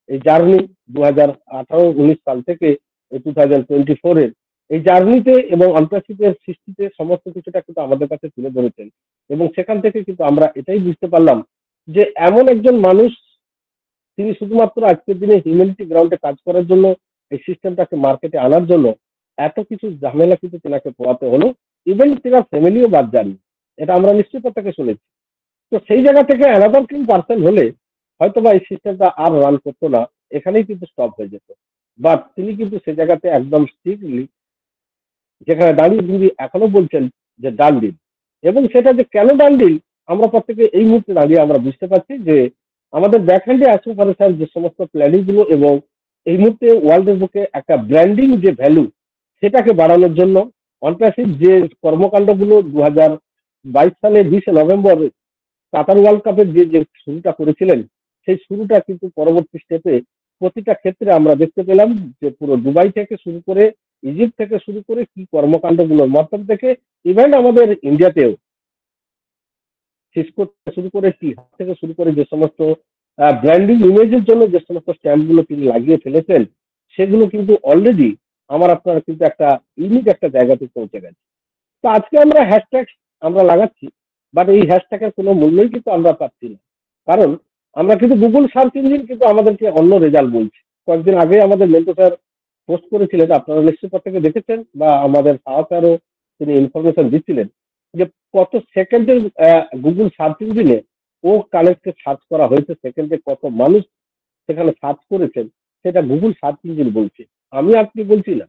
এই জার্নি 2018-19 সাল থেকে 2024-এর এই জার্নিতে এবং অন্তর্শীলের সৃষ্টিতে সমস্ত কিছুটা কিন্তু আমাদের কাছে তুলে ধরেছেন। এবং সেখান থেকে কিন্তু আমরা এটাই বুঝতে পারলাম যে এমন একজন মানুষ, তিনি শুধুমাত্র আজকের দিনে হিউম্যানিটি গ্রাউন্ডে কাজ করার জন্য, এই সিস্টেমটাকে মার্কেটে আনার জন্য এত কিছু ঝামেলা কিন্তু তেনাকে পোয়াতে হলো। ইভেন তিনার ফ্যামিলিও বাদ যাননি, এটা আমরা নিশ্চয়ই প্রত্যেকে শুনেছি। তো সেই জায়গা থেকে অ্যানাদার কিং পার্সন হলে হয়তো বা এই সিস্টেমটা আর রান করতো না, এখানেই কিন্তু স্টপ হয়ে যেত। বাট তিনি কিন্তু সে জায়গাতে একদম স্ট্রিক্টলি যেখানে দাঁড়িয়ে তিনি এখনো বলছেন যে ডান ডিল, এবং সেটা যে কেন ডান ডিল আমরা প্রত্যেকে এই মুহূর্তে দাঁড়িয়ে আমরা বুঝতে পারছি যে আমাদের ব্যাকহ্যান্ডে আছে স্যার যে সমস্ত প্ল্যানিং গুলো, এবং এই মুহূর্তে ওয়ার্ল্ডের বুকে একটা ব্র্যান্ডিং যে ভ্যালু সেটাকে বাড়ানোর জন্য অনপ্যাসিভ যে কর্মকাণ্ডগুলো 2022 সালে 20 নভেম্বর কাতার ওয়ার্ল্ড কাপের যে যে শুরুটা করেছিলেন, সেই শুরুটা কিন্তু পরবর্তী স্টেপে প্রতিটা ক্ষেত্রে আমরা দেখতে পেলাম যে পুরো দুবাই থেকে শুরু করে ইজিপ্ট থেকে শুরু করে কি কর্মকাণ্ডগুলোর মাধ্যম থেকে ইভেন আমাদের ইন্ডিয়াতেও সিসকো থেকে শুরু করে টি থেকে শুরু করে যে সমস্ত ব্র্যান্ডিং ইমেজের জন্য যে সমস্ত স্ট্যাম্পগুলো তিনি লাগিয়ে ফেলেছেন, সেগুলো কিন্তু অলরেডি আমার আপনারা কিন্তু একটা ইউনিক একটা জায়গাতে পৌঁছে গেছে। তো আজকে আমরা হ্যাশট্যাগ আমরা লাগাচ্ছি, বাট এই হ্যাশট্যাগের কোনো মূল্যই কিন্তু আমরা পাচ্ছি না, কারণ আমরা কিন্তু গুগল সার্চ ইঞ্জিন কিন্তু আমাদেরকে অন্য রেজাল্ট বলছে। কয়েকদিন আগে আমাদের মেন্টর স্যার পোস্ট করেছিলেন, আপনারা নিশ্চয়ই প্রত্যেকে দেখেছেন, বা আমাদের সাহসারও তিনি ইনফরমেশন দিচ্ছিলেন যে কত সেকেন্ডের গুগল সার্চ ইঞ্জিনে ও কানেক্টে সার্চ করা হয়েছে, সেকেন্ডে কত মানুষ সেখানে সার্চ করেছেন, সেটা গুগল সার্চ ইঞ্জিন বলছে, আমি আপনি বলছি না।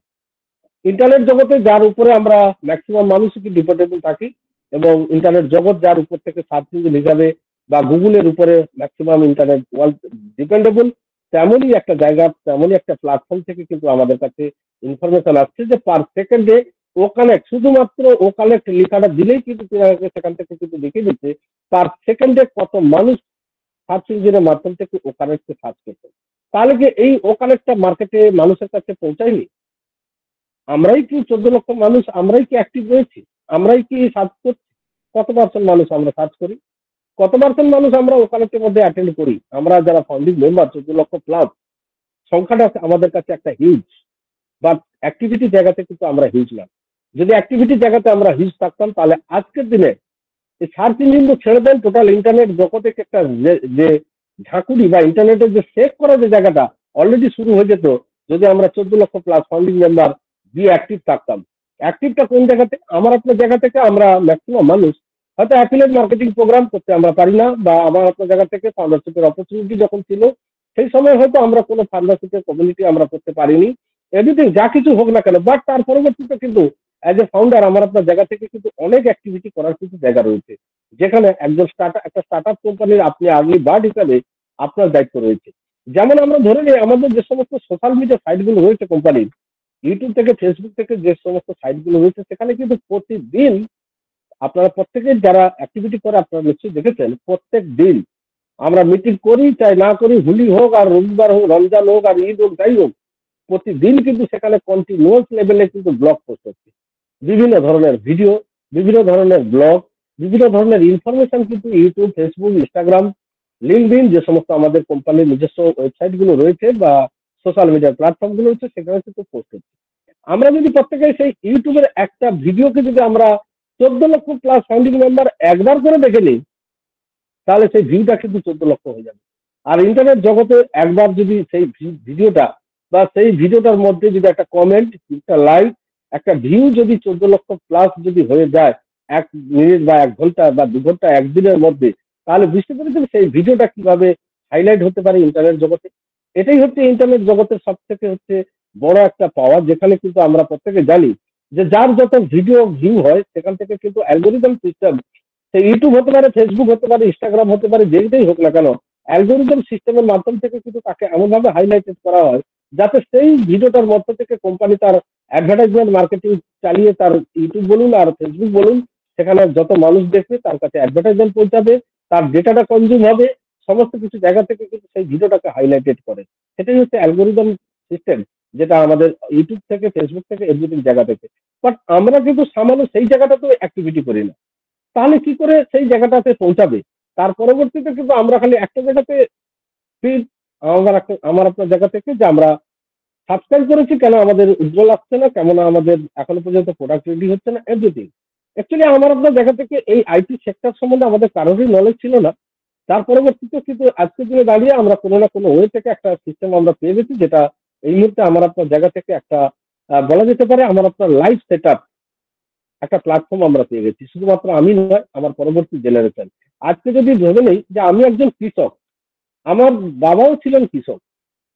ইন্টারনেট জগতে যার উপরে আমরা ম্যাক্সিমাম মানুষই কি ডিপেন্ডেবল থাকি, এবং ইন্টারনেট জগৎ যার উপর থেকে সার্চ ইঞ্জিন হিসাবে বা গুগলের উপরে ম্যাক্সিমাম ইন্টারনেট ওয়ার্ল্ড ডিপেন্ডেবল, তেমনই একটা জায়গা, তেমনই একটা প্ল্যাটফর্ম থেকে কিন্তু আমাদের কাছে ইনফরমেশন আসছে যে পার সেকেন্ডে ও কানেক্ট, শুধুমাত্র ও কানেক্ট লেখাটা দিলেই কিন্তু সেখান থেকে কিন্তু দেখিয়ে দিচ্ছে পার সেকেন্ডে কত মানুষ সার্চ ইঞ্জিনের মাধ্যম থেকে ও কানেক্টকে সার্চ করছে। তাহলে কি এই ও কানেক্টটা মার্কেটে মানুষের কাছে পৌঁছায়নি? আমরাই কি 14 লক্ষ মানুষ আমরাই কি অ্যাক্টিভ রয়েছি? আমরাই কি সার্চ করছি? কত পার্সেন্ট মানুষ আমরা সার্চ করি? কত পার্সেন্ট মানুষ আমরা ওকালতের মধ্যে অ্যাটেন্ড করি? আমরা যারা ফাউন্ডিং মেম্বার 14 লক্ষ প্লাস, সংখ্যাটা আমাদের কাছে একটা হিউজ, বাট অ্যাক্টিভিটি জায়গাতে কিন্তু আমরা হিউজ না। যদি অ্যাক্টিভিটি জায়গাতে আমরা হিউজ থাকতাম, তাহলে আজকের দিনে এই সার্চ ইঞ্জিন তো ছেড়ে দেন, টোটাল ইন্টারনেট জগতে একটা যে ঝাঁকুড়ি বা ইন্টারনেটের যে সেভ করার যে জায়গাটা অলরেডি শুরু হয়ে যেত যদি আমরা 14 লক্ষ প্লাস ফাউন্ডিং মেম্বার দিয়ে অ্যাক্টিভ থাকতাম। অ্যাক্টিভটা কোন জায়গাতে? আমার আপনার জায়গা থেকে আমরা ম্যাক্সিমাম মানুষ হয়তো অ্যাফিলিয়েট মার্কেটিং প্রোগ্রাম করতে আমরা পারি না, বা আমার আপনার জায়গা থেকে ফাউন্ডারশিপের অপরচুনিটি যখন ছিল সেই সময় হয়তো আমরা কোনো ফাউন্ডারশিপের কমিউনিটি আমরা করতে পারিনি, এভরিথিং যা কিছু হোক না কেন। বাট তার পরবর্তীতে কিন্তু অ্যাজ এ ফাউন্ডার আমার আপনার জায়গা থেকে কিন্তু অনেক অ্যাক্টিভিটি করার কিছু জায়গা রয়েছে, যেখানে একজন একটা স্টার্ট আপ কোম্পানির আপনি আর্লি বার্ড হিসাবে আপনার দায়িত্ব রয়েছে। যেমন আমরা ধরে নিই আমাদের যে সমস্ত সোশ্যাল মিডিয়া সাইটগুলো রয়েছে কোম্পানির, ইউটিউব থেকে ফেসবুক থেকে যে সমস্ত সাইটগুলো রয়েছে, সেখানে কিন্তু প্রতিদিন আপনারা প্রত্যেকে যারা অ্যাক্টিভিটি করে আপনারা নিশ্চয়ই দেখেছেন, প্রত্যেক দিন আমরা মিটিং করি চাই না করি, হোলি হোক আর রবিবার হোক, রমজান হোক আর ঈদ হোক, যাই হোক, প্রতিদিন কিন্তু সেখানে কন্টিনিউয়াস লেভেলে কিন্তু ব্লগ পোস্ট হচ্ছে, বিভিন্ন ধরনের ভিডিও, বিভিন্ন ধরনের ব্লগ, বিভিন্ন ধরনের ইনফরমেশন কিন্তু ইউটিউব, ফেসবুক, ইনস্টাগ্রাম, লিঙ্কডইন যে সমস্ত আমাদের কোম্পানির নিজস্ব ওয়েবসাইট গুলো রয়েছে বা সোশ্যাল মিডিয়া প্ল্যাটফর্ম গুলো রয়েছে, সেখানে কিন্তু পোস্ট হচ্ছে। আমরা যদি প্রত্যেকে সেই ইউটিউবের একটা ভিডিওকে যদি আমরা 14 লক্ষ প্লাস ফাউন্ডিং মেম্বার একবার করে দেখে নিই, তাহলে সেই ভিউটা কিন্তু 14 লক্ষ হয়ে যাবে। আর ইন্টারনেট জগতে একবার যদি সেই ভিডিওটা বা সেই ভিডিওটার মধ্যে যদি একটা কমেন্ট, একটা লাইক, একটা ভিউ যদি 14 লক্ষ প্লাস যদি হয়ে যায় 1 মিনিট বা 1 ঘন্টা বা 2 ঘন্টা একদিনের মধ্যে, তাহলে বুঝতে পেরেছেন সেই ভিডিওটা কিভাবে হাইলাইট হতে পারে ইন্টারনেট জগতে। এটাই হচ্ছে ইন্টারনেট জগতের সব থেকে হচ্ছে বড় একটা পাওয়ার, যেখানে কিন্তু আমরা প্রত্যেকে জানি যে যার যত ভিডিও ভিউ হয় সেখান থেকে কিন্তু অ্যালগোরিদম সিস্টেম, সে ইউটিউব হতে পারে, ফেসবুক হতে পারে, ইনস্টাগ্রাম হতে পারে, যেটাই হোক না কেন, অ্যালগোরিদম সিস্টেমের মাধ্যম থেকে কিন্তু তাকে এমনভাবে হাইলাইটেড করা হয় যাতে সেই ভিডিওটার মধ্য থেকে কোম্পানি তার অ্যাডভার্টাইজমেন্ট মার্কেটিং চালিয়ে তার ইউটিউব বলুন আর ফেসবুক বলুন, সেখানে যত মানুষ দেখবে তার কাছে অ্যাডভার্টাইজমেন্ট পৌঁছাবে, তার ডেটাটা কনজিউম হবে, সমস্ত কিছু জায়গা থেকে কিন্তু সেই ভিডিওটাকে হাইলাইটেড করে। সেটাই হচ্ছে অ্যালগোরিদম সিস্টেম, যেটা আমাদের ইউটিউব থেকে, ফেসবুক থেকে, এভরিথিং জায়গা থেকে। বাট আমরা কিন্তু সামান্য সেই জায়গাটাতেও অ্যাক্টিভিটি করি না, তাহলে কি করে সেই জায়গাটাতে পৌঁছাবে? তার পরবর্তীতে কিন্তু আমরা খালি একটা জায়গাতে ফিড, আমার আপনার জায়গা থেকে যে আমরা সাবস্ক্রাইব করেছি, কেন আমাদের উজ্জ্বল আসছে না, কেমন আমাদের এখনো পর্যন্ত প্রোডাক্ট রেডি হচ্ছে না, এভরিথিং। অ্যাকচুয়ালি আমার আপনার জায়গা থেকে এই আইটি সেক্টর সম্বন্ধে আমাদের কারোরই নলেজ ছিল না। তার পরবর্তীতে কিন্তু আজকের দিনে দাঁড়িয়ে আমরা কোনো না কোনো ওয়ে থেকে একটা সিস্টেম আমরা পেয়ে গেছি, যেটা এই মুহূর্তে আমার আপনার জায়গা থেকে একটা বলা যেতে পারে আমার আপনার লাইফ সেট আপ, একটা প্ল্যাটফর্ম আমরা পেয়ে গেছি। শুধুমাত্র আমি নয়, আমার পরবর্তী জেনারেশন। আজকে যদি ভেবে নেই যে আমি একজন কৃষক, আমার বাবাও ছিলেন কৃষক,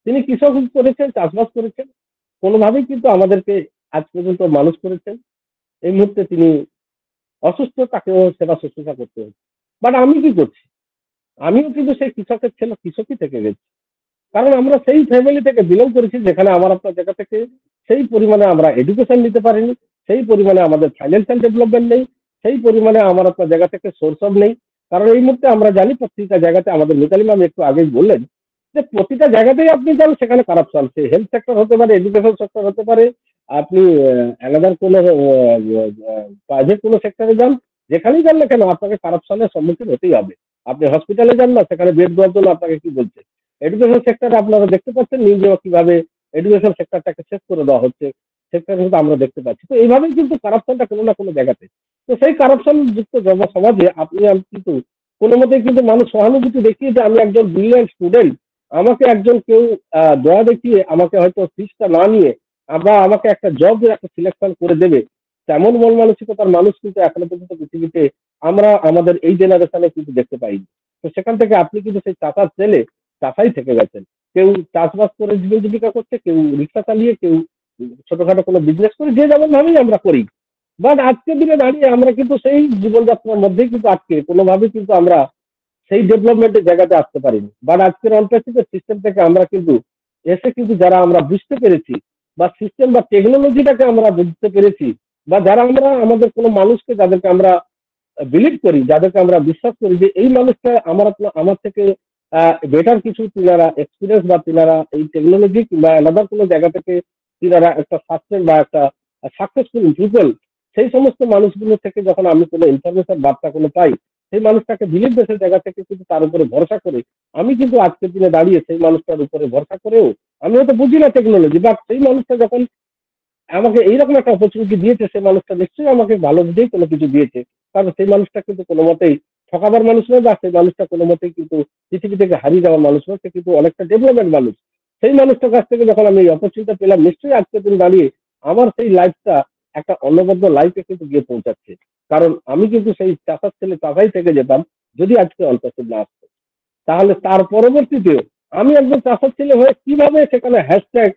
তিনি কৃষক করেছেন, চাষবাস করেছেন, কোনোভাবেই কিন্তু আমাদেরকে আজ পর্যন্ত মানুষ করেছেন। এই মুহূর্তে তিনি অসুস্থ, তাকেও সেবা শুশ্রূষা করতে হচ্ছে। বাট আমি কি করছি? আমিও কিন্তু সেই কৃষকের ছেলে, কৃষকই থেকে গেছি। কারণ আমরা সেই ফ্যামিলি থেকে বিলং করেছি যেখানে আমার আপনার জায়গা থেকে সেই পরিমাণে আমরা এডুকেশন নিতে পারিনি, সেই পরিমাণে আমাদের ফাইন্যান্সিয়াল ডেভেলপমেন্ট নেই, সেই পরিমাণে আমার আপনার জায়গা থেকে সোর্স অফ নেই। কারণ এই মুহূর্তে আমরা জানি প্রত্যেকটা জায়গাতে, আমাদের মিতালি ম্যাম একটু আগেই বললেন যে প্রতিটা জায়গাতেই আপনি যান সেখানে কারাপশন। সে হেলথ সেক্টর হতে পারে, এডুকেশন সেক্টর হতে পারে, আপনি আলাদা কোনো প্রাইভেট কোনো সেক্টরে যান, যেখানেই যান না কেন আপনাকে কারাপশনের সম্মুখীন হতেই হবে। আপনি হসপিটালে যান না, সেখানে বেড দেওয়ার জন্য আপনাকে কি বলছে? এডুকেশন সেক্টরে আপনারা দেখতে পাচ্ছেন নিজেও কিভাবে এডুকেশন সেক্টরটাকে শেষ করে দেওয়া হচ্ছে, সেক্টর কিন্তু আমরা দেখতে পাচ্ছি। তো এইভাবেই কিন্তু কারাপশনটা কোনো না কোনো জায়গাতে। তো সেই কারাপশন যুক্ত সমাজে আপনি আমি কিন্তু কোনো মতেই কিন্তু মানুষ সহানুভূতি দেখিয়ে যে আমি একজন ব্রিলিয়ান্ট স্টুডেন্ট, আমাকে একজন কেউ দয়া দেখিয়ে আমাকে হয়তো ফিসটা না নিয়ে বা আমাকে একটা জব একটা সিলেকশন করে দেবে, তেমন মন মানসিকতার মানুষ কিন্তু এখনো পর্যন্ত পৃথিবীতে আমরা আমাদের এই জেনারেশনে কিন্তু দেখতে পাইনি। তো সেখান থেকে আপনি কিন্তু সেই চাষার ছেলে চাষাই থেকে গেছেন। কেউ চাষবাস করে জীবন জীবিকা করছে, কেউ রিক্সা চালিয়ে, কেউ ছোটখাটো কোনো বিজনেস করে, যে যেমন ভাবেই আমরা করি। বাট আজকের দিনে দাঁড়িয়ে আমরা কিন্তু সেই জীবনযাত্রার মধ্যেই কিন্তু আজকে কোনোভাবেই কিন্তু আমরা সেই ডেভেলপমেন্টের জায়গাতে আসতে পারিনি। বাট আজকের অনপ্রেসিডেন্ট সিস্টেম থেকে আমরা কিন্তু এসে কিন্তু যারা আমরা বুঝতে পেরেছি বা সিস্টেম বা টেকনোলজিটাকে আমরা বুঝতে পেরেছি, বা যারা আমরা আমাদের কোনো মানুষকে যাদেরকে আমরা বিলিভ করি, যাদেরকে আমরা বিশ্বাস করি যে এই মানুষটা আমার থেকে বেটার কিছু, তিনারা এক্সপিরিয়েন্স বা তিনারা এই টেকনোলজি কিংবা আলাদা কোনো জায়গা থেকে তিনারা একটা সাকসেস বা একটা সাকসেসফুল পিপল, সেই সমস্ত মানুষগুলো থেকে যখন আমি কোনো ইনফরমেশন বার্তা কোনো পাই, সেই মানুষটাকে বিলিভ বেসের জায়গা থেকে কিন্তু তার উপরে ভরসা করে আমি কিন্তু আজকের দিনে দাঁড়িয়ে সেই মানুষটার উপরে ভরসা করেও আমি হয়তো বুঝি না টেকনোলজি, বাট সেই মানুষটা যখন আমাকে এইরকম একটা অপরচুনিটি দিয়েছে, সেই মানুষটা নিশ্চয়ই আমাকে ভালো বুঝেই কোনো কিছু দিয়েছে। কারণ সেই মানুষটা কিন্তু কোনো মতেই ঠকাবার মানুষ নয়, বা সেই মানুষটা কোনো মতেই কিন্তু পৃথিবী থেকে হারিয়ে যাওয়ার মানুষ নয়, সে কিন্তু অনেকটা ডেভেলপমেন্ট মানুষ। সেই মানুষটার কাছ থেকে যখন আমি এই অপরচুনিটি পেলাম, নিশ্চয়ই আজকের দিন দাঁড়িয়ে আমার সেই লাইফটা একটা অন্যবদ্ধ লাইফে কিন্তু গিয়ে পৌঁছাচ্ছে। কারণ আমি কিন্তু সেই চাষার ছেলে চাষাই থেকে যেতাম যদি আজকে অল্টারনেটিভ না আসতো। তাহলে তার পরবর্তীতেও আমি একজন চাষার ছেলে হয়ে কিভাবে সেখানে হ্যাশট্যাগ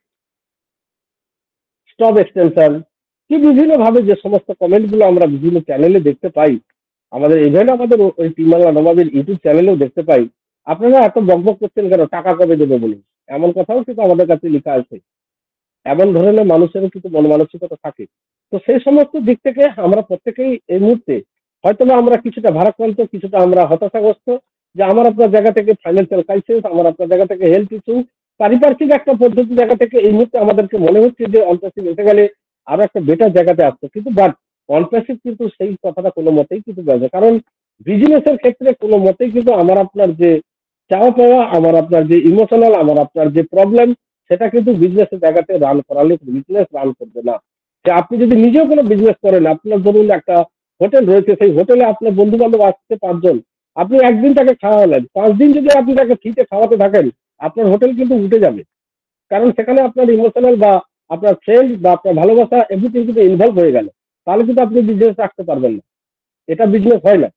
স্টপ এক্সটেনশন কি বিভিন্ন ভাবে যে সমস্ত কমেন্ট গুলো আমরা বিভিন্ন চ্যানেলে দেখতে পাই, আমাদের ইভেন আমাদের ওই টিম বাংলা নবাবের ইউটিউব চ্যানেলেও দেখতে পাই, আপনারা এত বকবক করছেন কেন, টাকা কবে দেবে বলুন, এমন কথাও কিন্তু আমাদের কাছে লেখা আছে। এমন ধরনের মানুষেরও কিন্তু মন মানসিকতা থাকে। তো সেই সমস্ত দিক থেকে আমরা প্রত্যেকেই এই মুহূর্তে হয়তোবা আমরা কিছুটা ভারাক্রান্ত, কিছুটা আমরা হতাশাগ্রস্ত, যে আমার আপনার জায়গা থেকে ফাইন্যান্সিয়াল ক্রাইসিস, আমার আপনার জায়গা থেকে হেলথ ইস্যু, পারিপার্শ্বিক একটা পদ্ধতি জায়গা থেকে এই মুহূর্তে আমাদেরকে মনে হচ্ছে যে অনপ্যাসিভ এসে গেলে আরো একটা বেটার জায়গাতে আসতো। কিন্তু বাট অনপ্যাসিভ কিন্তু সেই কথাটা কোনো মতেই কিন্তু বলে না। কারণ বিজনেসের ক্ষেত্রে কোনো মতেই কিন্তু আমার আপনার যে চাওয়া পাওয়া, আমার আপনার যে ইমোশনাল, আমার আপনার যে প্রবলেম, সেটা কিন্তু বিজনেসের জায়গাতে রান করালে বিজনেস রান করবে না। যে আপনি যদি নিজেও কোনো বিজনেস করেন, আপনার ধরুন একটা হোটেল রয়েছে, সেই হোটেলে আপনার বন্ধু বান্ধব আসছে 5 জন, আপনি একদিন তাকে খাওয়ালেন, 5 দিন যদি আপনি তাকে ফ্রিতে খাওয়াতে থাকেন, আপনার হোটেল কিন্তু উঠে যাবে। কারণ সেখানে আপনার ইমোশনাল বা আপনার ফ্রেন্ড বা আপনার ভালোবাসা এভরিথিং কিন্তু ইনভলভ হয়ে গেল, তাহলে কিন্তু আপনি বিজনেস রাখতে পারবেন না, এটা বিজনেস হয় না।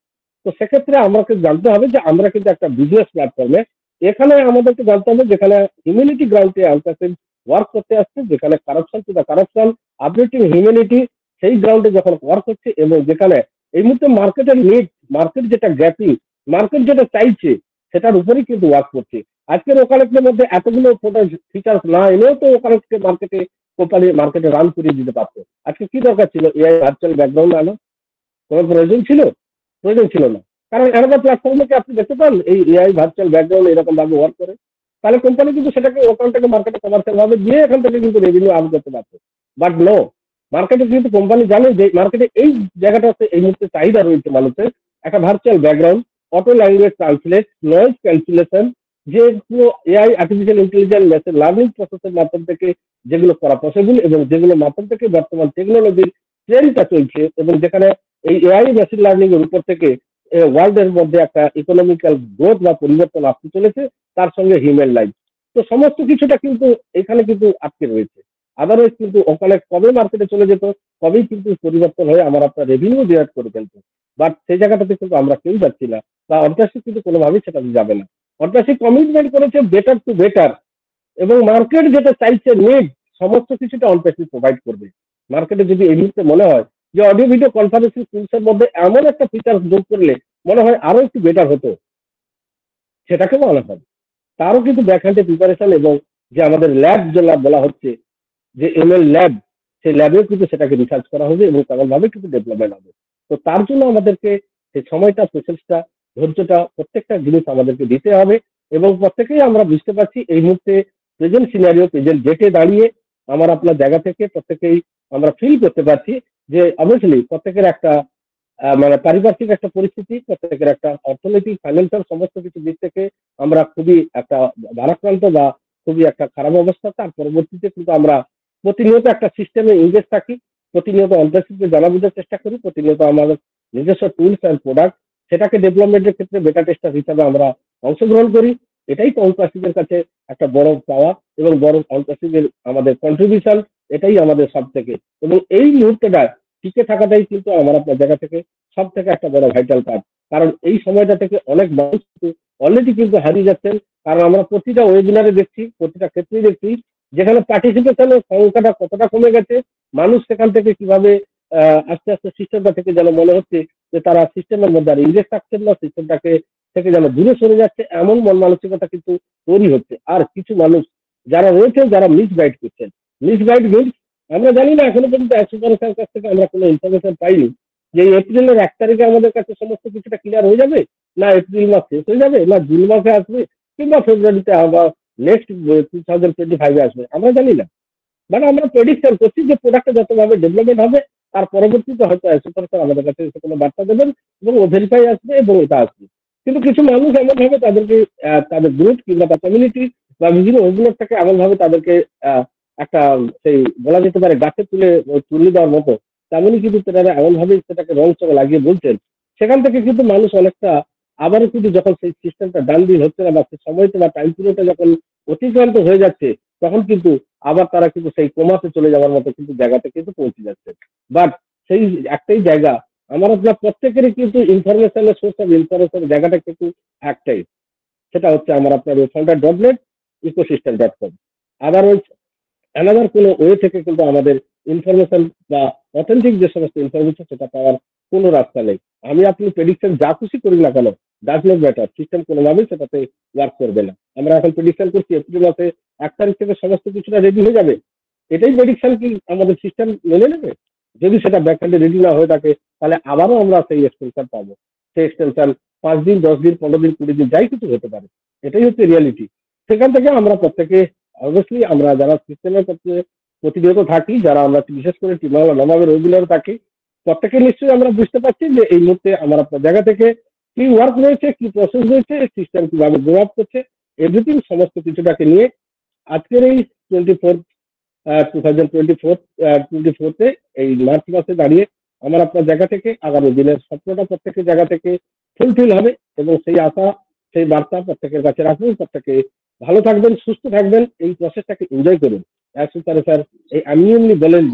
তো সেক্ষেত্রে আমাকে জানতে হবে যে আমরা কিন্তু একটা বিজনেস প্ল্যাটফর্মে, এখানে আমাদেরকে জানতে হবে যেখানে হিউম্যানিটি গ্রাউন্ডে আনপ্যাসিভ ওয়ার্ক করতে আসছে, যেখানে corruption to the corruption, updating humanity সেই গ্রাউন্ডে যখন ওয়ার্ক হচ্ছে, এবং যেখানে এই মুহূর্তে মার্কেটের নিড, মার্কেট যেটা গ্যাপিং, মার্কেট যেটা চাইছে সেটার উপরেই কিন্তু ওয়ার্ক করছে। আজকের ওকালতের মধ্যে এতগুলো ফিচার্স না এনেও তো ওকালতকে মার্কেটে কোম্পানি মার্কেটে রান করিয়ে দিতে পারতো। আজকে কি দরকার ছিল এআই ভার্চুয়াল ব্যাকগ্রাউন্ড আনো? কোনো প্রয়োজন ছিল? প্রয়োজন ছিল না। কারণ অ্যানাদার প্ল্যাটফর্মে কি আপনি দেখতে পান এই এআই ভার্চুয়াল ব্যাকগ্রাউন্ড এরকম ভাবে ওয়ার্ক করে? তাহলে কোম্পানি কিন্তু সেটাকে ওখান থেকে মার্কেটে কমার্শিয়াল ভাবে দিয়ে এখান থেকে কিন্তু রেভিনিউ আর্ন করতে পারতো। বাট নো, মার্কেটে কিন্তু কোম্পানি জানে যে মার্কেটে এই জায়গাটাতে এই মুহূর্তে চাহিদা রয়েছে মানুষের, একটা virtual background, auto language translate, noise calculation, যেগুলো AI artificial intelligence machine learning প্রসেসের মাধ্যম থেকে যেগুলো করা পসিবল, এবং যেগুলো মাধ্যম থেকে বর্তমান টেকনোলজির ট্রেন্ডটা চলছে, এবং যেখানে এই এআই মেশিন লার্নিং এর উপর থেকে ওয়ার্ল্ড এর মধ্যে একটা ইকোনমিক্যাল গ্রোথ বা পরিবর্তন আসতে চলেছে, তার সঙ্গে হিউম্যান লাইফ, তো সমস্ত কিছুটা কিন্তু এখানে কিন্তু আটকে রয়েছে। আদারওয়াইজ কিন্তু ওখানে কবে মার্কেটে চলে যেত, তবেই কিন্তু পরিবর্তন হয়ে আমার আপনার রেভিনিউ জেনারেট করে ফেলতো। বাট সেই জায়গাটাতে কিন্তু আমরা কেউ যাচ্ছি না, বা অন্টাসিক কিন্তু কোনোভাবেই সেটা যাবে না। অন্টাসিক কমিটমেন্ট করেছে বেটার টু বেটার, এবং মার্কেট যেটা চাইছে নিড সমস্ত কিছুটা অনপ্যাসিভ প্রোভাইড করবে। মার্কেটে যদি এই মুহূর্তে মনে হয় যে অডিও ভিডিও কনফারেন্সিং টুলসের মধ্যে এমন একটা ফিচার যোগ করলে মনে হয় আরো একটু বেটার হতো, সেটাকে বলা হবে। তারও কিন্তু ব্যাকহ্যান্ডে প্রিপারেশন, এবং যে আমাদের ল্যাব যেটা বলা হচ্ছে যে এমএল ল্যাব, সেই ল্যাবেও কিন্তু সেটাকে রিসার্চ করা হবে এবং তেমনভাবে কিন্তু ডেভেলপমেন্ট হবে। তো তার জন্য আমাদেরকে সেই সময়টা, প্রসেসটা, ধৈর্যটা, প্রত্যেকটা জিনিস আমাদেরকে দিতে হবে। এবং প্রত্যেকেই আমরা বুঝতে পারছি এই মুহূর্তে প্রেজেন্ট সিনারিও, প্রেজেন্ট ডেটে দাঁড়িয়ে আমার আপনার জায়গা থেকে প্রত্যেকেই আমরা ফিল করতে পারছি যে অবভিয়াসলি প্রত্যেকের একটা মানে পারিপার্শ্বিক একটা পরিস্থিতি, প্রত্যেকের একটা অর্থনৈতিক, ফাইন্যান্সিয়াল সমস্ত কিছু দিক থেকে আমরা খুবই একটা ভারাক্রান্ত বা খুবই একটা খারাপ অবস্থা। তার পরবর্তীতে কিন্তু আমরা প্রতিনিয়ত একটা সিস্টেমে ইনভেস্ট থাকি, প্রতিনিয়ত অন্তর্শীলকে জানা বোঝার চেষ্টা করি, প্রতিনিয়ত আমাদের নিজস্ব টুলস অ্যান্ড প্রোডাক্ট সেটাকে ডেভেলপমেন্টের ক্ষেত্রে বেটা টেস্টার হিসাবে আমরা অংশগ্রহণ করি। এটাই অন্তর্শীলের কাছে একটা বড় পাওয়া এবং বড় অন্তর্শীলের আমাদের কন্ট্রিবিউশন, এটাই আমাদের সব থেকে। এবং এই মুহূর্তটা টিকে থাকাটাই কিন্তু আমার আপনার জায়গা থেকে সব থেকে একটা বড় ভাইটাল পার্ট। কারণ এই সময়টা থেকে অনেক মানুষ কিন্তু অলরেডি কিন্তু হারিয়ে যাচ্ছেন। কারণ আমরা প্রতিটা ওয়েবিনারে দেখছি, প্রতিটা ক্ষেত্রেই দেখছি যেখানে পার্টিসিপেশনের সংখ্যাটা কতটা কমে গেছে, মানুষ সেখান থেকে কিভাবে আস্তে আস্তে সিস্টেমটা থেকে যেন মনে হচ্ছে যে তারা সিস্টেমের মধ্যে আর ইংরেজ থাকছেন না, সিস্টেমটাকে থেকে যেন দূরে সরে যাচ্ছে, এমন মন মানসিকতা কিন্তু তৈরি হচ্ছে। আর কিছু মানুষ যারা রয়েছেন যারা মিসগাইড করছেন, মিসগাইড মিনস আমরা জানি না, এখনো পর্যন্ত সুপারস্টার কাছ থেকে আমরা কোনো ইনফরমেশন পাইনি যে এপ্রিলের 1 তারিখে আমাদের কাছে সমস্ত কিছুটা ক্লিয়ার হয়ে যাবে, না এপ্রিল মাস শেষ হয়ে যাবে, না জুন মাসে আসবে, কিংবা ফেব্রুয়ারিতে আবার নেক্সট 2025 আসবে, আমরা জানি না। মানে আমরা প্রেডিকশন করছি যে প্রোডাক্টটা যতভাবে ডেভেলপমেন্ট হবে তার পরবর্তীতে হয়তো সুপারস্টার আমাদের কাছে এসে কোনো বার্তা দেবেন এবং ও ভেরিফাই আসবে এবং এটা আসবে। কিন্তু কিছু মানুষ এমনভাবে তাদেরকে তাদের গ্রুপ কিংবা তার কমিউনিটি বা বিভিন্ন ওয়েবিনার থেকে এমনভাবে তাদেরকে একটা সেই বলা যেতে পারে গাছে তুলে দেওয়ার মতো, তেমনই কিন্তু তারা এমনভাবে সেটাকে রং চঙে লাগিয়ে বলছেন, সেখান থেকে কিন্তু মানুষ অনেকটা আবারও কিন্তু যখন সেই সিস্টেমটা ডান দিন হচ্ছে না বা সেই সময়টা বা টাইম পিরিয়ডটা যখন অতিক্রান্ত হয়ে যাচ্ছে, তখন কিন্তু আবার তারা কিন্তু সেই কোমাতে চলে যাওয়ার মতো কিন্তু জায়গাতে কিন্তু পৌঁছে যাচ্ছে। বাট সেই একটাই জায়গা, আমার আপনার প্রত্যেকেরই কিন্তু ইনফরমেশনের সোর্স অফ ইনফরমেশনের জায়গাটা কিন্তু একটাই, সেটা হচ্ছে আমার আপনার founder.net ecosystem.com। আদারওয়াইজ অ্যানাদার কোনো ওয়ে থেকে কিন্তু আমাদের ইনফরমেশন বা অথেন্টিক যে সমস্ত ইনফরমেশন সেটা পাওয়ার কোনো রাস্তা নেই। আমি আপনি প্রেডিকশন যা খুশি করি না কেন, ডাজ নট ম্যাটার, সিস্টেম কোনোভাবেই সেটাতে ওয়ার্ক করবে না। আমরা এখন প্রেডিকশন করছি এপ্রিল মাসে 1 তারিখ থেকে সমস্ত কিছুটা রেডি হয়ে যাবে, এটাই প্রেডিকশন কি আমাদের সিস্টেম মেনে নেবে? যদি সেটা ব্যাকএন্ডে রেডি না হয়ে থাকে, তাহলে আবারও আমরা সেই এক্সটেনশন পাবো। সেই এক্সটেনশন 5 দিন, 10 দিন, 15 দিন, 20 দিন, যাই কিছু হতে পারে। এটাই হচ্ছে রিয়ালিটি। সেখান থেকে আমরা প্রত্যেকে অবভিয়াসলি আমরা যারা সিস্টেমের ক্ষেত্রে প্রতিনিয়ত থাকি, যারা আমরা বিশেষ করে টিম বাংলা নবাবের ওয়েবিনারে থাকি, প্রত্যেকে নিশ্চয়ই আমরা বুঝতে পারছি যে এই মুহূর্তে আমার আপনার জায়গা থেকে কি ওয়ার্ক রয়েছে, কি প্রসেস রয়েছে, সিস্টেম কিভাবে গ্রো আপ করছে, এভরিথিং সমস্ত কিছুটাকে নিয়ে আজকের এই 2024 এই মার্চ মাসে দাঁড়িয়ে আমার আপনার জায়গা থেকে আগামী দিনের স্বপ্নটা প্রত্যেকের জায়গা থেকে ফুলফিল হবে এবং সেই আশা, সেই বার্তা প্রত্যেকের কাছে রাখবেন। প্রত্যেকে ভালো থাকবেন, সুস্থ থাকবেন, এই প্রসেসটাকে এনজয় করুন। স্যার এই আমি এমনি বলেন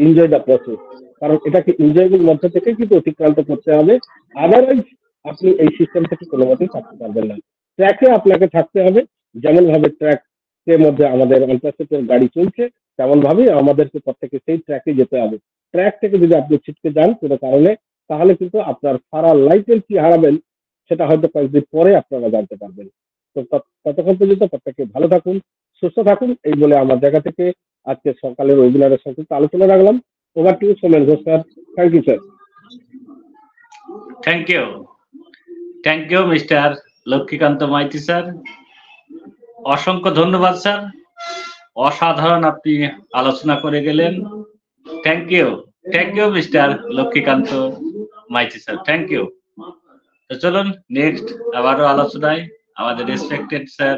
এনজয় দ্য প্রসেস, কারণ এটাকে এনজয়ের মধ্যে থেকে কিন্তু অতিক্রান্ত করতে হবে। আদারওয়াইজ আপনি এই সিস্টেম থেকে কোনো মতেই থাকতে পারবেন না। ট্র্যাকে আপনাকে থাকতে হবে, যেমন ভাবে ট্র্যাকের মধ্যে আমাদের অন্তর্শীলের গাড়ি চলছে, তেমন ভাবেই আমাদেরকে প্রত্যেকে সেই ট্র্যাকে যেতে হবে। ট্র্যাক থেকে যদি আপনি ছিটকে যান কোনো কারণে, তাহলে কিন্তু আপনার সারা লাইফের কি হারাবেন সেটা হয়তো কয়েকদিন পরে আপনারা জানতে পারবেন। তো ততক্ষণ পর্যন্ত প্রত্যেকে ভালো থাকুন, সুস্থ থাকুন, এই বলে আমার জায়গা থেকে আজকে সকালের ওয়েবিনারের সংক্ষিপ্ত আলোচনা রাখলাম। Over to Somen Ghosh sir. Thank you sir. Thank you mister Lakshmikanta Maity sir, অসংখ্য ধন্যবাদ স্যার, অসাধারণ আপনি আলোচনা করে গেলেন। Thank you mister Lakshmikanta Maity sir, thank you. তো চলুন নেক্সট আবারও আলোচনায় আমাদের রেসপেক্টেড স্যার